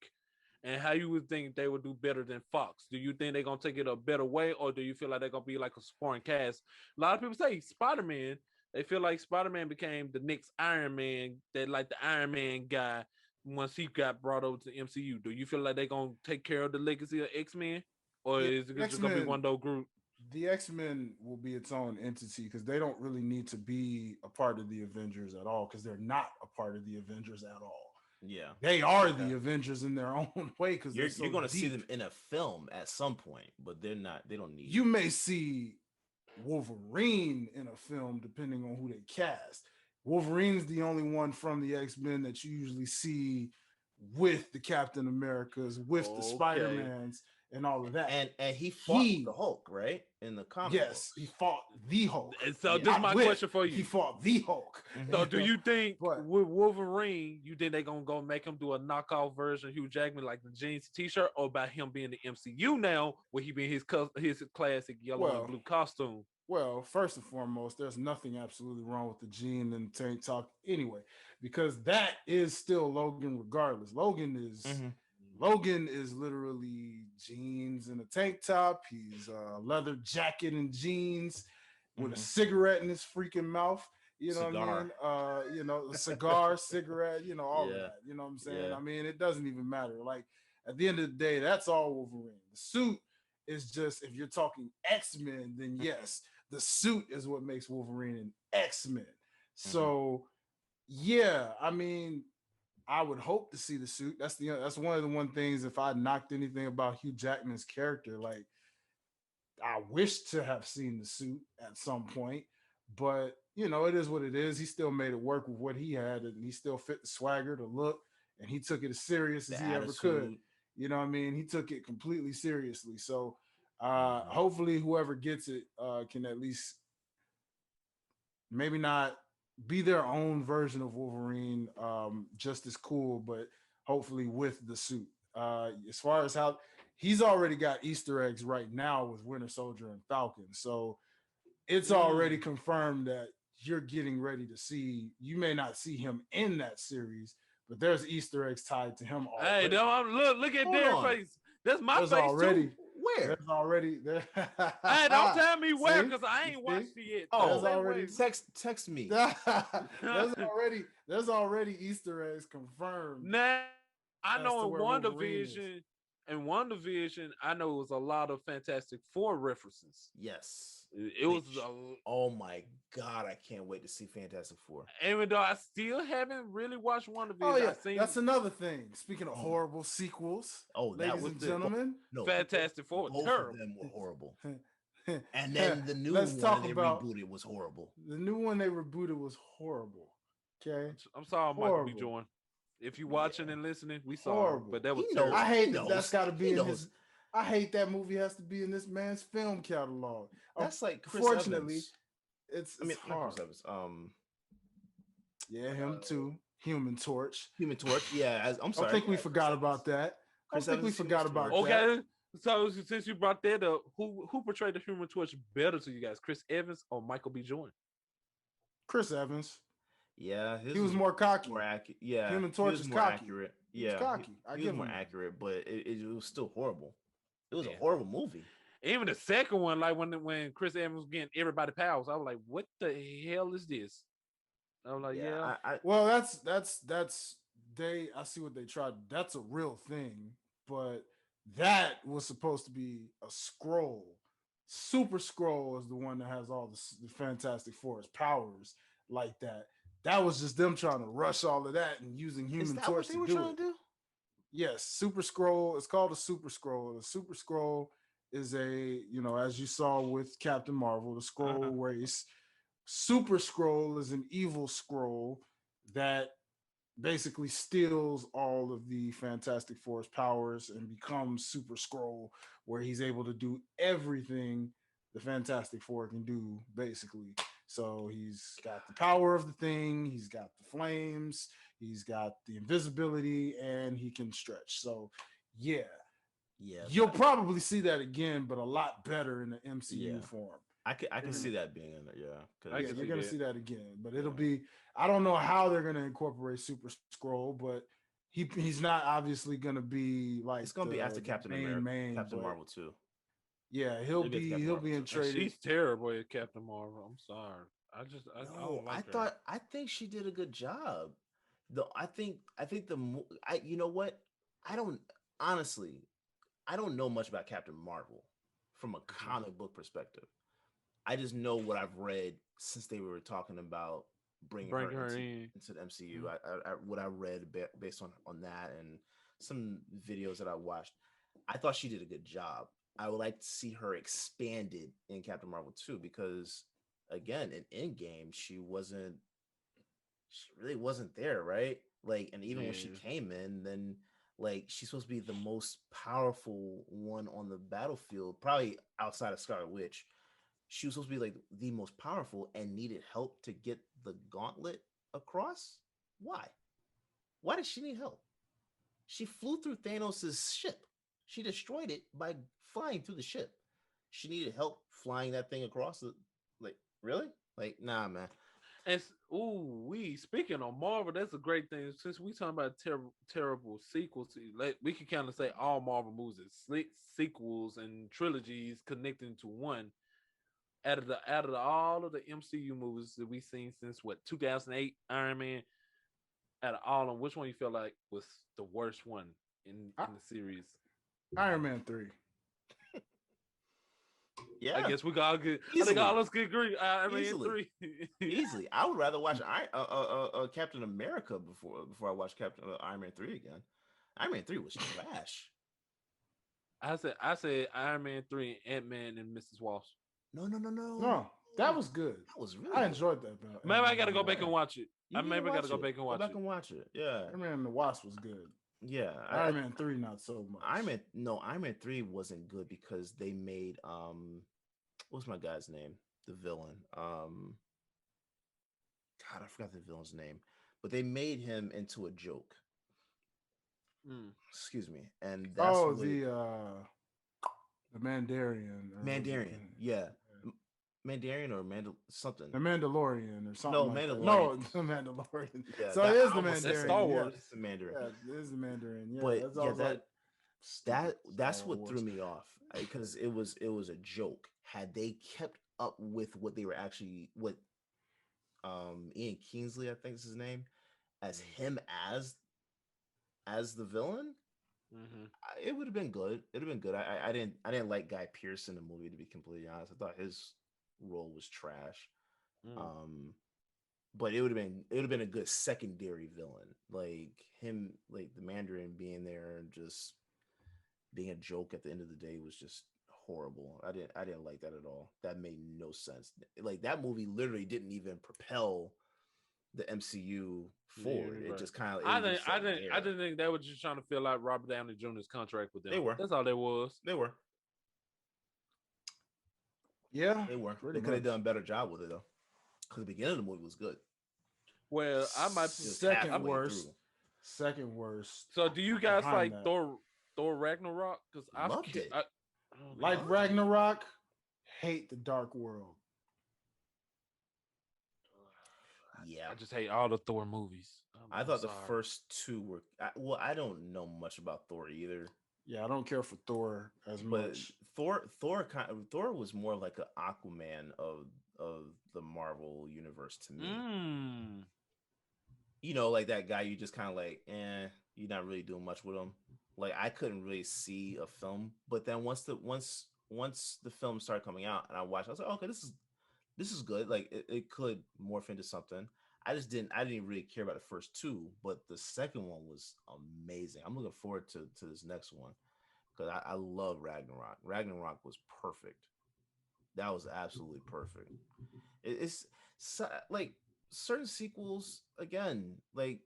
Speaker 2: and how you would think they would do better than Fox? Do you think they're gonna take it a better way, or do you feel like they're gonna be like a supporting cast? A lot of people say Spider-Man. They feel like Spider-Man became the next Iron Man, that like the Iron Man guy once he got brought over to the MCU. Do you feel like they're gonna take care of the legacy of X-Men, or is it just gonna be one of those group?
Speaker 3: The X-Men will be its own entity because they don't really need to be a part of the Avengers at all, because they're not a part of the Avengers at all.
Speaker 4: Yeah,
Speaker 3: they are the Avengers in their own way, because
Speaker 4: you're going to see them in a film at some point, but they're not. They don't need.
Speaker 3: You may see Wolverine in a film depending on who they cast. Wolverine's the only one from the X-Men that you usually see with the Captain Americas, with the Spider-Mans, and all of that.
Speaker 4: And he fought the Hulk, right? In the comic.
Speaker 3: Yes, he fought the Hulk.
Speaker 2: And so this is my question for you.
Speaker 3: He fought the Hulk.
Speaker 2: So do you think with Wolverine, you think they're gonna go make him do a knockoff version of Hugh Jackman, like the jeans t-shirt, or about him being the MCU now, where he being his classic yellow and blue costume?
Speaker 3: Well, first and foremost, there's nothing absolutely wrong with the jean and tank top anyway, because that is still Logan regardless. Logan is literally jeans and a tank top. He's a leather jacket and jeans with a cigarette in his freaking mouth. You know what I mean? A cigar, cigarette, all of that. You know what I'm saying? Yeah. I mean, it doesn't even matter. Like, at the end of the day, that's all Wolverine. The suit is just, if you're talking X-Men, then yes, the suit is what makes Wolverine an X-Men. So, yeah, I mean, I would hope to see the suit. That's one of the things. If I knocked anything about Hugh Jackman's character, like, I wish to have seen the suit at some point, but it is what it is. He still made it work with what he had, and he still fit the swagger, the look, and he took it as serious as he ever could. You know what I mean? He took it completely seriously. So hopefully whoever gets it can at least maybe not be their own version of Wolverine, just as cool, but hopefully with the suit. As far as how he's already got Easter eggs right now with Winter Soldier and Falcon. So it's already confirmed that you're getting ready to see, you may not see him in that series, but there's Easter eggs tied to him already.
Speaker 2: Hey, no, look at Derrick's face. That's my face already. Too.
Speaker 4: Where?
Speaker 3: There's already there.
Speaker 2: Hey, don't tell me where,
Speaker 3: See?
Speaker 2: because I
Speaker 3: You
Speaker 2: ain't watched
Speaker 3: see?
Speaker 2: it yet.
Speaker 4: Oh,
Speaker 3: There's
Speaker 2: Say
Speaker 3: already
Speaker 2: where.
Speaker 4: text me.
Speaker 3: there's already Easter eggs confirmed.
Speaker 2: Now, I
Speaker 3: as
Speaker 2: know
Speaker 3: to
Speaker 2: in
Speaker 3: where Wolverine is.
Speaker 2: WandaVision, I know it was a lot of Fantastic Four references.
Speaker 4: Yes.
Speaker 2: It was,
Speaker 4: Oh my god, I can't wait to see Fantastic Four.
Speaker 2: even though I still haven't really watched WandaVision.
Speaker 3: Oh yeah,
Speaker 2: I've seen
Speaker 3: that's another thing. Speaking of horrible sequels,
Speaker 4: Oh, that
Speaker 3: ladies
Speaker 4: was
Speaker 3: and
Speaker 4: the-
Speaker 3: gentlemen,
Speaker 4: No,
Speaker 2: Fantastic Four.
Speaker 4: both
Speaker 2: Terrible.
Speaker 4: of them were horrible. And then the new
Speaker 3: Let's
Speaker 4: one
Speaker 3: talk
Speaker 4: they
Speaker 3: about
Speaker 4: rebooted was horrible.
Speaker 3: the new one they rebooted was horrible. Okay,
Speaker 2: I'm sorry, Michael B.
Speaker 3: Horrible.
Speaker 2: Jordan. If you watching and listening, we sorry,
Speaker 3: Horrible.
Speaker 2: but that was
Speaker 4: He
Speaker 2: terrible.
Speaker 4: knows.
Speaker 3: I hate
Speaker 4: He
Speaker 3: that. That's
Speaker 4: knows.
Speaker 3: got to be
Speaker 4: He
Speaker 3: in
Speaker 4: knows.
Speaker 3: his. I hate that movie has to be in this man's film catalog.
Speaker 4: That's like Chris
Speaker 3: Fortunately,
Speaker 4: Evans.
Speaker 3: it's
Speaker 4: I mean, not
Speaker 3: hard.
Speaker 4: Chris Evans.
Speaker 3: Yeah, him too. Human Torch.
Speaker 4: Human Torch. Yeah, I'm
Speaker 3: I
Speaker 4: sorry.
Speaker 3: think we
Speaker 4: Yeah,
Speaker 3: forgot
Speaker 4: Chris
Speaker 3: about that. I
Speaker 4: Chris
Speaker 3: think we
Speaker 4: Evans, Human
Speaker 3: forgot about
Speaker 4: Torch.
Speaker 3: that.
Speaker 2: Okay, so since you brought that up, who portrayed the Human Torch better to you guys, Chris Evans or Michael B. Jordan?
Speaker 3: Chris Evans.
Speaker 4: Yeah, his
Speaker 3: He was more cocky.
Speaker 4: more accurate. Yeah,
Speaker 3: Human
Speaker 4: he
Speaker 3: Torch
Speaker 4: was
Speaker 3: is
Speaker 4: more
Speaker 3: cocky.
Speaker 4: accurate.
Speaker 3: He was
Speaker 4: Yeah,
Speaker 3: cocky. I
Speaker 4: he
Speaker 3: give
Speaker 4: was more
Speaker 3: him that.
Speaker 4: accurate, but it was still horrible. It was
Speaker 2: Yeah.
Speaker 4: a horrible movie.
Speaker 2: Even the second one, like when Chris Evans was getting everybody powers, I was like, what the hell is this? I was like, yeah.
Speaker 3: Well, that's I see what they tried. That's a real thing, but that was supposed to be a scroll. Super Scroll is the one that has all the Fantastic Four's powers like that. That was just them trying to rush all of that and using
Speaker 4: Is
Speaker 3: Human
Speaker 4: that
Speaker 3: Torch
Speaker 4: what they
Speaker 3: to
Speaker 4: were
Speaker 3: do
Speaker 4: trying
Speaker 3: it.
Speaker 4: to do?
Speaker 3: Yes, Super Scroll. It's called a Super Scroll. The Super Scroll is as you saw with Captain Marvel, the Scroll race. Super Scroll is an evil scroll that basically steals all of the Fantastic Four's powers and becomes Super Scroll, where he's able to do everything the Fantastic Four can do, basically. So he's got the power of the thing, he's got the flames, he's got the invisibility, and he can stretch. So yeah, you'll probably see that again, but a lot better in the MCU form.
Speaker 4: I can see that being in there, yeah.
Speaker 3: You're gonna see that again, but it'll be. I don't know how they're gonna incorporate Super Scroll, but he's not obviously gonna be like.
Speaker 4: It's gonna be after Captain America, Captain
Speaker 3: but
Speaker 4: Marvel too.
Speaker 3: Yeah, he'll be in trade.
Speaker 2: She's terrible at Captain Marvel. I'm sorry. I don't like her.
Speaker 4: I think she did a good job. Though I think you know what? I don't know much about Captain Marvel from a comic book perspective. I just know what I've read since they were talking about bringing her into the MCU. What I read based on that and some videos that I watched, I thought she did a good job. I would like to see her expanded in Captain Marvel too, because again, in Endgame, she really wasn't there, right? Like, and even when she came in, then like she's supposed to be the most powerful one on the battlefield, probably outside of Scarlet Witch. She was supposed to be like the most powerful and needed help to get the gauntlet across. Why? Why did she need help? She flew through Thanos' ship. She destroyed it by flying through the ship. She needed help flying that thing across the. Like, really? Like, nah, man.
Speaker 2: And speaking of Marvel, that's a great thing. Since we talking about terrible sequels, we can kind of say all Marvel movies, sequels and trilogies connecting to one. Out of all of the MCU movies that we've seen since 2008, Iron Man. Out of all of them, which one you feel like was the worst one in the series?
Speaker 3: Iron Man 3.
Speaker 4: Yeah,
Speaker 2: I guess we got good.
Speaker 4: Easily.
Speaker 2: I think all of us could agree. Iron Man 3.
Speaker 4: Easily, I would rather watch Captain America before I watch Iron Man 3 again. Iron Man 3 was trash.
Speaker 2: I said Iron Man 3, Ant-Man, and Mrs. Walsh.
Speaker 4: No.
Speaker 3: That was good.
Speaker 4: That was really.
Speaker 3: I enjoyed that.
Speaker 2: Maybe I gotta go back and watch it.
Speaker 4: Go back
Speaker 3: and
Speaker 4: watch it. Yeah.
Speaker 3: Iron Man and the Wasp was good.
Speaker 4: Yeah.
Speaker 3: Iron Man 3 not so much.
Speaker 4: Iron Man 3 wasn't good because they made what's my guy's name? The villain. God, I forgot the villain's name. But they made him into a joke. Excuse me. And that's
Speaker 3: the Mandarin.
Speaker 4: Mandarin, yeah. Mandarin or something.
Speaker 3: The Mandalorian or something.
Speaker 4: No,
Speaker 3: like
Speaker 4: Mandalorian.
Speaker 3: No, the Mandalorian.
Speaker 4: Yeah,
Speaker 3: so it is the Mandarin.
Speaker 2: Star Wars.
Speaker 4: It's the Mandarin.
Speaker 3: Yeah, it is the Mandarin. Yeah,
Speaker 4: but That's
Speaker 3: Star
Speaker 4: what
Speaker 3: Wars.
Speaker 4: threw me off because it was a joke. Had they kept up with what they were actually what Ian Kingsley, I think is his name, as him as the villain, it would have been good. It'd have been good. I didn't like Guy Pearce in the movie, to be completely honest. I thought his role was trash. But it would have been a good secondary villain, like him, like the Mandarin being there and just being a joke at the end of the day was just horrible. I didn't like that at all. That made no sense. Like that movie literally didn't even propel the MCU forward. It just kind of
Speaker 2: I didn't think they were just trying to fill out Robert Downey Jr.'s contract with them.
Speaker 4: They were.
Speaker 2: That's all there was.
Speaker 4: They were.
Speaker 3: Yeah,
Speaker 4: they were. They could have done a better job with it though, because the beginning of the movie was good.
Speaker 2: Well, I might
Speaker 3: second worst. Second worst.
Speaker 2: So, do you guys like
Speaker 3: that.
Speaker 2: Thor Ragnarok? Because I
Speaker 4: loved it.
Speaker 3: Like Ragnarok, hate the Dark World.
Speaker 4: Yeah,
Speaker 2: I just hate all the Thor movies.
Speaker 4: I thought the first two were well. I don't know much about Thor either.
Speaker 3: Yeah, I don't care for Thor as much.
Speaker 4: Thor was more like an Aquaman of the Marvel universe to me. You know, like that guy you just kind of like, you're not really doing much with him. Like I couldn't really see a film, but then once the film started coming out and I watched, I was like, okay, this is good. Like it could morph into something. I didn't really care about the first two, but the second one was amazing. I'm looking forward to this next one because I love Ragnarok. Ragnarok was perfect. That was absolutely perfect. It's like certain sequels again. Like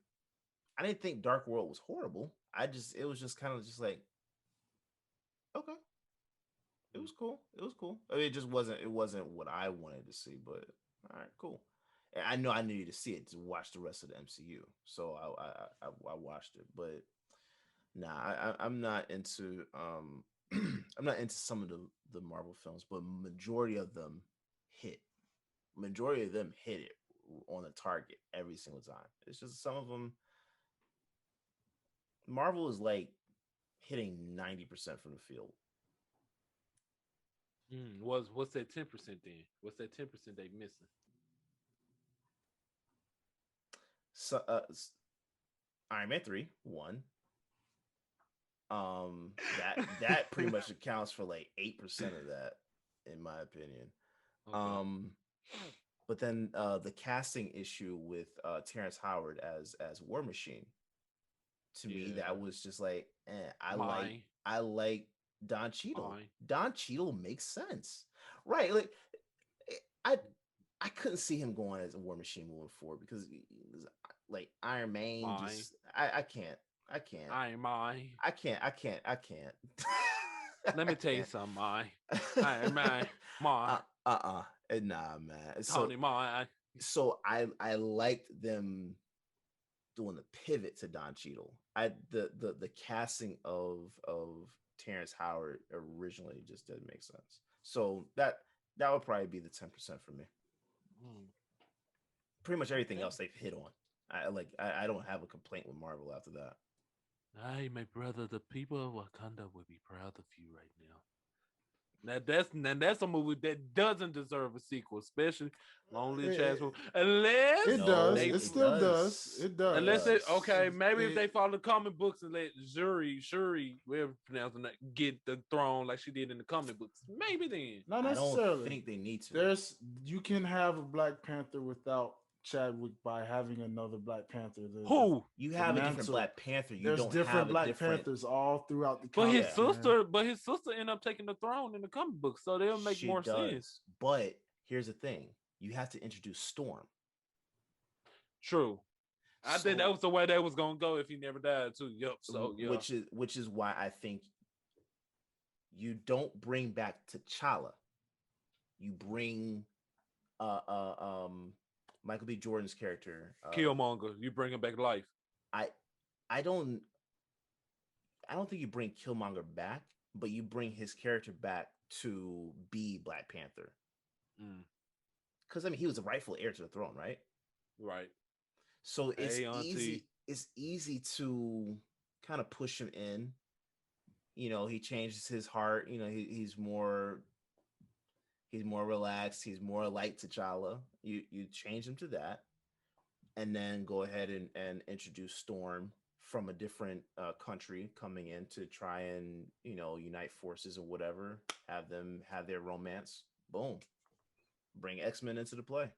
Speaker 4: I didn't think Dark World was horrible. It was just kind of just like, okay, it was cool. It was cool. I mean, it wasn't what I wanted to see, but all right, cool. I know I needed to see it to watch the rest of the MCU, so I watched it. But nah, I'm not into I'm not into some of the Marvel films, but majority of them hit. Majority of them hit it on the target every single time. It's just some of them. Marvel is like hitting 90% from the field.
Speaker 2: What's that 10% then? What's that 10% they missing?
Speaker 4: So Iron Man 3 1. That pretty much accounts for like 8% of that, in my opinion. Okay. But then the casting issue with Terrence Howard as War Machine, to me that was just like, I like Don Cheadle. Don Cheadle makes sense, right? Like I couldn't see him going as a War Machine moving forward because like Iron Man, I can't.
Speaker 2: Iron Man.
Speaker 4: I can't.
Speaker 2: Let me tell you something, Iron Man.
Speaker 4: Nah, man.
Speaker 2: Tony,
Speaker 4: so I liked them doing the pivot to Don Cheadle. The casting of Terrence Howard originally just didn't make sense. So that would probably be the 10% for me. Pretty much everything else they've hit on. I don't have a complaint with Marvel after that.
Speaker 2: Hey, my brother, the people of Wakanda will be proud of you right now. Now that's a movie that doesn't deserve a sequel, especially Lonely Chasm. Unless
Speaker 3: it still does.
Speaker 2: Unless maybe if they follow the comic books and let Shuri, whatever pronouncing that, get the throne like she did in the comic books, maybe then.
Speaker 3: Not necessarily.
Speaker 4: I don't think they need to.
Speaker 3: You can have a Black Panther without Chadwick by having another Black Panther.
Speaker 4: You have a different Black Panther. There's
Speaker 3: different Black Panthers all throughout the
Speaker 2: comic. But his sister ended up taking the throne in the comic book, so they'll make more sense.
Speaker 4: But here's the thing: you have to introduce Storm.
Speaker 2: True. I think that was the way they was gonna go if he never died too. Yep. So yeah.
Speaker 4: Which is why I think you don't bring back T'Challa. You bring Michael B. Jordan's character,
Speaker 2: Killmonger. You bring him back to life.
Speaker 4: I don't think you bring Killmonger back, but you bring his character back to be Black Panther. Because I mean, he was the rightful heir to the throne, right?
Speaker 2: Right.
Speaker 4: So it's easy to kind of push him in, he changes his heart. He's more relaxed. He's more like T'Challa. You change him to that, and then go ahead and introduce Storm from a different country coming in to try and unite forces or whatever. Have them have their romance. Boom. Bring X-Men into the play.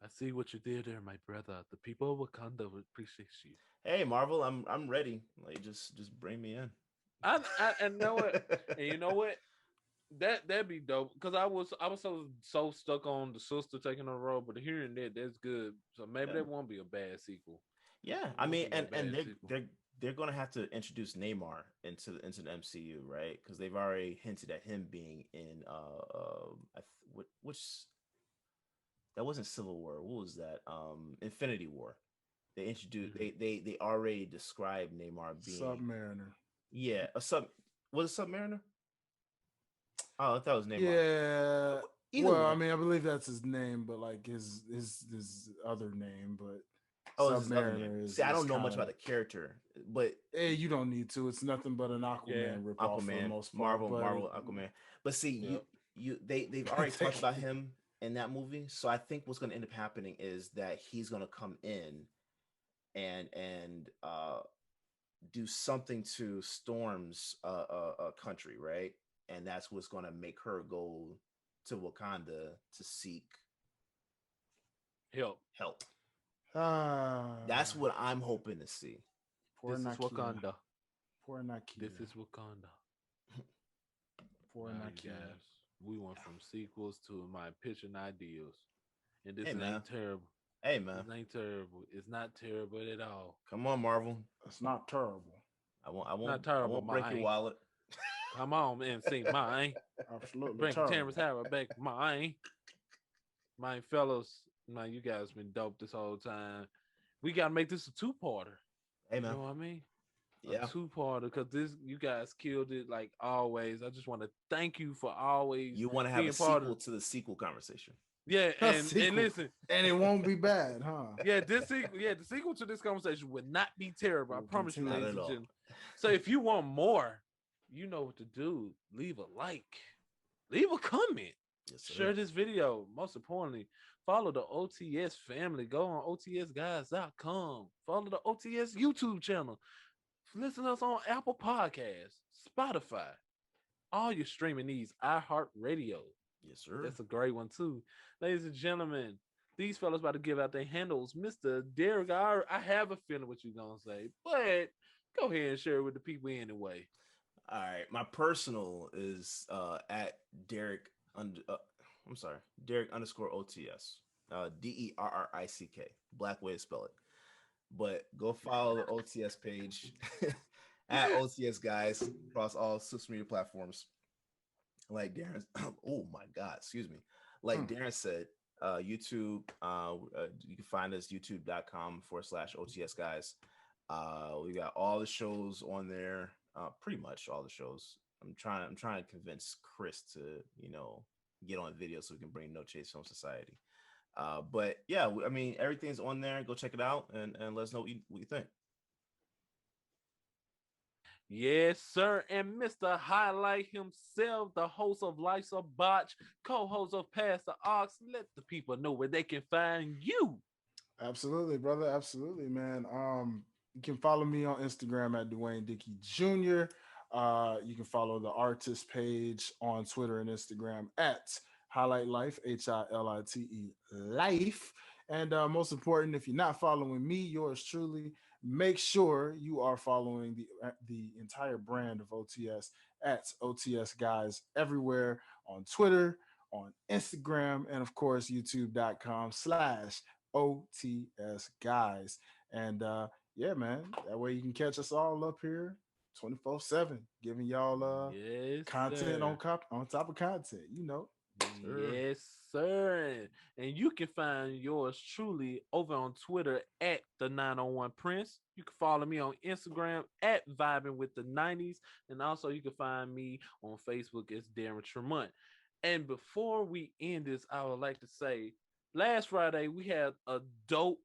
Speaker 2: I see what you did there, my brother. The people of Wakanda would appreciate you.
Speaker 4: Hey, Marvel, I'm ready. Like, just bring me in.
Speaker 2: I and know what, and you know what, that'd be dope because I was so stuck on the sister taking a role, but hearing that's good. So maybe that won't be a bad sequel.
Speaker 4: Yeah, I mean, and they're gonna have to introduce Neymar into the MCU, right? Because they've already hinted at him being in which that wasn't Civil War. What was that? Infinity War. They introduced they already described Neymar being
Speaker 3: Submariner.
Speaker 4: Yeah, was it Submariner? Oh, I thought it was Neymar.
Speaker 3: Yeah.
Speaker 4: Either
Speaker 3: well,
Speaker 4: way.
Speaker 3: I mean, I believe that's his name, but like his other name, but
Speaker 4: Submariner is. See, I don't know much about the character, but
Speaker 3: you don't need to. It's nothing but an Aquaman ripoff for the most part.
Speaker 4: Marvel Aquaman. But see, they've already talked about him in that movie, so I think what's going to end up happening is that he's going to come in and do something to Storm's country, right? And that's what's going to make her go to Wakanda to seek
Speaker 2: help.
Speaker 4: That's what I'm hoping to see.
Speaker 2: This is Wakanda.
Speaker 3: Poor Nakia.
Speaker 2: This is Wakanda.
Speaker 3: Poor Nakia.
Speaker 2: We went from sequels to my pitching ideas, and this
Speaker 4: ain't
Speaker 2: terrible.
Speaker 4: Hey man,
Speaker 2: this ain't terrible. It's not terrible at all.
Speaker 4: Come on, Marvel.
Speaker 3: It's not terrible.
Speaker 4: I won't.
Speaker 2: Not terrible.
Speaker 4: I won't break your wallet.
Speaker 2: Come on, man. See, mine.
Speaker 3: Absolutely.
Speaker 2: Bring Terrence Howard back. Mine. My fellows, man, you guys been dope this whole time. We gotta make this a two-parter.
Speaker 4: Hey man.
Speaker 2: You know what I mean?
Speaker 4: Yeah.
Speaker 2: A two-parter, because you guys killed it like always. I just want to thank you for always.
Speaker 4: You want to have a sequel to the sequel conversation.
Speaker 2: Yeah, and listen,
Speaker 3: and it won't be bad, huh?
Speaker 2: Yeah, the sequel to this conversation would not be terrible. I promise you, ladies and gentlemen. So if you want more, you know what to do. Leave a like, leave a comment, share this video. Most importantly, follow the OTS family. Go on otsguys.com. Follow the OTS YouTube channel. Listen to us on Apple Podcasts, Spotify, all your streaming needs, iHeartRadio.
Speaker 4: Yes, sir.
Speaker 2: That's a great one too. Ladies and gentlemen, these fellas about to give out their handles. Mr. Derrick, I have a feeling what you're gonna say, but go ahead and share it with the people anyway.
Speaker 4: All right. My personal is at Derrick Derrick _ OTS. DERRICK. Black way to spell it. But go follow the OTS page at OTS guys across all social media platforms. Like Darren, oh my God, excuse me. Like Darren said, YouTube, you can find us youtube.com/OTS guys. We got all the shows on there, pretty much all the shows. I'm trying to convince Chris to, get on video so we can bring No Chase Film Society. But yeah, I mean, everything's on there. Go check it out and let us know what you think.
Speaker 2: Yes, sir. And Mr. Highlight himself, the host of Life's a Botch, co-host of Pass the Ox. Let the people know where they can find you.
Speaker 3: Absolutely, brother. Absolutely, man. You can follow me on Instagram at Dwayne Dickey Jr. You can follow the artist page on Twitter and Instagram at Highlight Life, HILITE Life. And most important, if you're not following me, yours truly, make sure you are following the entire brand of OTS at OTS Guys everywhere on Twitter, on Instagram, and of course, youtube.com/OTS Guys. And yeah, man, that way you can catch us all up here 24/7, giving y'all content on top of content,
Speaker 2: Yes, sir. And you can find yours truly over on Twitter at the 901 Prince. You can follow me on Instagram at Vibing with the 90s. And also you can find me on Facebook as Darron Tramont. And before we end this, I would like to say last Friday we had a dope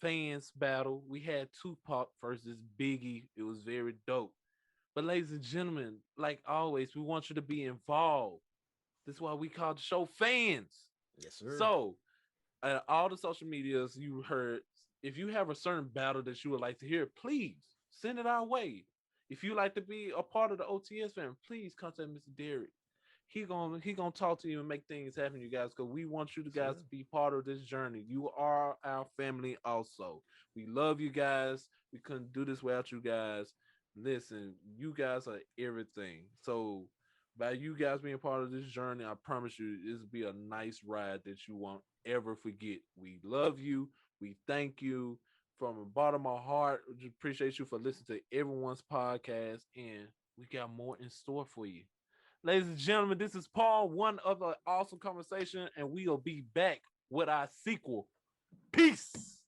Speaker 2: fans battle. We had Tupac versus Biggie. It was very dope. But ladies and gentlemen, like always, we want you to be involved. That's why we call the show Fans.
Speaker 4: Yes, sir.
Speaker 2: So, all the social medias you heard, if you have a certain battle that you would like to hear, please send it our way. If you like to be a part of the OTS family, please contact Mr. Derrick. He gonna talk to you and make things happen, you guys, because we want you guys to be part of this journey. You are our family also. We love you guys. We couldn't do this without you guys. Listen, you guys are everything. So by you guys being part of this journey, I promise you this will be a nice ride that you won't ever forget. We love you. We thank you from the bottom of my heart. We just appreciate you for listening to everyone's podcast, and we got more in store for you. Ladies and gentlemen, this is Paul, one of the awesome conversation, and we'll be back with our sequel. Peace.